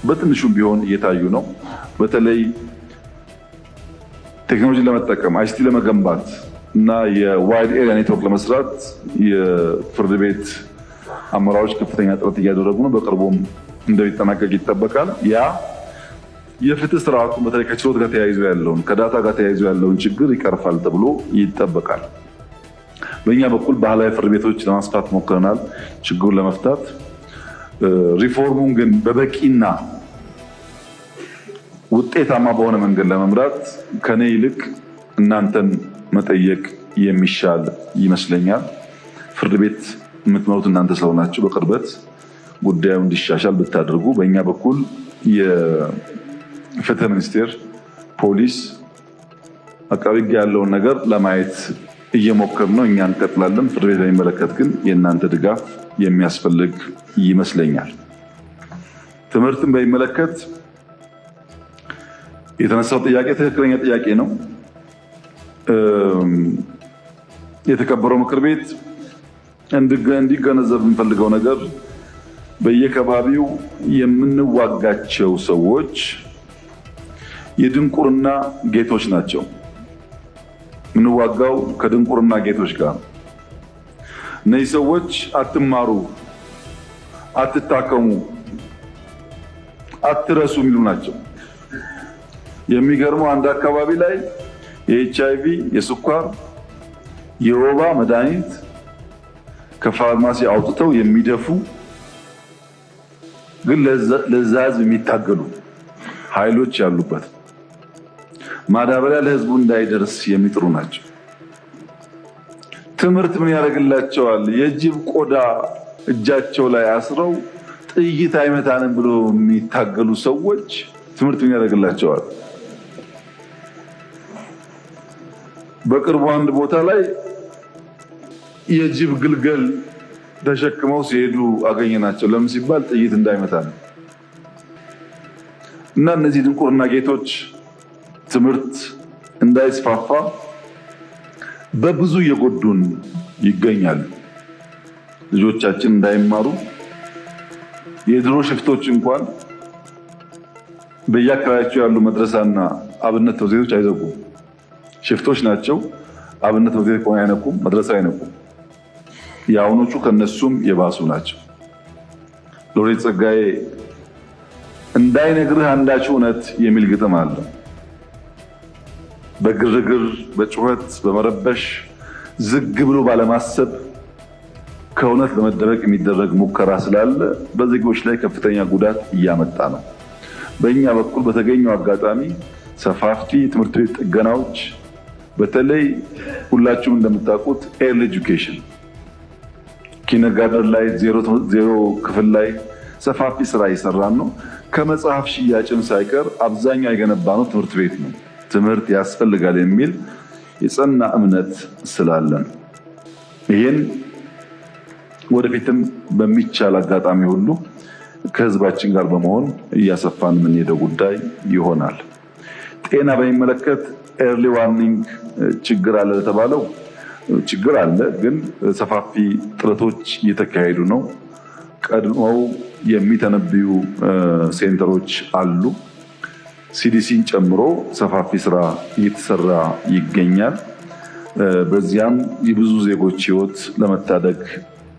በትንሹም ቢሆን እየታዩ ነው። በተለይ ቴክኖሎጂ ለመጠቀም አይሲቲ ለመገንባት እና የዋይድ ኤሪያ ኔትወርክ ለመስራት የፍርድ ቤት አመራሮች ከፍተኛ ጥረት እያደረጉ ነው። በቅርቡም እንደሚጠናቀቅ ይጠበቃል። ያ የፍትህ ስርዓቱን በተለይ ከችሎት ጋር ተያይዞ ያለውን ከዳታ ጋር ተያይዞ ያለውን ችግር ይቀርፋል ተብሎ ይጠበቃል። በእኛ በኩል ባህላዊ ፍርድ ቤቶች ለማስፋት ሞክረናል ችግሩን ለመፍታት። ሪፎርሙን ግን በበቂና ውጤታማ በሆነ መንገድ ለመምራት ከኔ ይልቅ እናንተን መጠየቅ የሚሻል ይመስለኛል። ፍርድ ቤት የምትመሩት እናንተ ስለሆናችሁ በቅርበት ጉዳዩ እንዲሻሻል ብታደርጉ። በእኛ በኩል የፍትህ ሚኒስቴር፣ ፖሊስ፣ አቃቤ ሕግ ያለውን ነገር ለማየት እየሞከርን ነው። እኛ እንቀጥላለን። ፍርድ ቤት በሚመለከት ግን የእናንተ ድጋፍ የሚያስፈልግ ይመስለኛል። ትምህርትን በሚመለከት የተነሳው ጥያቄ ትክክለኛ ጥያቄ ነው። የተከበረው ምክር ቤት እንዲገነዘብ የምንፈልገው ነገር በየከባቢው የምንዋጋቸው ሰዎች የድንቁርና ጌቶች ናቸው። የምንዋጋው ከድንቁርና ጌቶች ጋር። እነዚህ ሰዎች አትማሩ፣ አትታከሙ፣ አትረሱ የሚሉ ናቸው። የሚገርመው አንድ አካባቢ ላይ የኤችአይቪ፣ የስኳር፣ የወባ መድኃኒት ከፋርማሲ አውጥተው የሚደፉ ግን ለዛ ህዝብ የሚታገሉ ኃይሎች ያሉበት ማዳበሪያ ለህዝቡ እንዳይደርስ የሚጥሩ ናቸው። ትምህርት ምን ያደርግላቸዋል? የጅብ ቆዳ እጃቸው ላይ አስረው ጥይት አይመታንም ብሎ የሚታገሉ ሰዎች ትምህርት ምን ያደርግላቸዋል? በቅርቡ አንድ ቦታ ላይ የጅብ ግልገል ተሸክመው ሲሄዱ አገኘናቸው። ለምን ሲባል ጥይት እንዳይመታ ነው። እና እነዚህ ድንቁርና ጌቶች ትምህርት እንዳይስፋፋ በብዙ እየጎዱን ይገኛሉ። ልጆቻችን እንዳይማሩ የድሮ ሽፍቶች እንኳን በየአካባቢያቸው ያሉ መድረሳና አብነት ትምህርት ቤቶች አይዘጉም። ሽፍቶች ናቸው። አብነት ትምህርት ቤት ከሆነ አይነቁም፣ መድረሳ አይነቁም። የአሁኖቹ ከነሱም የባሱ ናቸው። ሎሬት ጸጋዬ እንዳይነግርህ አንዳች እውነት የሚል ግጥም አለ። በግርግር በጩኸት በመረበሽ ዝግ ብሎ ባለማሰብ ከእውነት ለመደበቅ የሚደረግ ሙከራ ስላለ በዜጎች ላይ ከፍተኛ ጉዳት እያመጣ ነው። በእኛ በኩል በተገኘው አጋጣሚ ሰፋፊ ትምህርት ቤት ጥገናዎች፣ በተለይ ሁላችሁም እንደምታውቁት ኤርሊ ኤጁኬሽን ኪንደርጋርተን ላይ ዜሮ ክፍል ላይ ሰፋፊ ስራ እየሰራን ነው። ከመጽሐፍ ሽያጭም ሳይቀር አብዛኛው የገነባነው ትምህርት ቤት ነው። ትምህርት ያስፈልጋል የሚል የጸና እምነት ስላለን ይህን ወደፊትም በሚቻል አጋጣሚ ሁሉ ከህዝባችን ጋር በመሆን እያሰፋን የምንሄደው ጉዳይ ይሆናል። ጤና በሚመለከት ኤርሊ ዋርኒንግ ችግር አለ ለተባለው ችግር አለ፣ ግን ሰፋፊ ጥረቶች እየተካሄዱ ነው። ቀድሞው የሚተነብዩ ሴንተሮች አሉ። ሲዲሲን ጨምሮ ሰፋፊ ስራ እየተሰራ ይገኛል። በዚያም የብዙ ዜጎች ህይወት ለመታደግ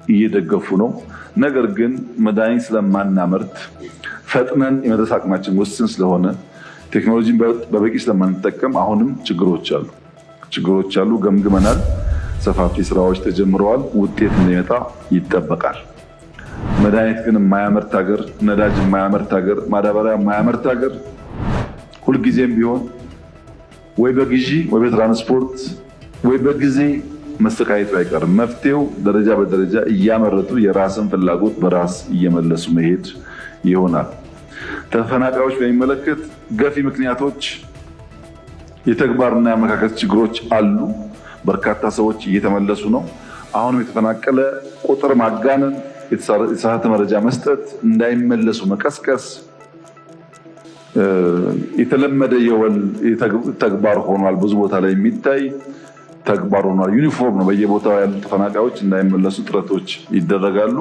እየደገፉ ነው። ነገር ግን መድኃኒት ስለማናመርት ፈጥነን የመድረስ አቅማችን ውስን ስለሆነ ቴክኖሎጂን በበቂ ስለማንጠቀም አሁንም ችግሮች አሉ። ገምግመናል። ሰፋፊ ስራዎች ተጀምረዋል። ውጤት እንደሚመጣ ይጠበቃል። መድኃኒት ግን የማያመርት ሀገር፣ ነዳጅ የማያመርት ሀገር፣ ማዳበሪያ የማያመርት ሀገር ሁልጊዜም ቢሆን ወይ በግዢ ወይ በትራንስፖርት ወይ በጊዜ መሰቃየቱ አይቀርም። መፍትሄው ደረጃ በደረጃ እያመረቱ የራስን ፍላጎት በራስ እየመለሱ መሄድ ይሆናል። ተፈናቃዮች በሚመለከት ገፊ ምክንያቶች የተግባርና የአመለካከት ችግሮች አሉ። በርካታ ሰዎች እየተመለሱ ነው። አሁንም የተፈናቀለ ቁጥር ማጋነን፣ የተሳሳተ መረጃ መስጠት፣ እንዳይመለሱ መቀስቀስ የተለመደ የወል ተግባር ሆኗል። ብዙ ቦታ ላይ የሚታይ ተግባር ሆኗል። ዩኒፎርም ነው። በየቦታው ያሉ ተፈናቃዮች እንዳይመለሱ ጥረቶች ይደረጋሉ።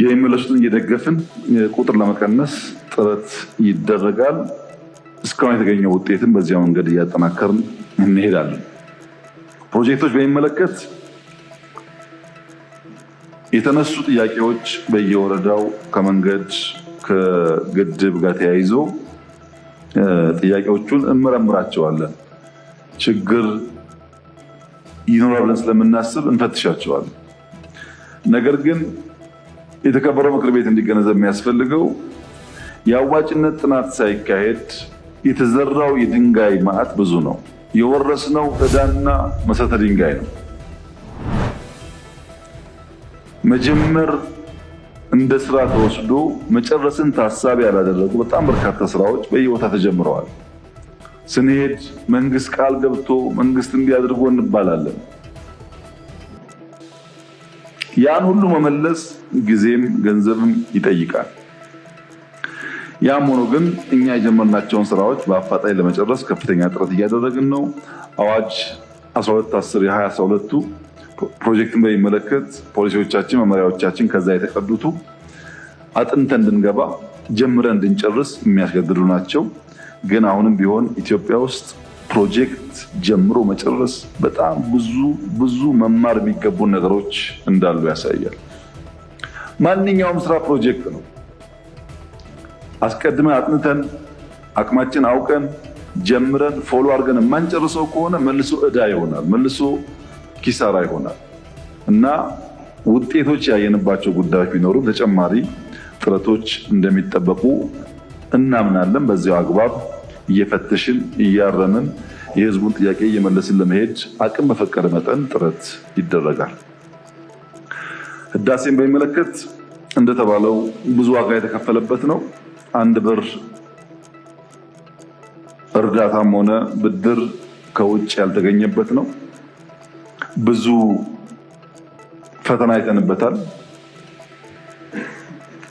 የሚመለሱትን እየደገፍን ቁጥር ለመቀነስ ጥረት ይደረጋል። እስካሁን የተገኘው ውጤትም በዚያው መንገድ እያጠናከርን እንሄዳለን። ፕሮጀክቶች በሚመለከት የተነሱ ጥያቄዎች በየወረዳው ከመንገድ ከግድብ ጋር ተያይዞ ጥያቄዎቹን እንመረምራቸዋለን። ችግር ይኖራል ብለን ስለምናስብ እንፈትሻቸዋለን። ነገር ግን የተከበረው ምክር ቤት እንዲገነዘብ የሚያስፈልገው የአዋጭነት ጥናት ሳይካሄድ የተዘራው የድንጋይ ማዕት ብዙ ነው። የወረስነው ዕዳና መሰረተ ድንጋይ ነው። መጀመር እንደ ስራ ተወስዶ መጨረስን ታሳቢ ያላደረጉ በጣም በርካታ ስራዎች በየቦታ ተጀምረዋል። ስንሄድ መንግስት ቃል ገብቶ መንግስት እንዲያደርጎ እንባላለን። ያን ሁሉ መመለስ ጊዜም ገንዘብም ይጠይቃል። ያም ሆኖ ግን እኛ የጀመርናቸውን ስራዎች በአፋጣኝ ለመጨረስ ከፍተኛ ጥረት እያደረግን ነው። አዋጅ 1210 የ2012ቱ ፕሮጀክትን በሚመለከት ፖሊሲዎቻችን፣ መመሪያዎቻችን ከዛ የተቀዱቱ አጥንተን እንድንገባ ጀምረን እንድንጨርስ የሚያስገድዱ ናቸው። ግን አሁንም ቢሆን ኢትዮጵያ ውስጥ ፕሮጀክት ጀምሮ መጨረስ በጣም ብዙ መማር የሚገቡ ነገሮች እንዳሉ ያሳያል። ማንኛውም ስራ ፕሮጀክት ነው። አስቀድመን አጥንተን አቅማችን አውቀን ጀምረን ፎሎ አድርገን የማንጨርሰው ከሆነ መልሶ ዕዳ ይሆናል፣ መልሶ ኪሳራ ይሆናል እና ውጤቶች ያየንባቸው ጉዳዮች ቢኖሩ ተጨማሪ ጥረቶች እንደሚጠበቁ እናምናለን። በዚያው አግባብ እየፈተሽን እያረምን የህዝቡን ጥያቄ እየመለስን ለመሄድ አቅም በፈቀደ መጠን ጥረት ይደረጋል። ህዳሴን በሚመለከት እንደተባለው ብዙ ዋጋ የተከፈለበት ነው። 1 ብር እርዳታም ሆነ ብድር ከውጭ ያልተገኘበት ነው። ብዙ ፈተና አይተንበታል።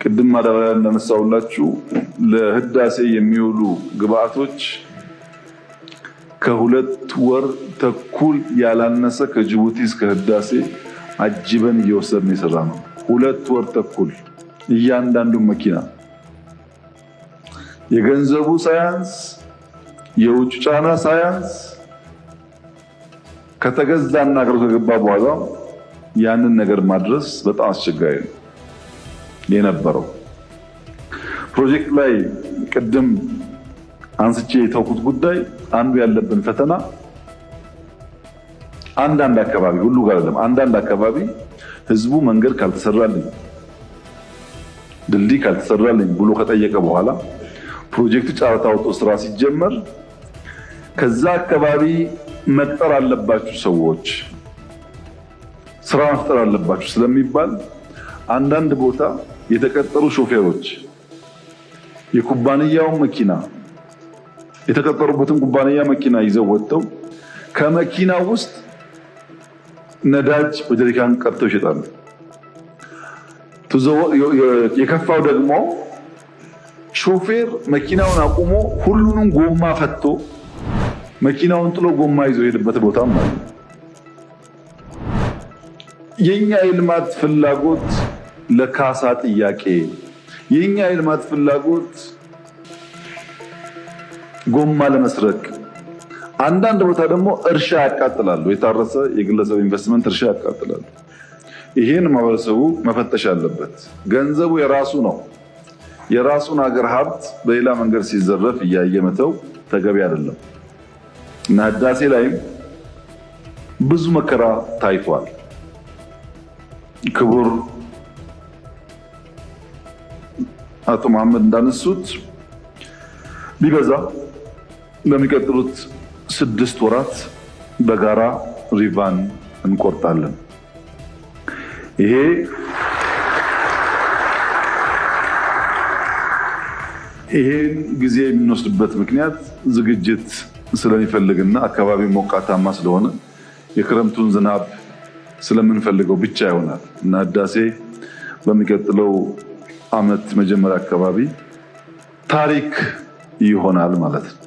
ቅድም ማዳበሪያ እንደነሳውላችሁ ለህዳሴ የሚውሉ ግብአቶች ከ2 ወር ተኩል ያላነሰ ከጅቡቲ እስከ ህዳሴ አጅበን እየወሰድን የሰራ ነው። 2 ወር ተኩል እያንዳንዱ መኪና የገንዘቡ ሳያንስ የውጭ ጫና ሳያንስ ከተገዛና አገር ከገባ በኋላ ያንን ነገር ማድረስ በጣም አስቸጋሪ ነው የነበረው። ፕሮጀክት ላይ ቅድም አንስቼ የተውኩት ጉዳይ አንዱ ያለብን ፈተና አንዳንድ አካባቢ ሁሉ ጋር አይደለም፣ አንዳንድ አካባቢ ህዝቡ መንገድ ካልተሰራልኝ ድልድይ ካልተሰራልኝ ብሎ ከጠየቀ በኋላ ፕሮጀክቱ ጨረታ ወጥቶ ስራ ሲጀመር ከዛ አካባቢ መቅጠር አለባችሁ ሰዎች ስራ መፍጠር አለባችሁ ስለሚባል አንዳንድ ቦታ የተቀጠሩ ሾፌሮች የኩባንያውን መኪና የተቀጠሩበትን ኩባንያ መኪና ይዘው ወጥተው ከመኪና ውስጥ ነዳጅ በጀሪካን ቀርተው ይሸጣሉ። የከፋው ደግሞ ሾፌር መኪናውን አቁሞ ሁሉንም ጎማ ፈቶ መኪናውን ጥሎ ጎማ ይዞ የሄደበት ቦታም አለ። የኛ የልማት ፍላጎት ለካሳ ጥያቄ፣ የኛ የልማት ፍላጎት ጎማ ለመስረቅ፣ አንዳንድ ቦታ ደግሞ እርሻ ያቃጥላሉ። የታረሰ የግለሰብ ኢንቨስትመንት እርሻ ያቃጥላሉ። ይሄን ማህበረሰቡ መፈተሽ አለበት። ገንዘቡ የራሱ ነው። የራሱን ሀገር ሀብት በሌላ መንገድ ሲዘረፍ እያየ መተው ተገቢ አይደለም እና ህዳሴ ላይም ብዙ መከራ ታይቷል። ክቡር አቶ መሐመድ እንዳነሱት ቢበዛ በሚቀጥሉት 6 ወራት በጋራ ሪቫን እንቆርጣለን። ይሄን ጊዜ የምንወስድበት ምክንያት ዝግጅት ስለሚፈልግና አካባቢው ሞቃታማ ስለሆነ የክረምቱን ዝናብ ስለምንፈልገው ብቻ ይሆናል እና ህዳሴ በሚቀጥለው ዓመት መጀመሪያ አካባቢ ታሪክ ይሆናል ማለት ነው።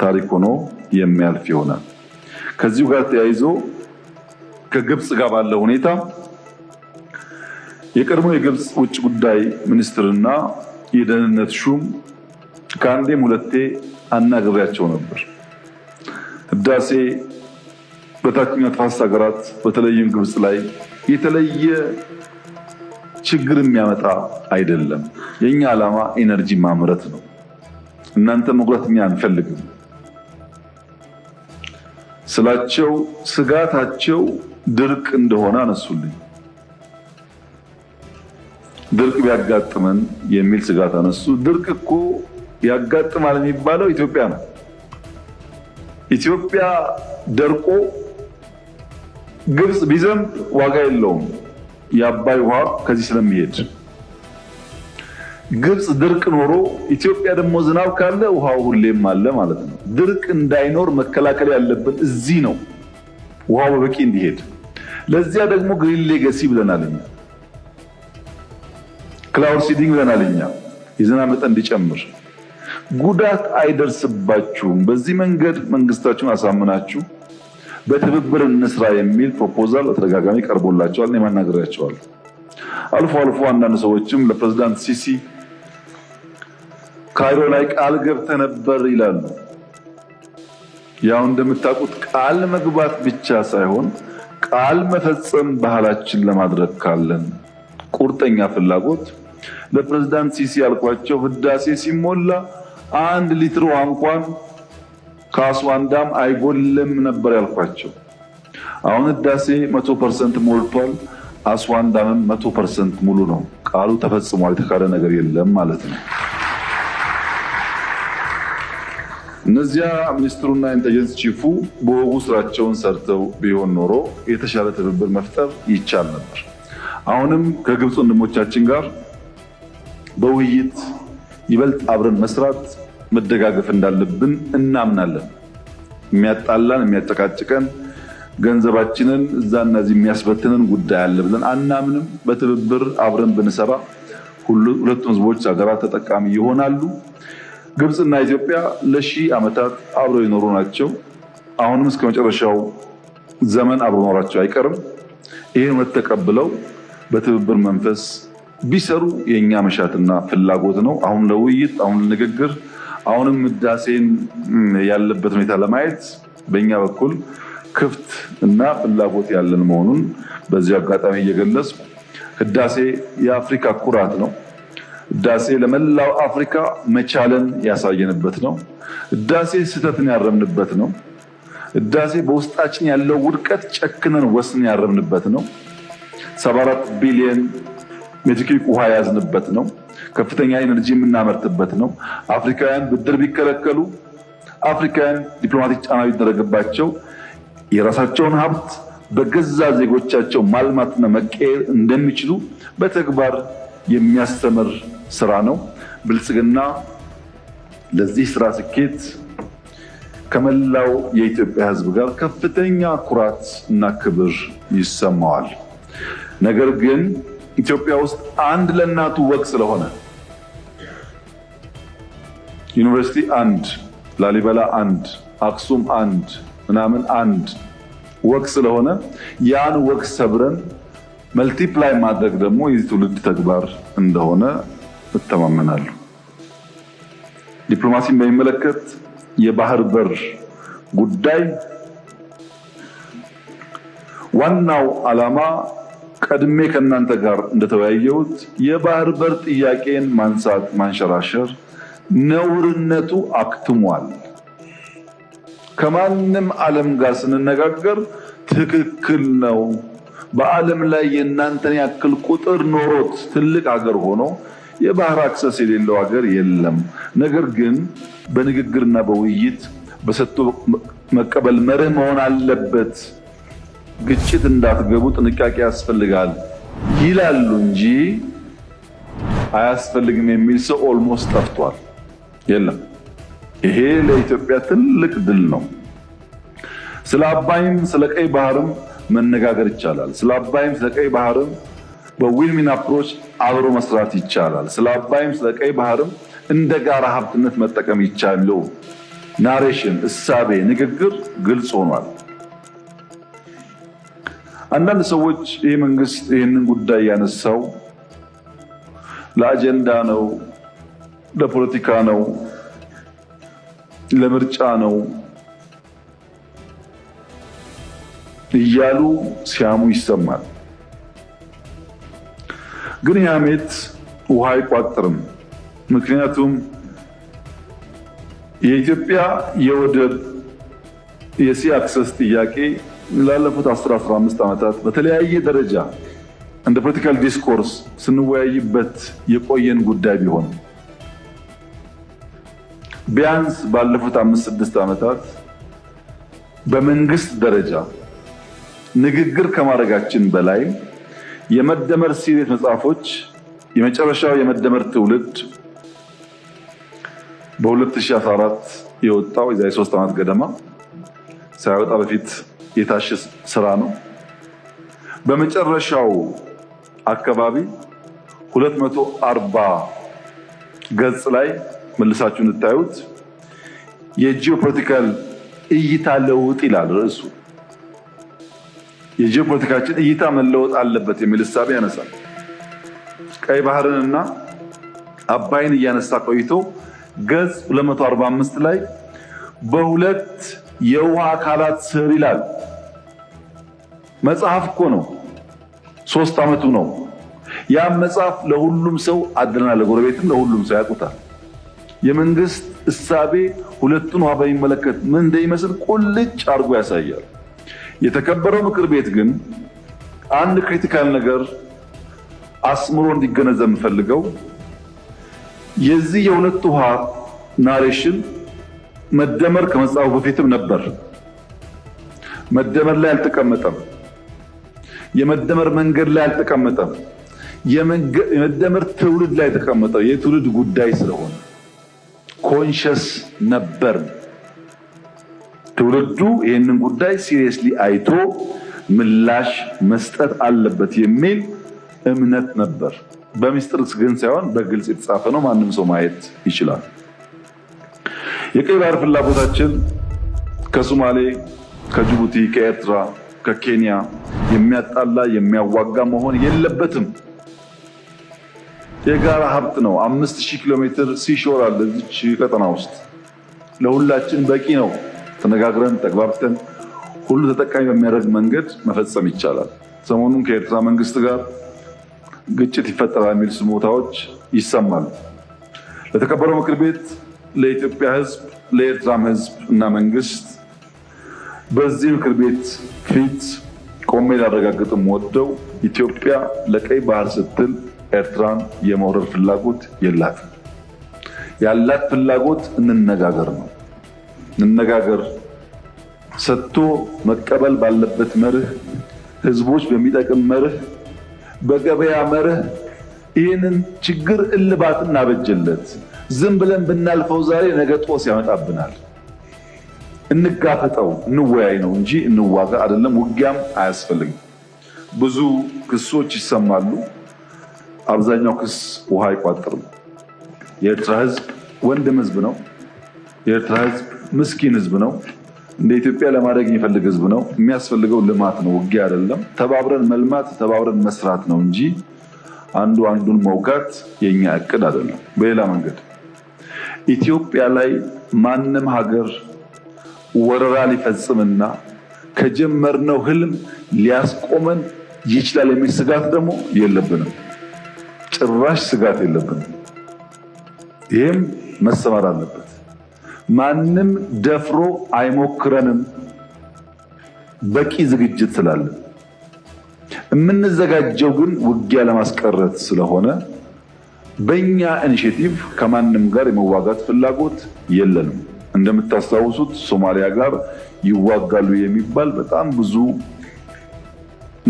ታሪክ ሆኖ የሚያልፍ ይሆናል። ከዚሁ ጋር ተያይዞ ከግብጽ ጋር ባለው ሁኔታ የቀድሞ የግብጽ ውጭ ጉዳይ ሚኒስትርና የደህንነት ሹም ከአንዴም ሁለቴ አናግሬያቸው ነበር። ህዳሴ በታችኛው ተፋሰስ ሀገራት በተለይም ግብጽ ላይ የተለየ ችግር የሚያመጣ አይደለም። የኛ ዓላማ ኢነርጂ ማምረት ነው። እናንተ መጉዳት እኛ አንፈልግም ስላቸው ስጋታቸው ድርቅ እንደሆነ አነሱልኝ። ድርቅ ቢያጋጥመን የሚል ስጋት አነሱ። ድርቅ እኮ ያጋጥማል የሚባለው ኢትዮጵያ ነው። ኢትዮጵያ ደርቆ ግብጽ ቢዘንብ ዋጋ የለውም፣ የአባይ ውሃ ከዚህ ስለሚሄድ። ግብጽ ድርቅ ኖሮ ኢትዮጵያ ደግሞ ዝናብ ካለ ውሃው ሁሌም አለ ማለት ነው። ድርቅ እንዳይኖር መከላከል ያለብን እዚህ ነው፣ ውሃው በበቂ እንዲሄድ። ለዚያ ደግሞ ግሪን ሌጋሲ ብለናል እኛ፣ ክላውድ ሲዲንግ ብለናል እኛ፣ የዝናብ መጠን እንዲጨምር። ጉዳት አይደርስባችሁም፣ በዚህ መንገድ መንግስታችሁን አሳምናችሁ በትብብር እንስራ የሚል ፕሮፖዛል በተደጋጋሚ ቀርቦላቸዋል። እኔ ማናገራቸዋለሁ። አልፎ አልፎ አንዳንድ ሰዎችም ለፕሬዝዳንት ሲሲ ካይሮ ላይ ቃል ገብተህ ነበር ይላሉ። ያው እንደምታውቁት ቃል መግባት ብቻ ሳይሆን ቃል መፈጸም ባህላችን ለማድረግ ካለን ቁርጠኛ ፍላጎት ለፕሬዝዳንት ሲሲ ያልኳቸው ህዳሴ ሲሞላ 1 ሊትር ውሃ እንኳን ከአስዋን ዳም አይጎልም ነበር ያልኳቸው። አሁን ህዳሴ 100% ሞልቷል። አስዋን ዳምም 100% ሙሉ ነው። ቃሉ ተፈጽሟል። የተካደ ነገር የለም ማለት ነው። እነዚያ ሚኒስትሩና ኢንተሊጀንስ ቺፉ በወጉ ስራቸውን ሰርተው ቢሆን ኖሮ የተሻለ ትብብር መፍጠር ይቻል ነበር። አሁንም ከግብፅ ወንድሞቻችን ጋር በውይይት ይበልጥ አብረን መስራት መደጋገፍ እንዳለብን እናምናለን። የሚያጣላን የሚያጨቃጭቀን ገንዘባችንን እዛና እዚህ የሚያስበትንን ጉዳይ አለ ብለን አናምንም። በትብብር አብረን ብንሰራ ሁለቱም ህዝቦች ሀገራት ተጠቃሚ ይሆናሉ። ግብፅና ኢትዮጵያ ለሺህ ዓመታት አብረው የኖሩ ናቸው። አሁንም እስከ መጨረሻው ዘመን አብረው ኖራቸው አይቀርም። ይሄን ተቀብለው በትብብር መንፈስ ቢሰሩ የኛ መሻትና ፍላጎት ነው። አሁን ለውይይት፣ አሁን ለንግግር፣ አሁንም ህዳሴን ያለበት ሁኔታ ለማየት በእኛ በኩል ክፍት እና ፍላጎት ያለን መሆኑን በዚህ አጋጣሚ እየገለጽኩ፣ ህዳሴ የአፍሪካ ኩራት ነው። ህዳሴ ለመላው አፍሪካ መቻለን ያሳየንበት ነው። ህዳሴ ስህተትን ያረምንበት ነው። ህዳሴ በውስጣችን ያለው ውድቀት ጨክነን ወስን ያረምንበት ነው። 74 ቢሊዮን ሜትር ኪዩብ ውሃ ያዝንበት ነው። ከፍተኛ ኤነርጂ የምናመርትበት ነው። አፍሪካውያን ብድር ቢከለከሉ፣ አፍሪካውያን ዲፕሎማቲክ ጫና ቢደረግባቸው የራሳቸውን ሀብት በገዛ ዜጎቻቸው ማልማትና መቀየር እንደሚችሉ በተግባር የሚያስተምር ስራ ነው። ብልጽግና ለዚህ ስራ ስኬት ከመላው የኢትዮጵያ ህዝብ ጋር ከፍተኛ ኩራት እና ክብር ይሰማዋል። ነገር ግን ኢትዮጵያ ውስጥ አንድ ለእናቱ ወግ ስለሆነ ዩኒቨርሲቲ አንድ፣ ላሊበላ አንድ፣ አክሱም አንድ፣ ምናምን አንድ ወግ ስለሆነ ያን ወግ ሰብረን መልቲፕላይ ማድረግ ደግሞ የዚህ ትውልድ ተግባር እንደሆነ እተማመናለሁ። ዲፕሎማሲን በሚመለከት የባህር በር ጉዳይ ዋናው ዓላማ ቀድሜ ከእናንተ ጋር እንደተወያየሁት የባህር በር ጥያቄን ማንሳት ማንሸራሸር ነውርነቱ አክትሟል። ከማንም ዓለም ጋር ስንነጋገር ትክክል ነው። በዓለም ላይ የእናንተን ያክል ቁጥር ኖሮት ትልቅ ሀገር ሆኖ የባህር አክሰስ የሌለው ሀገር የለም። ነገር ግን በንግግርና በውይይት በሰጥቶ መቀበል መርህ መሆን አለበት። ግጭት እንዳትገቡ ጥንቃቄ ያስፈልጋል ይላሉ እንጂ አያስፈልግም የሚል ሰው ኦልሞስት ጠፍቷል። የለም። ይሄ ለኢትዮጵያ ትልቅ ድል ነው። ስለ አባይም ስለ ቀይ ባህርም መነጋገር ይቻላል። ስለ አባይም ስለ ቀይ ባህርም በዊን-ዊን አፕሮች አብሮ መስራት ይቻላል። ስለ አባይም ስለ ቀይ ባህርም እንደ ጋራ ሀብትነት መጠቀም ይቻላል። ናሬሽን፣ እሳቤ፣ ንግግር ግልጽ ሆኗል። አንዳንድ ሰዎች ይህ መንግስት ይህንን ጉዳይ ያነሳው ለአጀንዳ ነው፣ ለፖለቲካ ነው፣ ለምርጫ ነው እያሉ ሲያሙ ይሰማል። ግን የሐሜት ውሃ አይቋጥርም። ምክንያቱም የኢትዮጵያ የወደብ የሲ አክሰስ ጥያቄ ላለፉት 10-15 ዓመታት በተለያየ ደረጃ እንደ ፖለቲካል ዲስኮርስ ስንወያይበት የቆየን ጉዳይ ቢሆን ቢያንስ ባለፉት 5-6 ዓመታት በመንግስት ደረጃ ንግግር ከማድረጋችን በላይ የመደመር ሲሪየስ መጽሐፎች የመጨረሻው የመደመር ትውልድ በ2014 የወጣው የዛሬ 3 ዓመት ገደማ ሳይወጣ በፊት የታሸ ስራ ነው። በመጨረሻው አካባቢ 240 ገጽ ላይ መልሳችሁ እንታዩት የጂኦፖለቲካል እይታ ለውጥ ይላል ርዕሱ። የጂኦፖለቲካችን እይታ መለወጥ አለበት የሚል እሳቤ ያነሳል። ቀይ ባህርንና አባይን እያነሳ ቆይቶ ገጽ 245 ላይ በሁለት የውሃ አካላት ስር ይላል። መጽሐፍ እኮ ነው፣ 3 ዓመቱ ነው። ያም መጽሐፍ ለሁሉም ሰው አድረናል፣ ለጎረቤትም ለሁሉም ሰው ያውቁታል። የመንግስት እሳቤ ሁለቱን ውሃ በሚመለከት ምን እንደሚመስል ቁልጭ አድርጎ ያሳያል። የተከበረው ምክር ቤት ግን አንድ ክሪቲካል ነገር አስምሮ እንዲገነዘብ የምፈልገው የዚህ የሁለት ውሃ ናሬሽን መደመር ከመጽሐፉ በፊትም ነበር። መደመር ላይ አልተቀመጠም። የመደመር መንገድ ላይ አልተቀመጠም። የመደመር ትውልድ ላይ የተቀመጠው የትውልድ ጉዳይ ስለሆነ ኮንሸስ ነበር። ትውልዱ ይህንን ጉዳይ ሲሪየስሊ አይቶ ምላሽ መስጠት አለበት የሚል እምነት ነበር። በሚስጥር ግን ሳይሆን በግልጽ የተጻፈ ነው። ማንም ሰው ማየት ይችላል። የቀይ ባህር ፍላጎታችን ከሶማሌ፣ ከጅቡቲ፣ ከኤርትራ፣ ከኬንያ የሚያጣላ የሚያዋጋ መሆን የለበትም። የጋራ ሀብት ነው። 5000 ኪሎ ሜትር ሲሾር አለ እዚች ቀጠና ውስጥ ለሁላችን በቂ ነው። ተነጋግረን ተግባብተን ሁሉ ተጠቃሚ በሚያደርግ መንገድ መፈጸም ይቻላል። ሰሞኑን ከኤርትራ መንግስት ጋር ግጭት ይፈጠራል የሚል ስሞታዎች ይሰማሉ። ለተከበረው ምክር ቤት፣ ለኢትዮጵያ ሕዝብ፣ ለኤርትራም ሕዝብ እና መንግስት በዚህ ምክር ቤት ፊት ቆሜ ላረጋግጥም ወደው ኢትዮጵያ ለቀይ ባህር ስትል ኤርትራን የመውረር ፍላጎት የላትም። ያላት ፍላጎት እንነጋገር ነው። እንነጋገር፣ ሰጥቶ መቀበል ባለበት መርህ፣ ህዝቦች በሚጠቅም መርህ፣ በገበያ መርህ ይህንን ችግር እልባት እናበጀለት። ዝም ብለን ብናልፈው ዛሬ ነገ ጦስ ያመጣብናል። እንጋፈጠው፣ እንወያይ ነው እንጂ እንዋጋ አይደለም። ውጊያም አያስፈልግም። ብዙ ክሶች ይሰማሉ። አብዛኛው ክስ ውሃ አይቋጥርም። የኤርትራ ህዝብ ወንድም ህዝብ ነው። የኤርትራ ህዝብ ምስኪን ህዝብ ነው። እንደ ኢትዮጵያ ለማደግ የሚፈልግ ህዝብ ነው። የሚያስፈልገው ልማት ነው፣ ውጊያ አይደለም። ተባብረን መልማት፣ ተባብረን መስራት ነው እንጂ አንዱ አንዱን መውጋት የኛ እቅድ አይደለም። በሌላ መንገድ ኢትዮጵያ ላይ ማንም ሀገር ወረራ ሊፈጽምና ከጀመርነው ህልም ሊያስቆመን ይችላል የሚል ስጋት ደግሞ የለብንም። ጭራሽ ስጋት የለብንም። ይህም መሰማር አለበት። ማንም ደፍሮ አይሞክረንም። በቂ ዝግጅት ስላለን የምንዘጋጀው ግን ውጊያ ለማስቀረት ስለሆነ በእኛ ኢኒሼቲቭ ከማንም ጋር የመዋጋት ፍላጎት የለንም። እንደምታስታውሱት ሶማሊያ ጋር ይዋጋሉ የሚባል በጣም ብዙ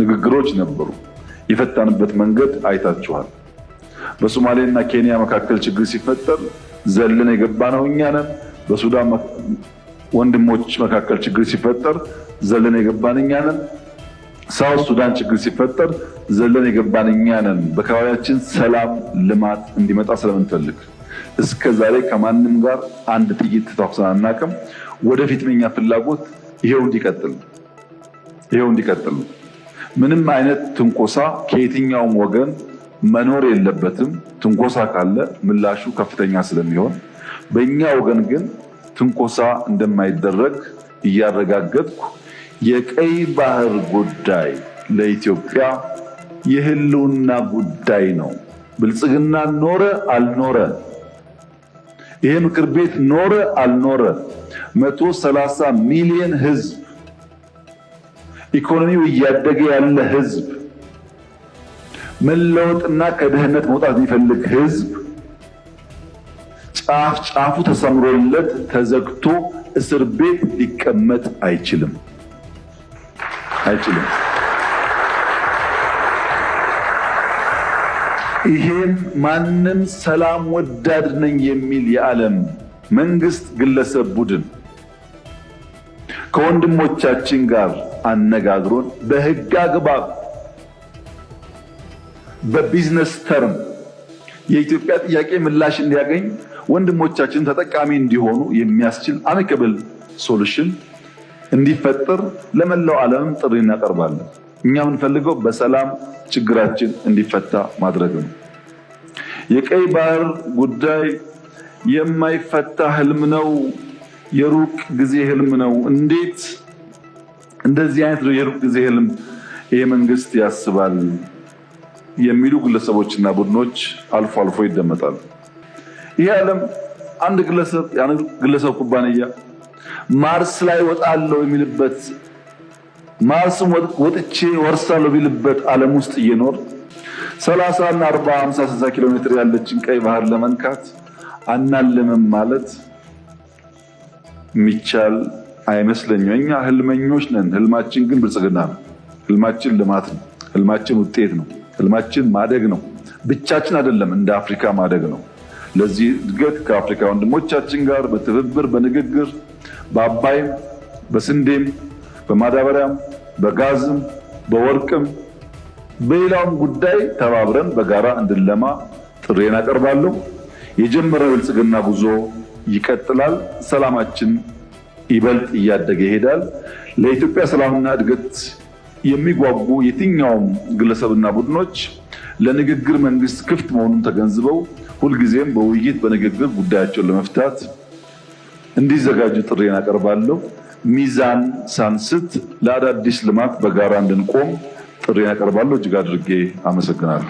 ንግግሮች ነበሩ። የፈታንበት መንገድ አይታችኋል። በሶማሌና ኬንያ መካከል ችግር ሲፈጠር ዘለን የገባነው እኛ ነን። በሱዳን ወንድሞች መካከል ችግር ሲፈጠር ዘለን የገባን እኛ ነን። ሳውት ሱዳን ችግር ሲፈጠር ዘለን የገባን እኛ ነን። በአካባቢያችን ሰላም፣ ልማት እንዲመጣ ስለምንፈልግ እስከ ዛሬ ከማንም ጋር አንድ ጥይት ተኩሰን አናውቅም። ወደፊት የኛ ፍላጎት ይሄው እንዲቀጥል። ምንም አይነት ትንኮሳ ከየትኛውም ወገን መኖር የለበትም። ትንኮሳ ካለ ምላሹ ከፍተኛ ስለሚሆን በእኛ ወገን ግን ትንኮሳ እንደማይደረግ እያረጋገጥኩ የቀይ ባህር ጉዳይ ለኢትዮጵያ የህልውና ጉዳይ ነው። ብልጽግና ኖረ አልኖረ፣ ይሄ ምክር ቤት ኖረ አልኖረ፣ 130 ሚሊዮን ህዝብ፣ ኢኮኖሚው እያደገ ያለ ህዝብ፣ መለወጥና ከድህነት መውጣት የሚፈልግ ህዝብ ጫፍ ጫፉ ተሰምሮለት ተዘግቶ እስር ቤት ሊቀመጥ አይችልም። ይሄን ማንም ሰላም ወዳድ ነኝ የሚል የዓለም መንግስት፣ ግለሰብ፣ ቡድን ከወንድሞቻችን ጋር አነጋግሮን በህግ አግባብ በቢዝነስ ተርም የኢትዮጵያ ጥያቄ ምላሽ እንዲያገኝ ወንድሞቻችን ተጠቃሚ እንዲሆኑ የሚያስችል አሚካብል ሶሉሽን እንዲፈጠር ለመላው ዓለም ጥሪ እናቀርባለን። እኛ የምንፈልገው በሰላም ችግራችን እንዲፈታ ማድረግ ነው። የቀይ ባህር ጉዳይ የማይፈታ ህልም ነው፣ የሩቅ ጊዜ ህልም ነው። እንዴት እንደዚህ አይነት የሩቅ ጊዜ ህልም ይሄ መንግስት ያስባል የሚሉ ግለሰቦችና ቡድኖች አልፎ አልፎ ይደመጣሉ። ይሄ ዓለም አንድ ግለሰብ ኩባንያ ማርስ ላይ ወጣለሁ የሚልበት፣ ማርስም ወጥቼ ወርሳለሁ ቢልበት ዓለም ውስጥ እየኖር 30 እና 40፣ 50፣ 60 ኪሎ ሜትር ያለችን ቀይ ባህር ለመንካት አናልምም ማለት የሚቻል አይመስለኝም። እኛ ህልመኞች ነን። ህልማችን ግን ብልጽግና ነው። ህልማችን ልማት ነው። ህልማችን ውጤት ነው። ህልማችን ማደግ ነው። ብቻችን አይደለም፣ እንደ አፍሪካ ማደግ ነው። ለዚህ እድገት ከአፍሪካ ወንድሞቻችን ጋር በትብብር በንግግር በአባይም በስንዴም በማዳበሪያም በጋዝም በወርቅም በሌላውም ጉዳይ ተባብረን በጋራ እንድንለማ ጥሬን አቀርባለሁ። የጀመረው ብልጽግና ጉዞ ይቀጥላል። ሰላማችን ይበልጥ እያደገ ይሄዳል። ለኢትዮጵያ ሰላምና እድገት የሚጓጉ የትኛውም ግለሰብና ቡድኖች ለንግግር መንግስት ክፍት መሆኑን ተገንዝበው ሁልጊዜም በውይይት በንግግር ጉዳያቸውን ለመፍታት እንዲዘጋጁ ጥሬን አቀርባለሁ። ሚዛን ሳንስት ለአዳዲስ ልማት በጋራ እንድንቆም ጥሬን አቀርባለሁ። እጅግ አድርጌ አመሰግናለሁ።